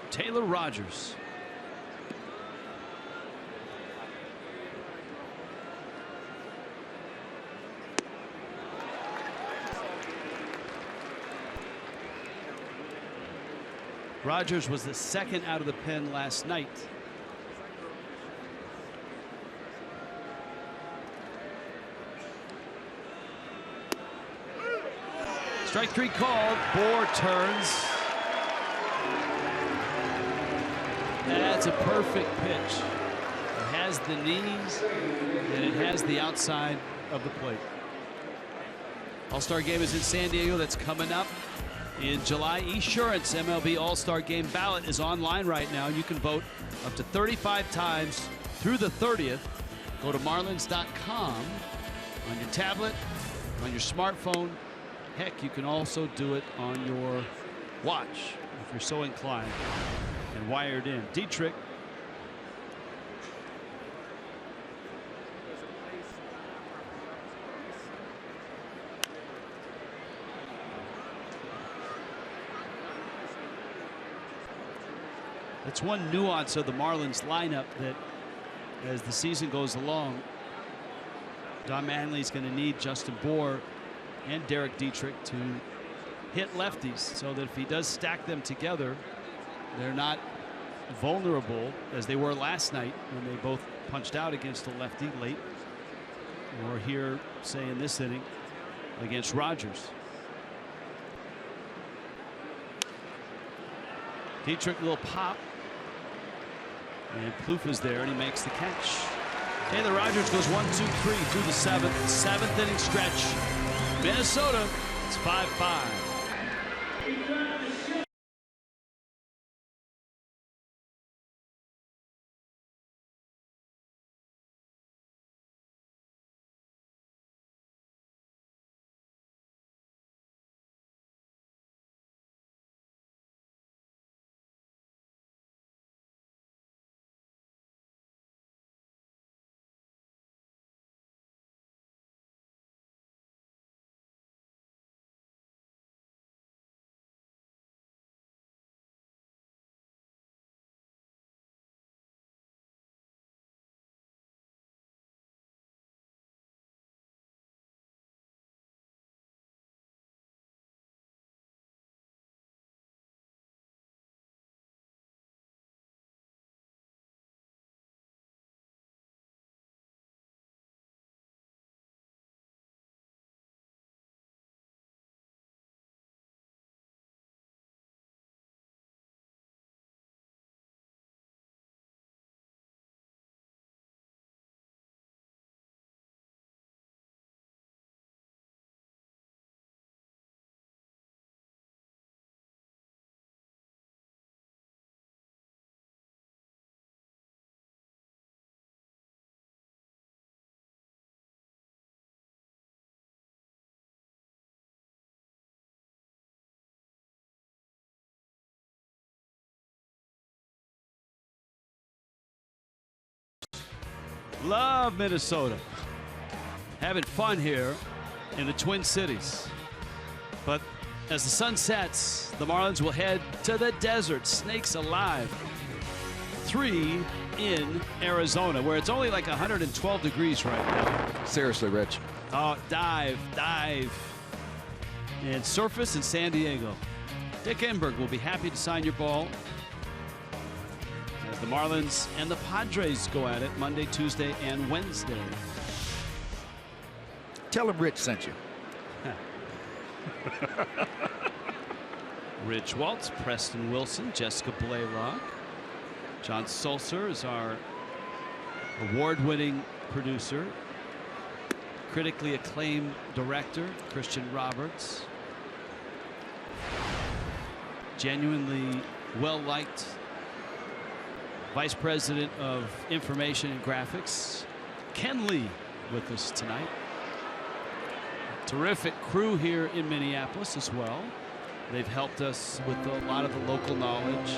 Taylor Rogers. Rogers was the 2nd out of the pen last night. Strike 3 called. Bour turns. That's a perfect pitch. It has the knees and it has the outside of the plate. All-Star Game is in San Diego. That's coming up in July. Esurance MLB All-Star Game ballot is online right now. You can vote up to 35 times through the 30th. Go to marlins.com on your tablet, on your smartphone. Heck, you can also do it on your watch if you're so inclined and wired in. Dietrich. That's one nuance of the Marlins lineup that as the season goes along, Don Manley's going to need Justin Bour and Derek Dietrich to hit lefties so that if he does stack them together, they're not vulnerable as they were last night when they both punched out against a lefty late, or here, say, in this inning against Rogers. Dietrich, little pop. And Plouffe is there, and he makes the catch. Taylor Rogers goes 1, 2, 3 through the 7th inning stretch. Minnesota, it's 5-5. Love Minnesota. Having fun here in the Twin Cities. But as the sun sets, the Marlins will head to the desert. Snakes alive. 3 in Arizona, where it's only like 112 degrees right now. Seriously, Rich. Oh, dive. And surface in San Diego. Dick Enberg will be happy to sign your ball as the Marlins and the Padres go at it Monday, Tuesday, and Wednesday. Tell him Rich sent you. Rich Waltz, Preston Wilson, Jessica Blaylock. John Sulzer is our award-winning producer. Critically acclaimed director, Christian Roberts. Genuinely well-liked Vice President of Information and Graphics, Ken Lee, with us tonight. Terrific crew here in Minneapolis as well. They've helped us with a lot of the local knowledge.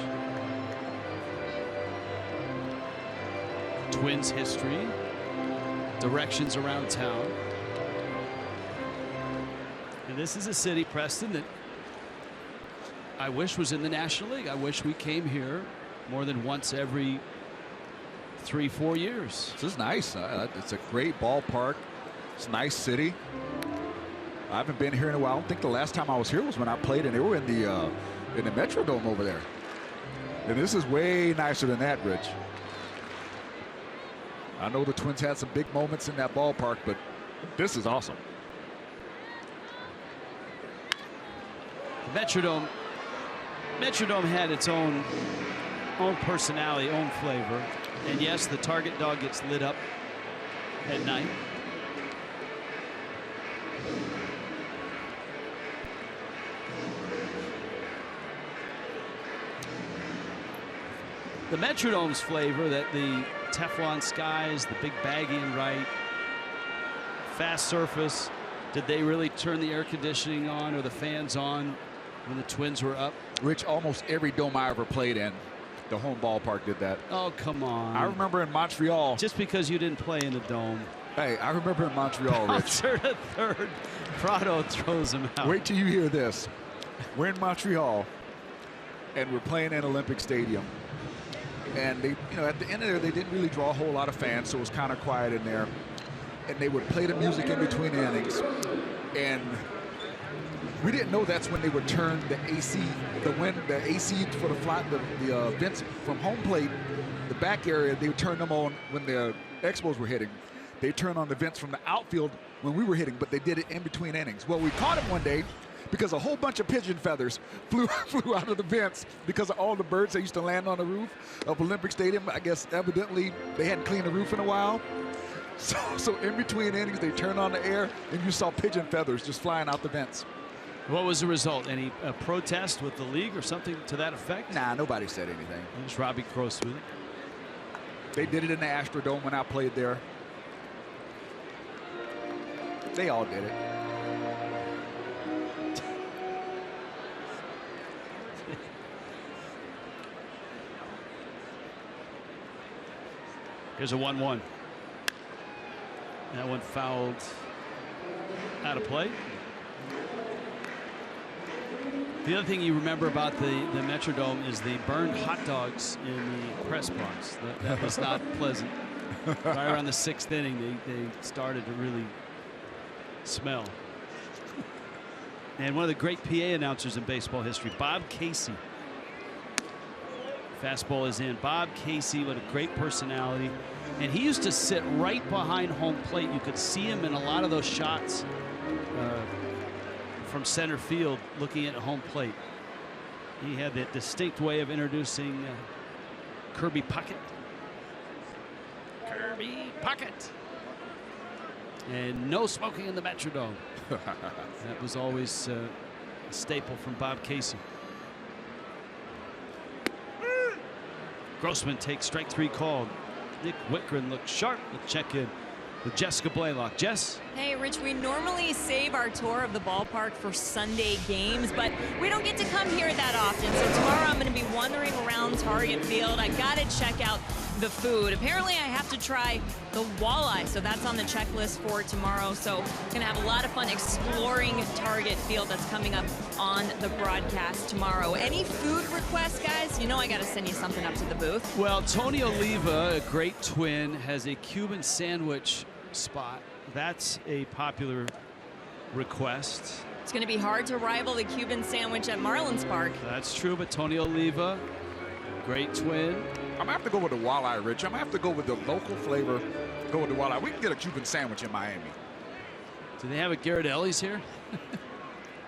Twins history, directions around town. And this is a city, Preston, that I wish was in the National League. I wish we came here more than once every 3-4 years. This is nice. It's a great ballpark. It's a nice city. I haven't been here in a while. I don't think the last time I was here was when I played, and they were in the Metrodome over there. And this is way nicer than that, Rich. I know the Twins had some big moments in that ballpark, but this is awesome. The Metrodome had its own personality, own flavor. And yes, the target dog gets lit up at night. The Metrodome's flavor, that the Teflon skies, the big baggy and right, fast surface. Did they really turn the air conditioning on or the fans on when the Twins were up? Rich, almost every dome I ever played in, the home ballpark did that. Oh, come on. I remember in Montreal. Just because you didn't play in the dome. Hey, I remember in Montreal, Rich. Bouncer to third. Prado throws him out. Wait till you hear this. We're in Montreal, and we're playing in Olympic Stadium. And they, at the end of there, they didn't really draw a whole lot of fans, so it was kind of quiet in there. And they would play the music in between innings. And we didn't know that's when they would turn the AC, the AC for the vents from home plate, the back area, they would turn them on when the Expos were hitting. They turned on the vents from the outfield when we were hitting, but they did it in between innings. Well, we caught them one day because a whole bunch of pigeon feathers flew out of the vents because of all the birds that used to land on the roof of Olympic Stadium. I guess evidently they hadn't cleaned the roof in a while. So in between innings, they turned on the air, and you saw pigeon feathers just flying out the vents. What was the result? Any protest with the league or something to that effect? Nah, nobody said anything. It was Robbie Grossman. They did it in the Astrodome when I played there. They all did it. Here's a 1-1. That one fouled out of play. The other thing you remember about the Metrodome is the burned hot dogs in the press box. That was not pleasant. Right around the 6th inning, they started to really smell. And one of the great PA announcers in baseball history, Bob Casey. Fastball is in. Bob Casey, what a great personality. And he used to sit right behind home plate. You could see him in a lot of those shots from center field looking at home plate. He had that distinct way of introducing Kirby Puckett. Kirby Puckett. And no smoking in the Metrodome. That was always a staple from Bob Casey. Grossman takes strike 3 called. Nick Wickren looks sharp. We'll check in with Jessica Blaylock. Jess? Hey, Rich, we normally save our tour of the ballpark for Sunday games, but we don't get to come here that often. So tomorrow I'm going to be wandering around Target Field. I got to check out the food. Apparently, I have to try the walleye, so that's on the checklist for tomorrow. So, gonna have a lot of fun exploring Target Field. That's coming up on the broadcast tomorrow. Any food requests, guys? You know I gotta send you something up to the booth. Well, Tony Oliva, a great Twin, has a Cuban sandwich spot. That's a popular request. It's going to be hard to rival the Cuban sandwich at Marlins Park. That's true, but Tony Oliva, great Twin. I'm gonna have to go with the walleye, Rich. I'm gonna have to go with the local flavor. Go with the walleye. We can get a Cuban sandwich in Miami. Do they have a Garrett Ellie's here?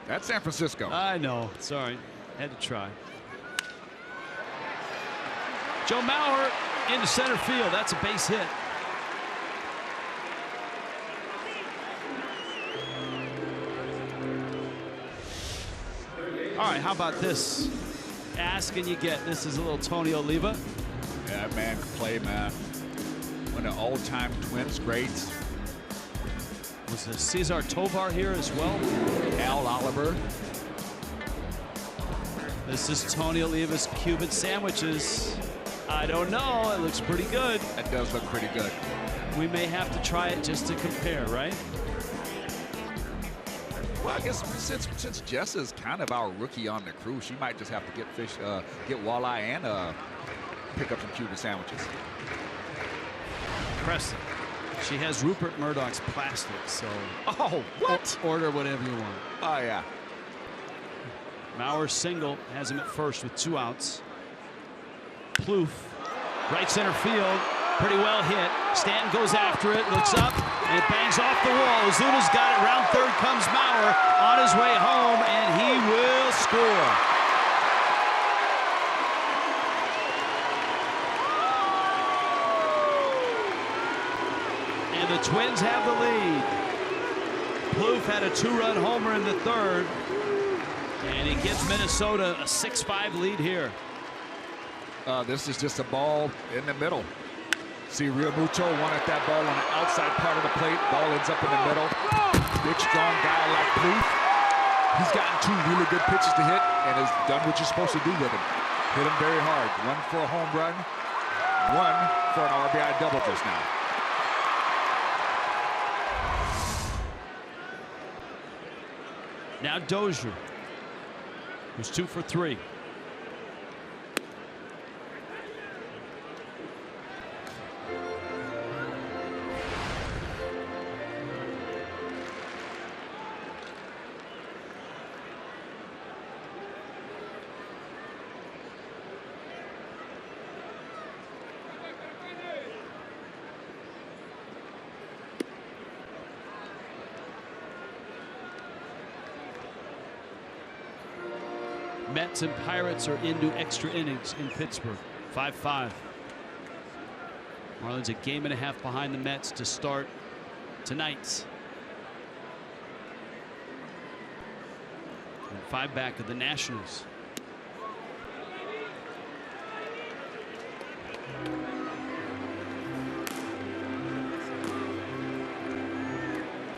That's San Francisco. I know. Sorry. Had to try. Joe Mauer into center field. That's a base hit. All right, how about this? Ask and you get. This is a little Tony Oliva. Yeah, that man can play, man. One of the all-time Twins greats. Was the Cesar Tovar here as well? Al Oliver. This is Tony Oliva's Cuban sandwiches. I don't know. It looks pretty good. That does look pretty good. We may have to try it just to compare, right? Well, I guess since Jess is kind of our rookie on the crew, she might just have to get get walleye and pick up some Cuban sandwiches. Preston. She has Rupert Murdoch's plastic, so. Oh, what? Order whatever you want. Oh, yeah. Mauer single has him at first with 2 outs. Plouffe, right center field, pretty well hit. Stanton goes after it, looks up, and it bangs off the wall. Ozuna's got it. Round third comes Mauer on his way home, and he will score. And the Twins have the lead. Plouffe had a 2-run homer in the third, and he gives Minnesota a 6-5 lead here. This is just a ball in the middle. See, Real Mucho wanted that ball on the outside part of the plate. Ball ends up in the middle. Big, strong guy like Plouffe. He's gotten 2 really good pitches to hit and has done what you're supposed to do with him. Hit him very hard. 1 for a home run, 1 for an RBI double just now. Now Dozier, who's 2 for 3. Mets and Pirates are into extra innings in Pittsburgh. 5-5. Marlins a game and a half behind the Mets to start tonight. And 5 back of the Nationals.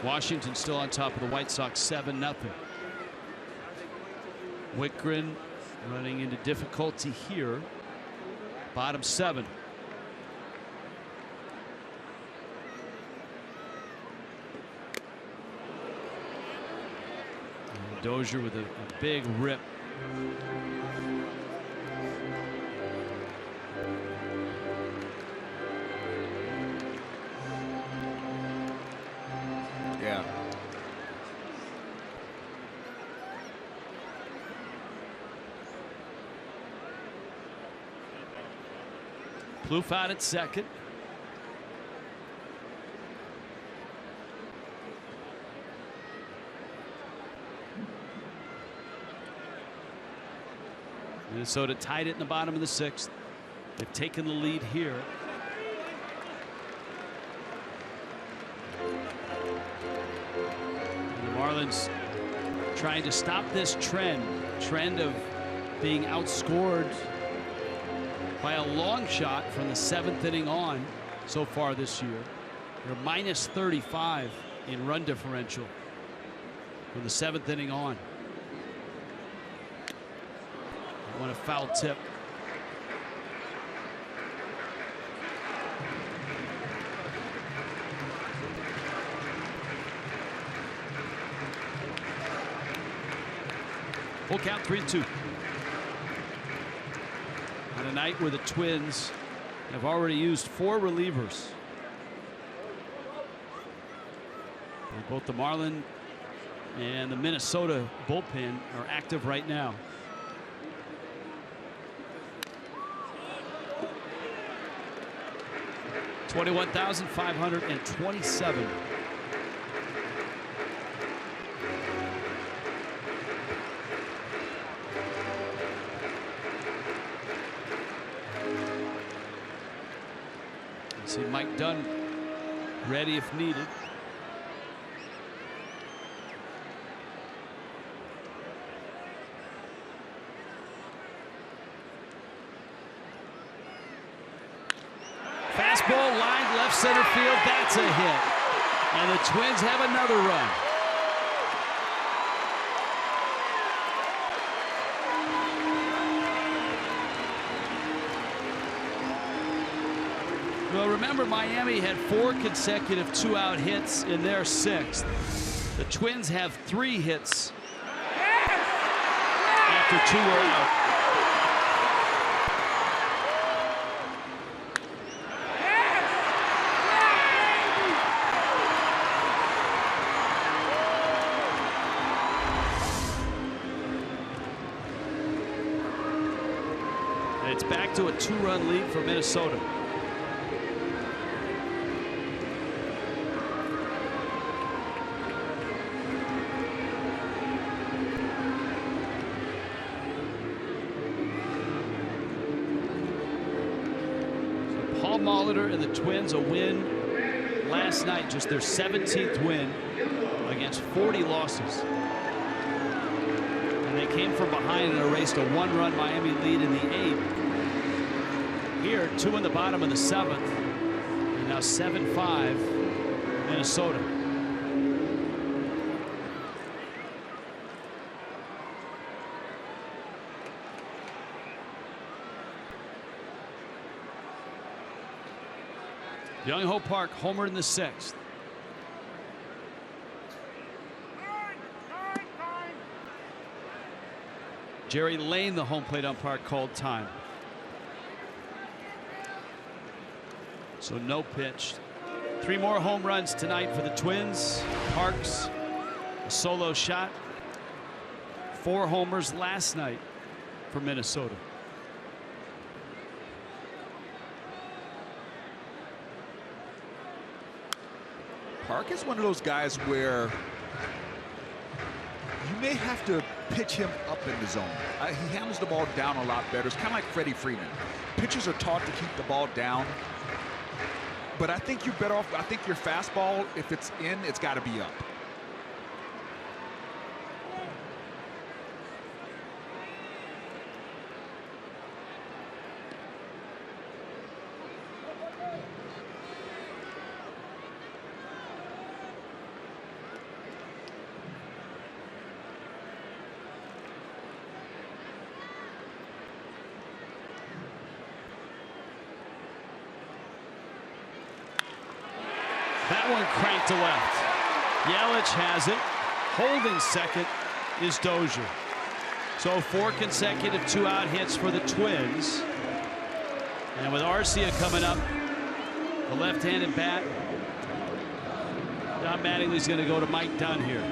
Washington still on top of the White Sox 7-0. Wickren running into difficulty here. Bottom 7. And Dozier with a big rip. Yeah. Plouffe out at second. Minnesota tied it in the bottom of the 6th. They've taken the lead here. And the Marlins trying to stop this trend of being outscored by a long shot from the 7th inning on so far this year. They're minus 35 in run differential from the 7th inning on. They want a foul tip. Full count, 3-2. On a night where the Twins have already used 4 relievers. And both the Marlins and the Minnesota bullpen are active right now. $21,527. See Mike Dunn ready if needed. Fastball lined left center field. That's a hit. And the Twins have another run. Well, remember, Miami had 4 consecutive 2-out hits in their 6th. The Twins have 3 hits after 2 were out. And it's back to a 2-run lead for Minnesota. And the Twins a win last night, just their 17th win against 40 losses. And they came from behind and erased a 1-run Miami lead in the 8th. Here, 2 in the bottom of the 7th, and now 7-5 Minnesota. Young Ho Park homer in the 6th. Jerry Lane, the home plate umpire, called time. So no pitch. 3 more home runs tonight for the Twins. Parks, a solo shot. 4 homers last night for Minnesota. Park is one of those guys where you may have to pitch him up in the zone. He handles the ball down a lot better. It's kind of like Freddie Freeman. Pitchers are taught to keep the ball down. But I think you're better off. I think your fastball, if it's in, it's got to be up. That one cranked to left. Yelich has it. Holding second is Dozier. So 4 consecutive 2-out hits for the Twins. And with Arcia coming up, the left-handed bat, Don Mattingly's going to go to Mike Dunn here.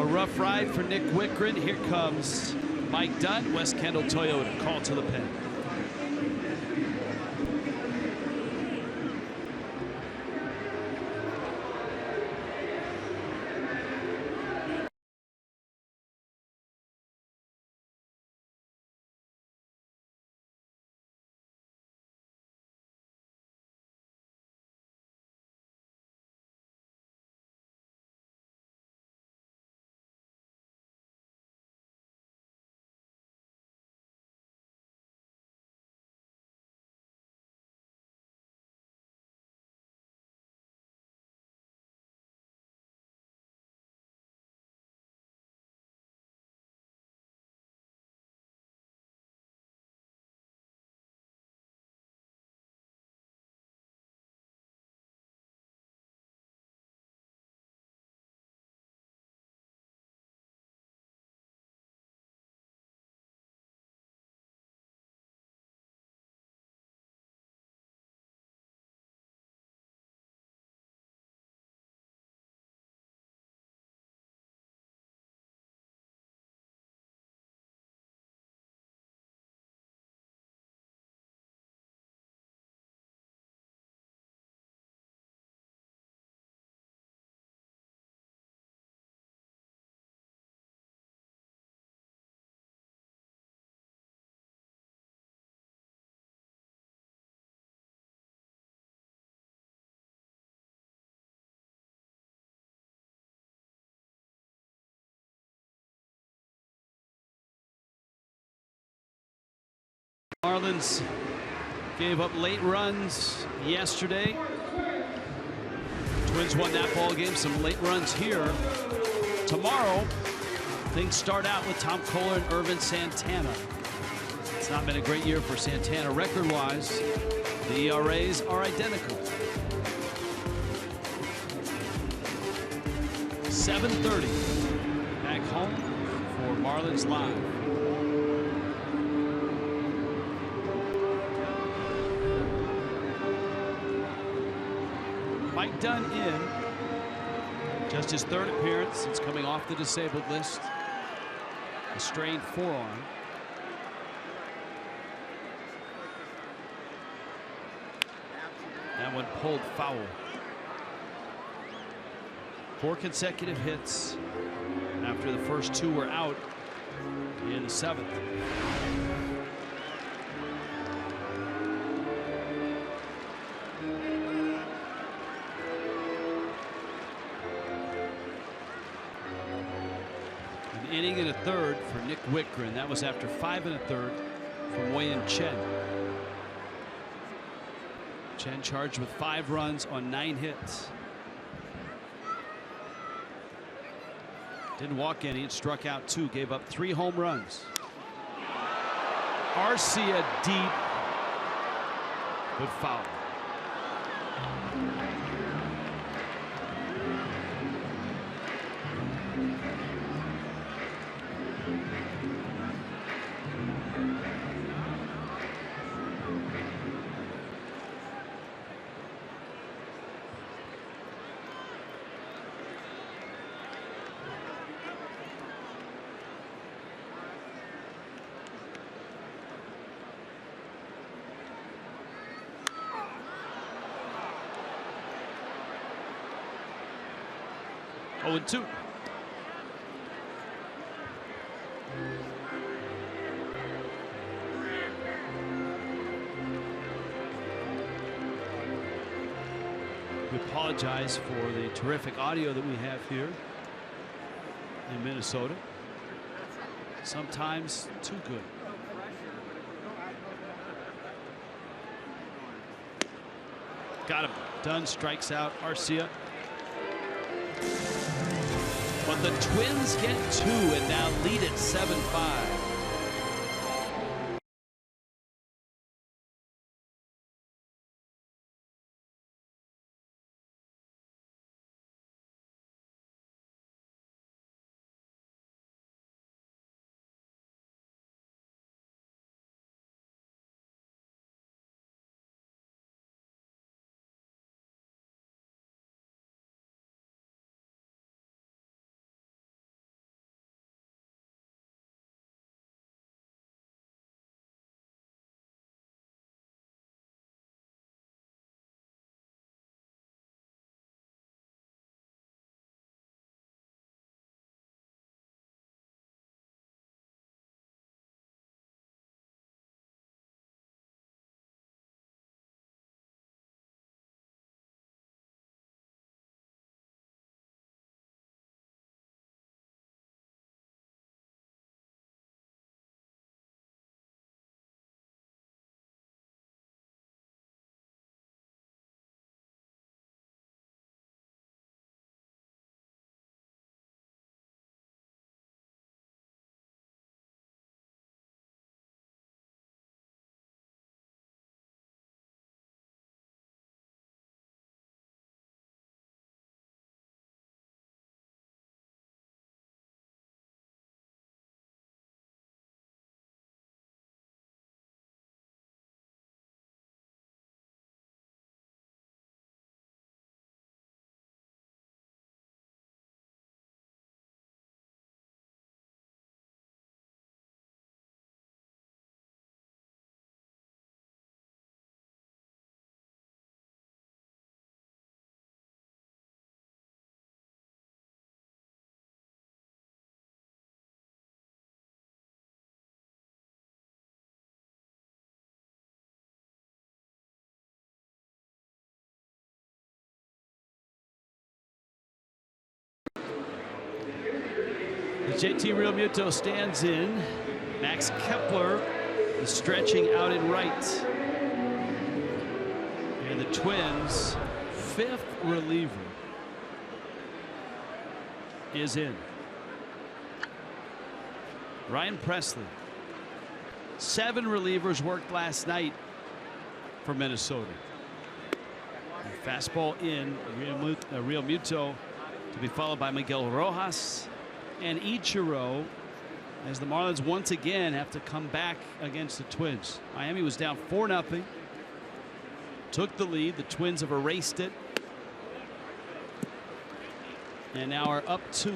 Rough ride for Nick Wickren. Here comes Mike Dunn, West Kendall Toyota, call to the pen. Marlins gave up late runs yesterday. Twins won that ball game. Some late runs here. Tomorrow, things start out with Tom Kohler and Irvin Santana. It's not been a great year for Santana record-wise. The ERAs are identical. 7:30 back home for Marlins Live. Mike Dunn in. Just his third appearance since coming off the disabled list. A strained forearm. That one pulled foul. 4 consecutive hits after the first 2 were out in the 7th. An inning and a third for Nick Wittgren. That was after 5 1/3 from Wei-Yin Chen. Chen charged with 5 runs on 9 hits. Didn't walk any, it struck out 2, gave up 3 home runs. Arcia deep, but foul. Oh, and 2. We apologize for the terrific audio that we have here in Minnesota. Sometimes too good. Got him. Dunn strikes out Arcia. But the Twins get 2 and now lead at 7-5. JT Realmuto stands in. Max Kepler is stretching out in right. And the Twins' 5th reliever is in. Ryan Presley. 7 relievers worked last night for Minnesota. Fastball in, Real Muto to be followed by Miguel Rojas and Ichiro, as the Marlins once again have to come back against the Twins. Miami was down 4-0. Took the lead. The Twins have erased it. And now are up 2.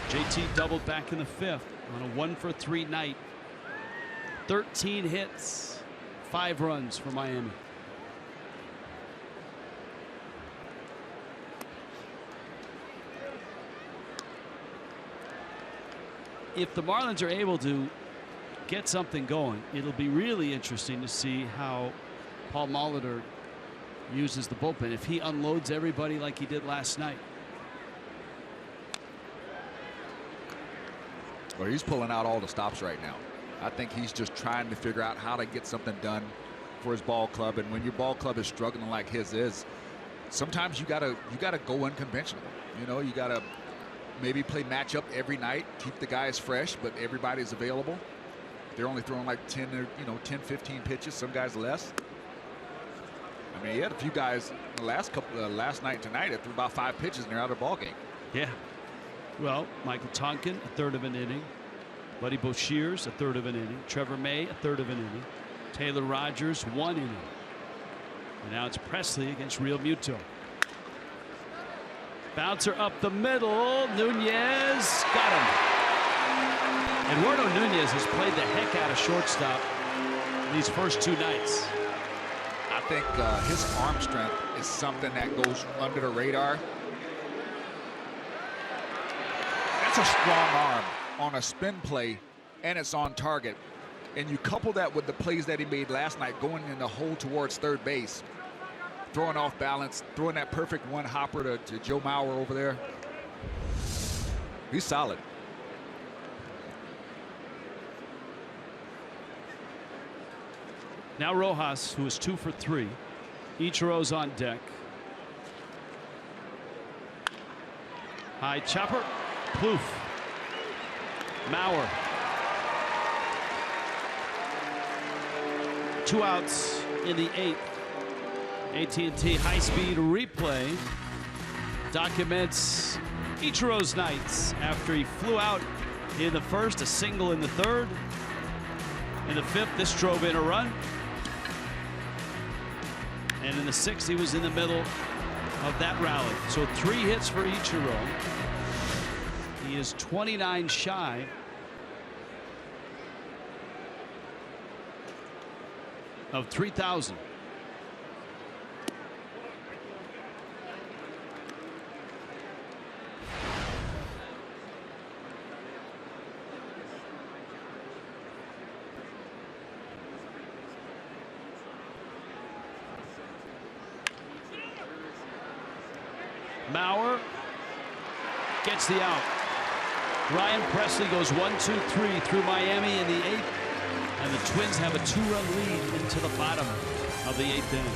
JT doubled back in the 5th on a 1-for-3 night. 13 hits, 5 runs for Miami. If the Marlins are able to get something going, it'll be really interesting to see how Paul Molitor uses the bullpen, if he unloads everybody like he did last night. Well, he's pulling out all the stops right now. I think he's just trying to figure out how to get something done for his ball club. And when your ball club is struggling like his is, sometimes you gotta go unconventional. You know, you gotta maybe play matchup every night, keep the guys fresh, but everybody's available. They're only throwing like 10 or 10, 15 pitches. Some guys less. I mean, he had a few guys the last night tonight that threw about 5 pitches and they're out of the ball game. Yeah. Well, Michael Tonkin, a 1/3 of an inning. Buddy Boshears, a 1/3 of an inning. Trevor May, a 1/3 of an inning. Taylor Rogers, 1 inning. And now it's Presley against Real Muto. Bouncer up the middle. Nunez got him. Eduardo Nunez has played the heck out of shortstop these first 2 nights. I think his arm strength is something that goes under the radar. That's a strong arm on a spin play, and it's on target. And you couple that with the plays that he made last night, going in the hole towards third base, throwing off balance, throwing that perfect one hopper to Joe Mauer over there. He's solid. Now Rojas, who is 2 for 3. Ichiro's on deck. High chopper. Poof. Mauer. 2 outs in the 8th. AT&T high-speed replay documents Ichiro's nights after he flew out in the 1st, a single in the 3rd. In the 5th, this drove in a run. And in the 6th, he was in the middle of that rally. So 3 hits for Ichiro. He is 29 shy of 3,000. Mauer gets the out. Ryan Presley goes 1-2-3 through Miami in the 8th, and the Twins have a 2-run lead into the bottom of the 8th inning.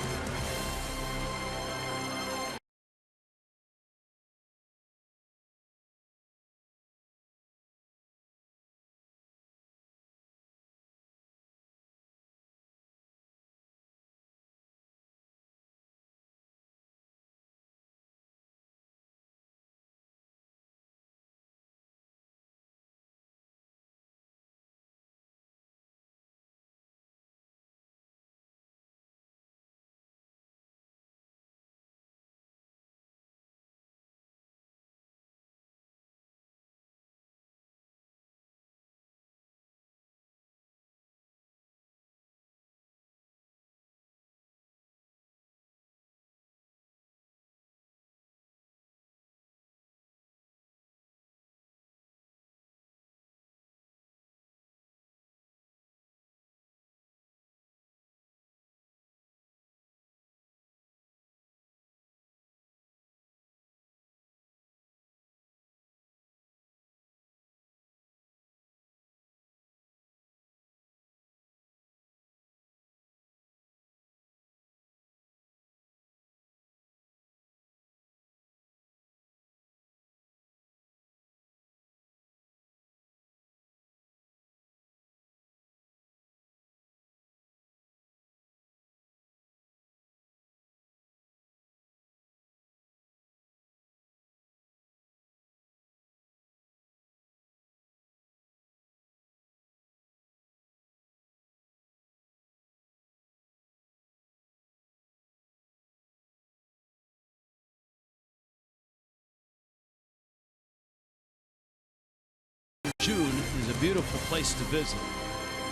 June is a beautiful place to visit,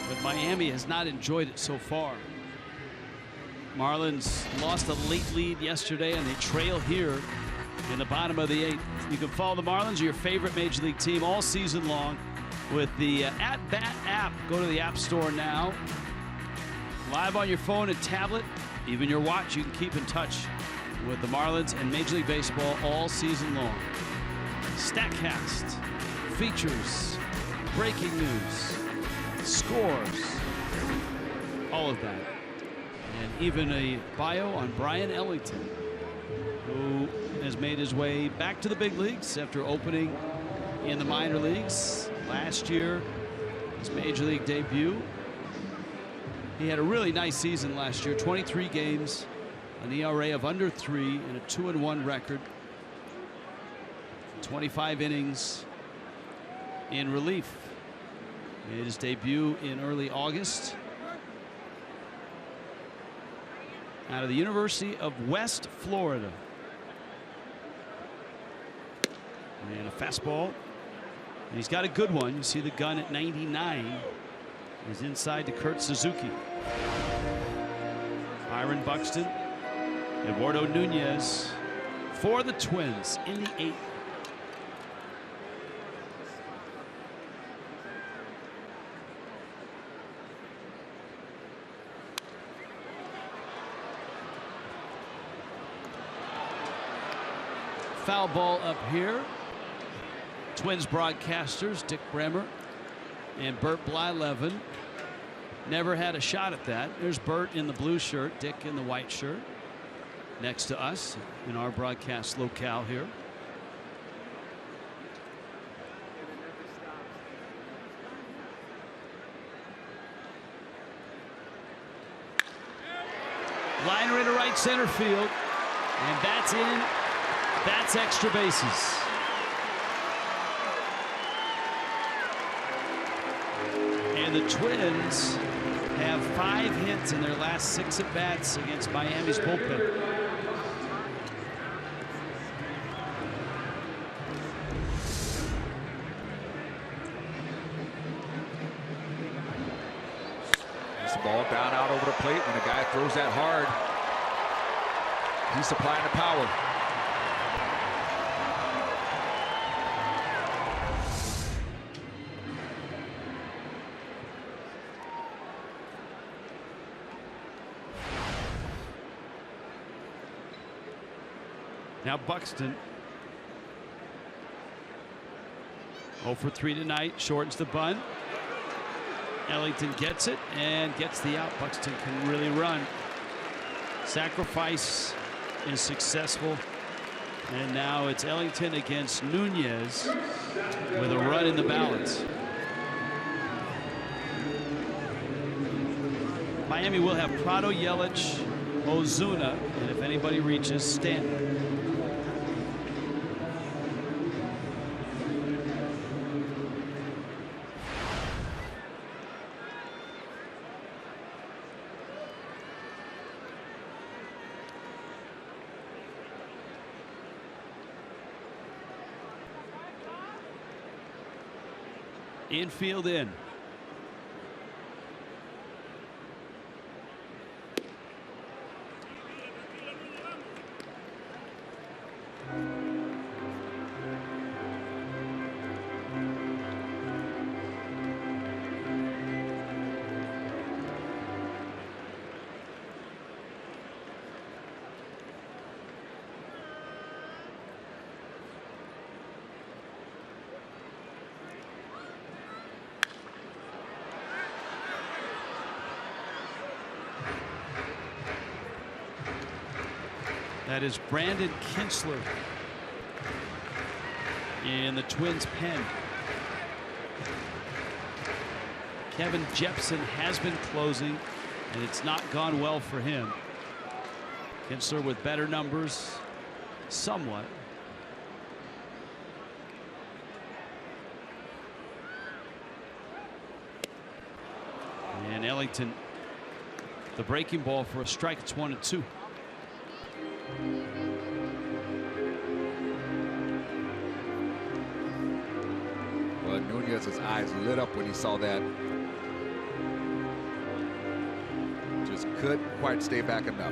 but Miami has not enjoyed it so far. Marlins lost a late lead yesterday, and they trail here in the bottom of the 8th. You can follow the Marlins or your favorite Major League team all season long with the At Bat app. Go to the App Store now. Live on your phone and tablet, even your watch, you can keep in touch with the Marlins and Major League Baseball all season long. StatCast, features, breaking news, scores, all of that. And even a bio on Brian Ellington, who has made his way back to the big leagues after opening in the minor leagues last year, his Major League debut. He had a really nice season last year, 23 games, an ERA of under 3, and a 2-1 record. 25 innings in relief. Made his debut in early August. Out of the University of West Florida. And a fastball. And he's got a good one. You see the gun at 99. He's inside to Kurt Suzuki. Byron Buxton. Eduardo Nunez for the Twins in the 8th. Foul ball up here. Twins broadcasters Dick Bremer and Bert Blyleven never had a shot at that. There's Bert in the blue shirt, Dick in the white shirt, next to us in our broadcast locale here. Liner into right center field, and that's in. That's extra bases. And the Twins have 5 hits in their last 6 at-bats against Miami's bullpen. It's the ball down out over the plate. When a guy throws that hard, he's supplying the power. Now Buxton. 0 for 3 tonight. Shortens the bunt. Ellington gets it and gets the out. Buxton can really run. Sacrifice is successful. And now it's Ellington against Nunez with a run in the balance. Miami will have Prado, Yelich, Ozuna, and if anybody reaches, Stanton. Infield in. That is Brandon Kinsler in the Twins pen. Kevin Jepson has been closing, and it's not gone well for him. Kinsler with better numbers, somewhat. And Ellington, the breaking ball for a strike. It's 1-2. Well, Nunez's eyes lit up when he saw that. Just couldn't quite stay back enough.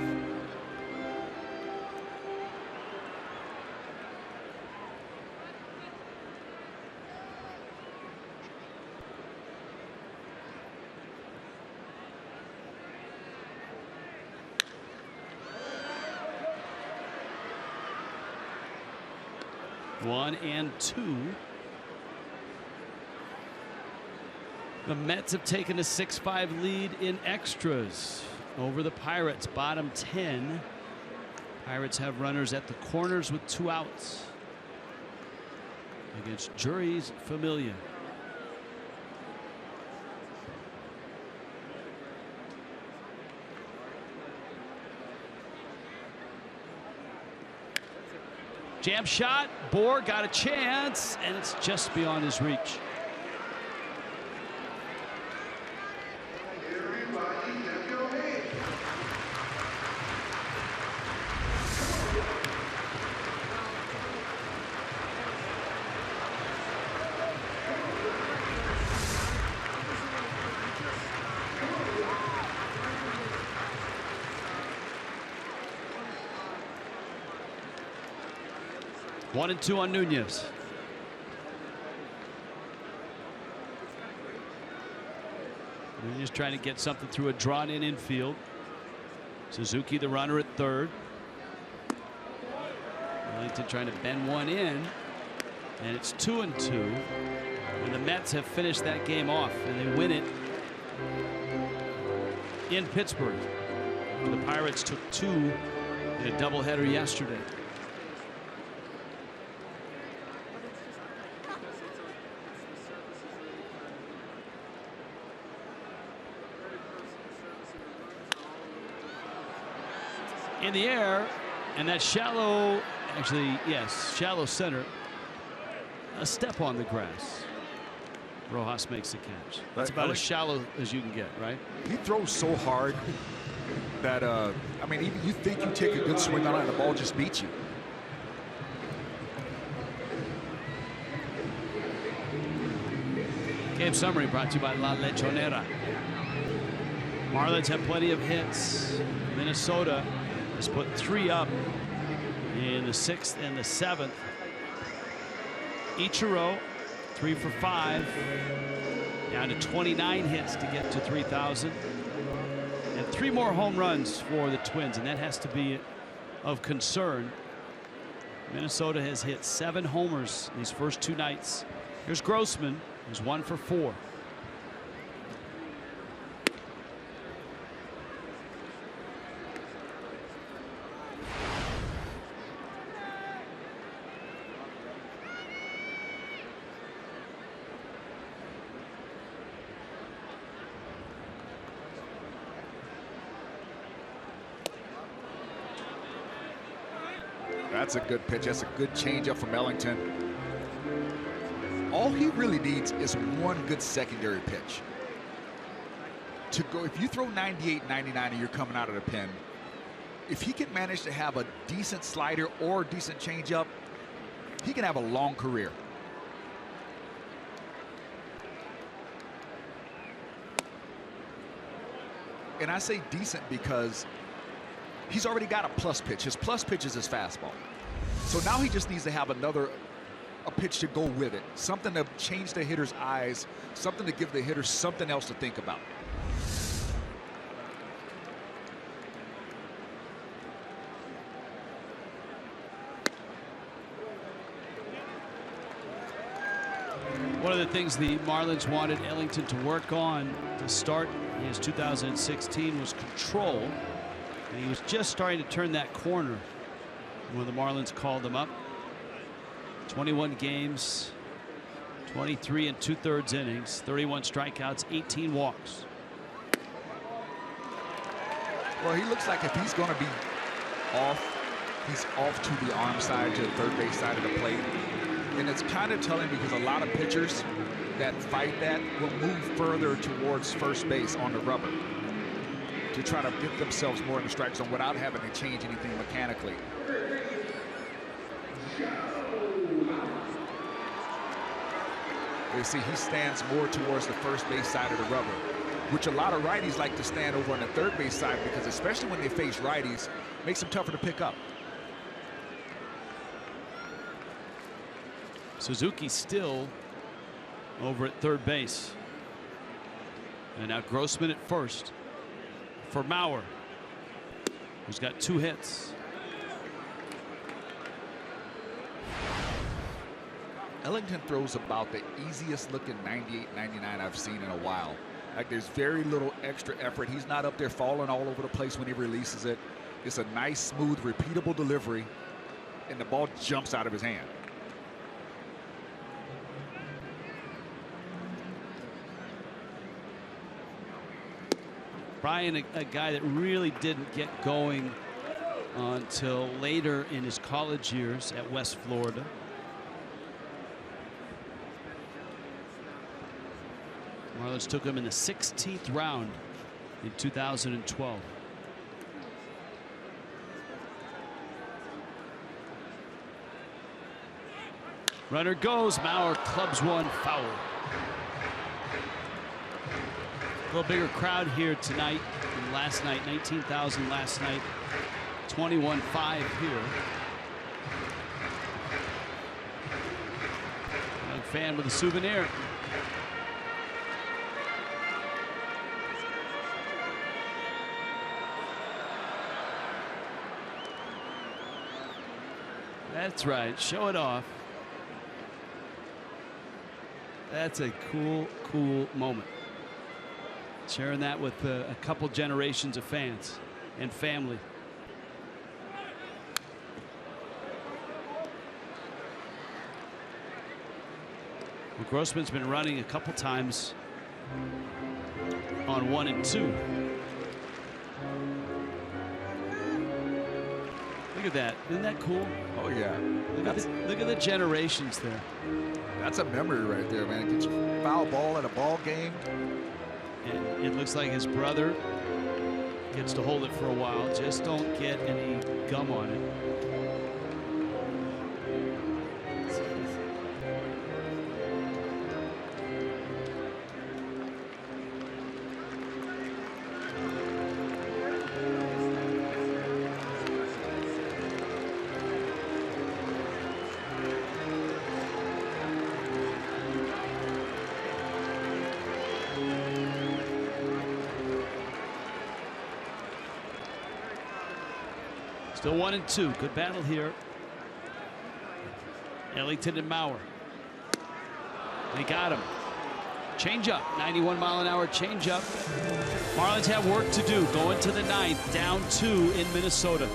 One and two. The Mets have taken a 6-5 lead in extras over the Pirates. Bottom 10. Pirates have runners at the corners with 2 outs against Jury's Familia. Jam shot. Bohr got a chance, and it's just beyond his reach. One and two on Nunez. Nunez trying to get something through a drawn-in infield. Suzuki, the runner, at third. Ellington trying to bend one in, and it's 2-2. And the Mets have finished that game off, and they win it in Pittsburgh. The Pirates took 2 in a doubleheader yesterday. In the air, and that shallow, actually, yes, shallow center. A step on the grass. Rojas makes the catch. That's about as shallow as you can get, right? He throws so hard that, I mean, even you think you take a good swing on it and the ball just beats you. Game summary brought to you by La Lechonera. Marlins have plenty of hits. Minnesota has put 3 up in the 6th and the 7th. Ichiro 3 for 5, down to 29 hits to get to 3,000, and 3 more home runs for the Twins, and that has to be of concern. Minnesota has hit 7 homers these first 2 nights. Here's Grossman, who's 1 for 4. That's a good pitch. That's a good changeup from Ellington. All he really needs is one good secondary pitch to go. If you throw 98, 99 and you're coming out of the pen, if he can manage to have a decent slider or decent changeup, he can have a long career. And I say decent because he's already got a plus pitch. His plus pitch is his fastball. So now he just needs to have a pitch to go with it. Something to change the hitter's eyes. Something to give the hitter something else to think about. One of the things the Marlins wanted Ellington to work on to start his 2016 was control. And he was just starting to turn that corner when the Marlins called him up. 21 games, 23 2/3 innings, 31 strikeouts, 18 walks. Well, he looks like if he's going to be off, he's off to the arm side, to the third base side of the plate. And it's kind of telling because a lot of pitchers that fight that will move further towards first base on the rubber to try to get themselves more in the strike zone without having to change anything mechanically. You see, he stands more towards the first base side of the rubber, which a lot of righties like to stand over on the third base side because especially when they face righties, it makes them tougher to pick up. Suzuki still over at third base. And now Grossman at first for Mauer, who's got 2 hits. Ellington throws about the easiest looking 98-99 I've seen in a while. Like there's very little extra effort. He's not up there falling all over the place when he releases it. It's a nice, smooth, repeatable delivery, and the ball jumps out of his hand. Brian, a guy that really didn't get going until later in his college years at West Florida. Marlins took him in the 16th round in 2012. Runner goes. Mauer clubs one foul. A little bigger crowd here tonight than last night. 19,000 last night. 21,500 here. Young fan with a souvenir. That's right. Show it off. That's a cool, cool moment. Sharing that with a couple generations of fans and family. Well, Grossman's been running a couple times on 1 and 2. Look at that. Isn't that cool? Oh, yeah. Look at the generations there. That's a memory right there, man. Get your foul ball at a ball game. And it looks like his brother gets to hold it for a while. Just don't get any gum on it. Still 1 and 2. Good battle here. Ellington and Mauer. They got him. Change up. 91-mile-an-hour change up. Marlins have work to do going to the 9th. Down 2 in Minnesota.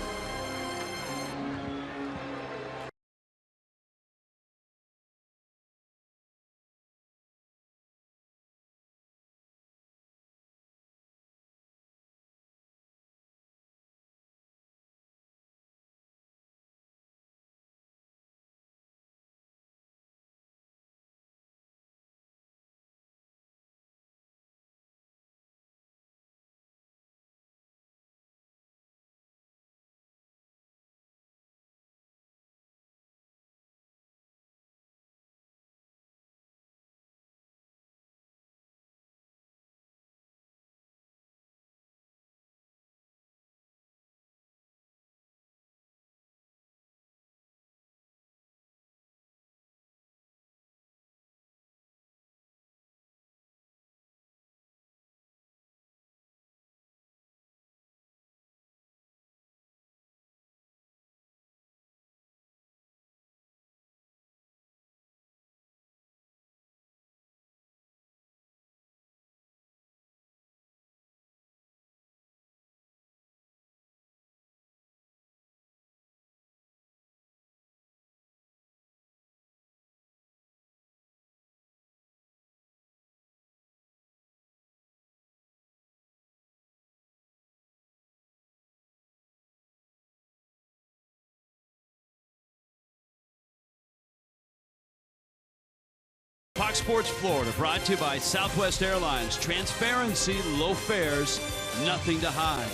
Fox Sports Florida, brought to you by Southwest Airlines. Transparency, low fares, nothing to hide.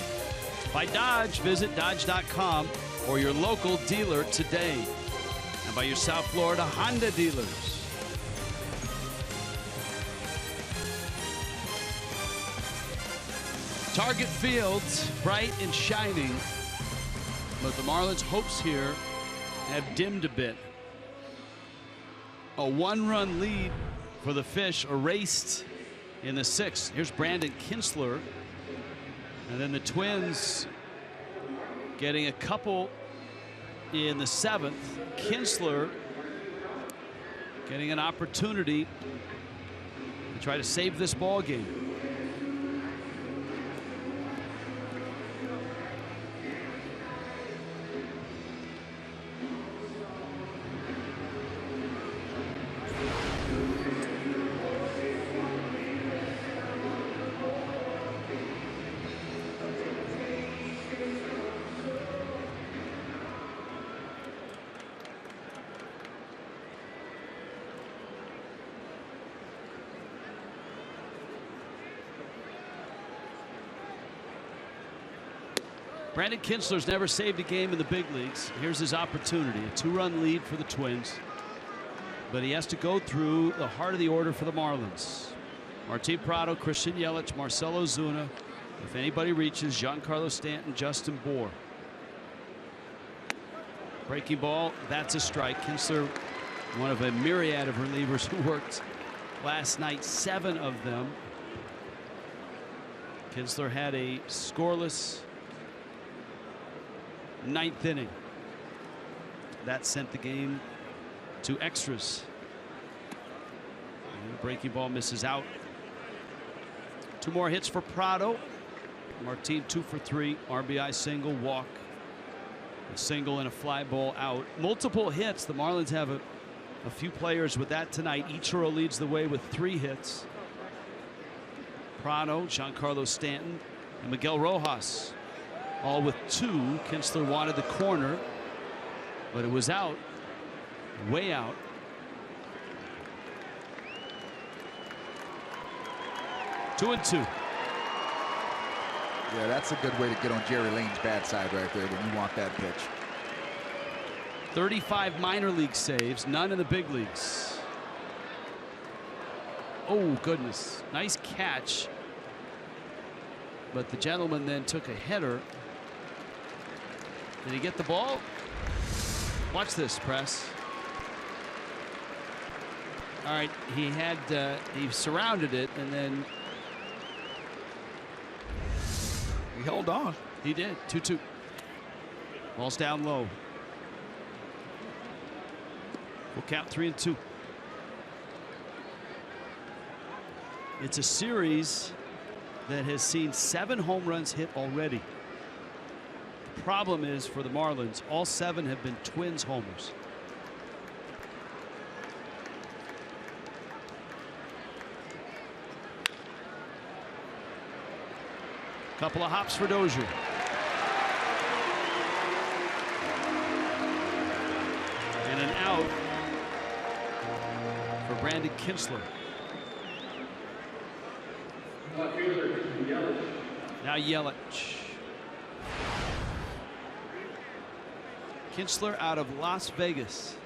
By Dodge, visit Dodge.com or your local dealer today. And by your South Florida Honda dealers. Target Field, bright and shining, but the Marlins' hopes here have dimmed a bit. A one-run lead for the Fish erased in the 6th. Here's Brandon Kintzler, and then the Twins getting a couple in the 7th. Kintzler getting an opportunity to try to save this ball game. Brandon Kintzler's never saved a game in the big leagues. Here's his opportunity. A 2-run lead for the Twins. But he has to go through the heart of the order for the Marlins. Martin Prado, Christian Yelich, Marcell Ozuna. If anybody reaches, Giancarlo Stanton, Justin Bour. Breaking ball, that's a strike. Kintzler, one of a myriad of relievers who worked last night, 7 of them. Kintzler had a scoreless 9th inning. That sent the game to extras. And the breaking ball misses out. 2 more hits for Prado. Martin 2 for 3. RBI single, walk, a single, and a fly ball out. Multiple hits. The Marlins have a few players with that tonight. Ichiro leads the way with 3 hits. Prado, Giancarlo Stanton, and Miguel Rojas all with 2. Kintzler wanted the corner, but it was out, way out. Two and 2. Yeah, that's a good way to get on Jerry Lane's bad side right there when you want that pitch. 35 minor league saves, none in the big leagues. Oh, goodness. Nice catch. But the gentleman then took a header. Did he get the ball? Watch this, press. All right, he surrounded it, and then He held on. he did. 2-2. Ball's down low. We'll count 3 and 2. It's a series that has seen 7 home runs hit already. The problem is for the Marlins, all 7 have been Twins homers. Couple of hops for Dozier. And an out for Brandon Kintzler. Now Yelich. Kintzler out of Las Vegas.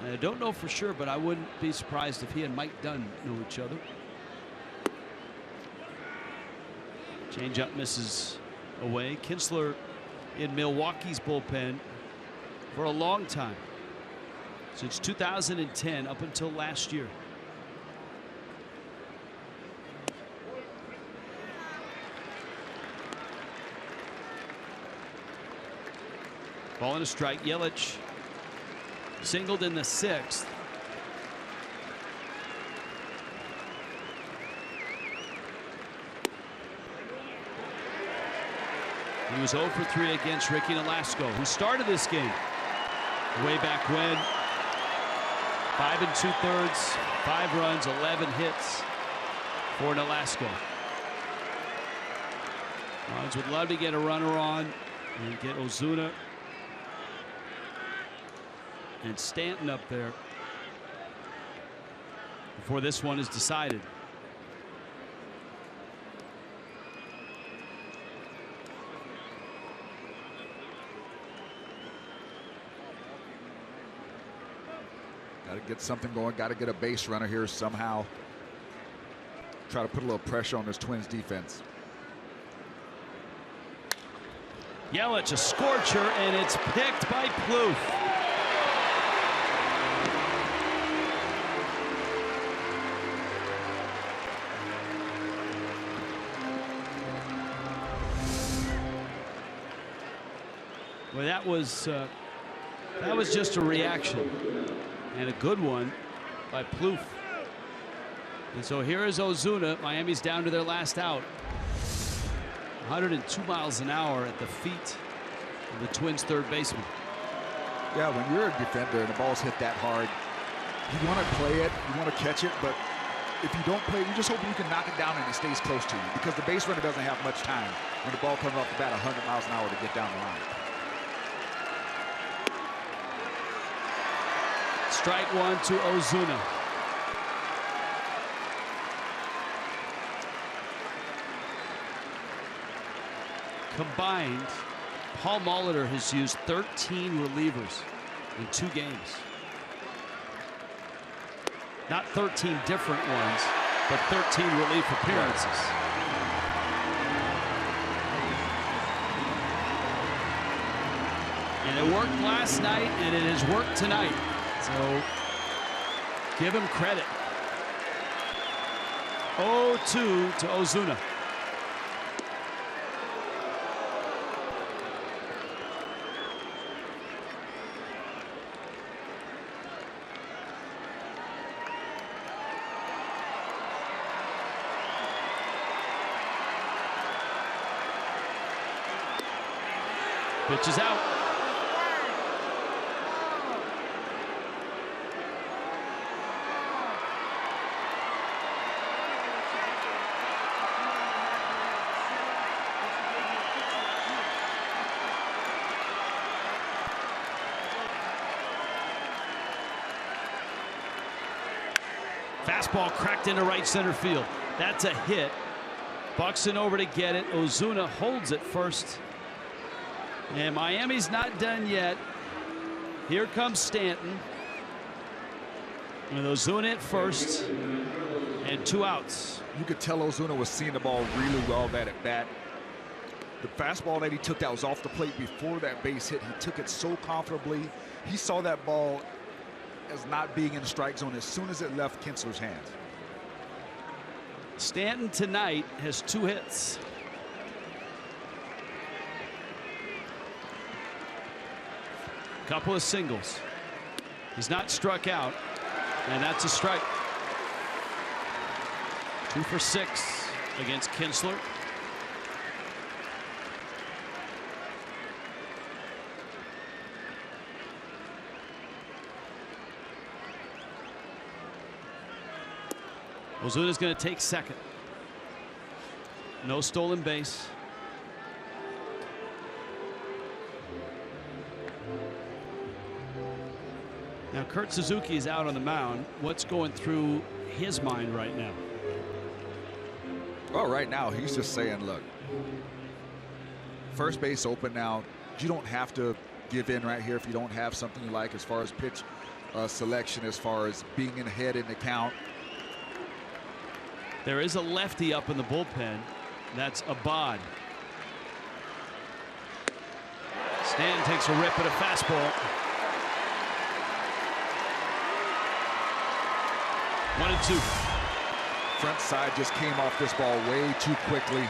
And I don't know for sure, but I wouldn't be surprised if he and Mike Dunn know each other. Changeup misses away. Kintzler in Milwaukee's bullpen for a long time. Since 2010 up until last year. Ball and a strike. Yelich singled in the 6th. He was 0 for 3 against Ricky Nolasco, who started this game way back when. 5 2/3, 5 runs, 11 hits for Nolasco. Marlins would love to get a runner on and get Ozuna and Stanton up there before this one is decided. Got to get something going. Got to get a base runner here somehow. Try to put a little pressure on this Twins defense. Yelich, a scorcher, and it's picked by Plouffe. Well, that was just a reaction, and a good one by Plouffe. And so here is Ozuna. Miami's down to their last out. 102 miles an hour at the feet of the Twins' third baseman. Yeah, when you're a defender and the ball's hit that hard, you want to play it, you want to catch it, but if you don't play it, you just hope you can knock it down and it stays close to you, because the base runner doesn't have much time when the ball comes off the bat 100 miles an hour to get down the line. Strike one to Ozuna. Combined, Paul Molitor has used 13 relievers in 2 games. Not 13 different ones, but 13 relief appearances. And it worked last night, and it has worked tonight. So give him credit. 0-2 to Ozuna. Pitch is out. Fastball cracked into right center field. That's a hit. Buxton over to get it. Ozuna holds it first. And Miami's not done yet. Here comes Stanton. With Ozuna at first. And 2 outs. You could tell Ozuna was seeing the ball really well that at bat. The fastball that he took that was off the plate before that base hit, he took it so comfortably. He saw that ball as not being in the strike zone as soon as it left Kinsler's hands. Stanton tonight has 2 hits. Couple of singles. He's not struck out, and that's a strike. 2 for 6 against Kinsler. Ozuna's going to take second. No stolen base. Now Kurt Suzuki is out on the mound. What's going through his mind right now? Well, right now he's just saying, look, first base open now. You don't have to give in right here if you don't have something you like as far as pitch selection, as far as being in ahead in the count. There is a lefty up in the bullpen. That's Abad. Stanton takes a rip at a fastball. 1-2. Front side just came off this ball way too quickly.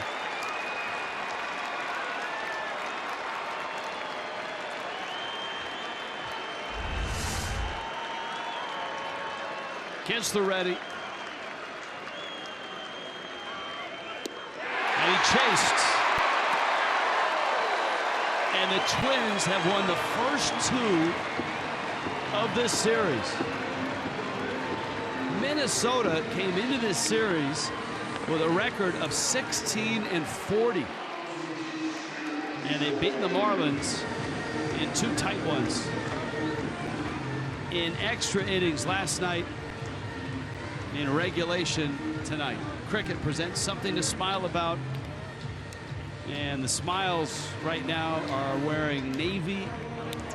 Kinsler ready. And he chased. And the Twins have won the first 2 of this series. Minnesota came into this series with a record of 16-40. And they've beaten the Marlins in 2 tight ones. In extra innings last night, in regulation tonight. Cricket presents something to smile about. And the Smiles right now are wearing navy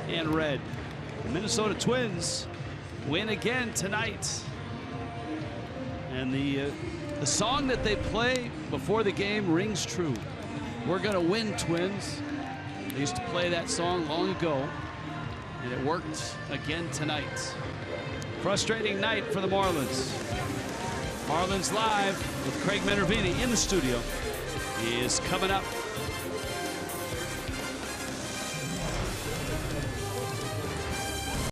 and red. The Minnesota Twins win again tonight. And the song that they play before the game rings true. We're going to win, Twins. They used to play that song long ago, and it worked again tonight. Frustrating night for the Marlins. Marlins Live with Craig Minervini in the studio is coming up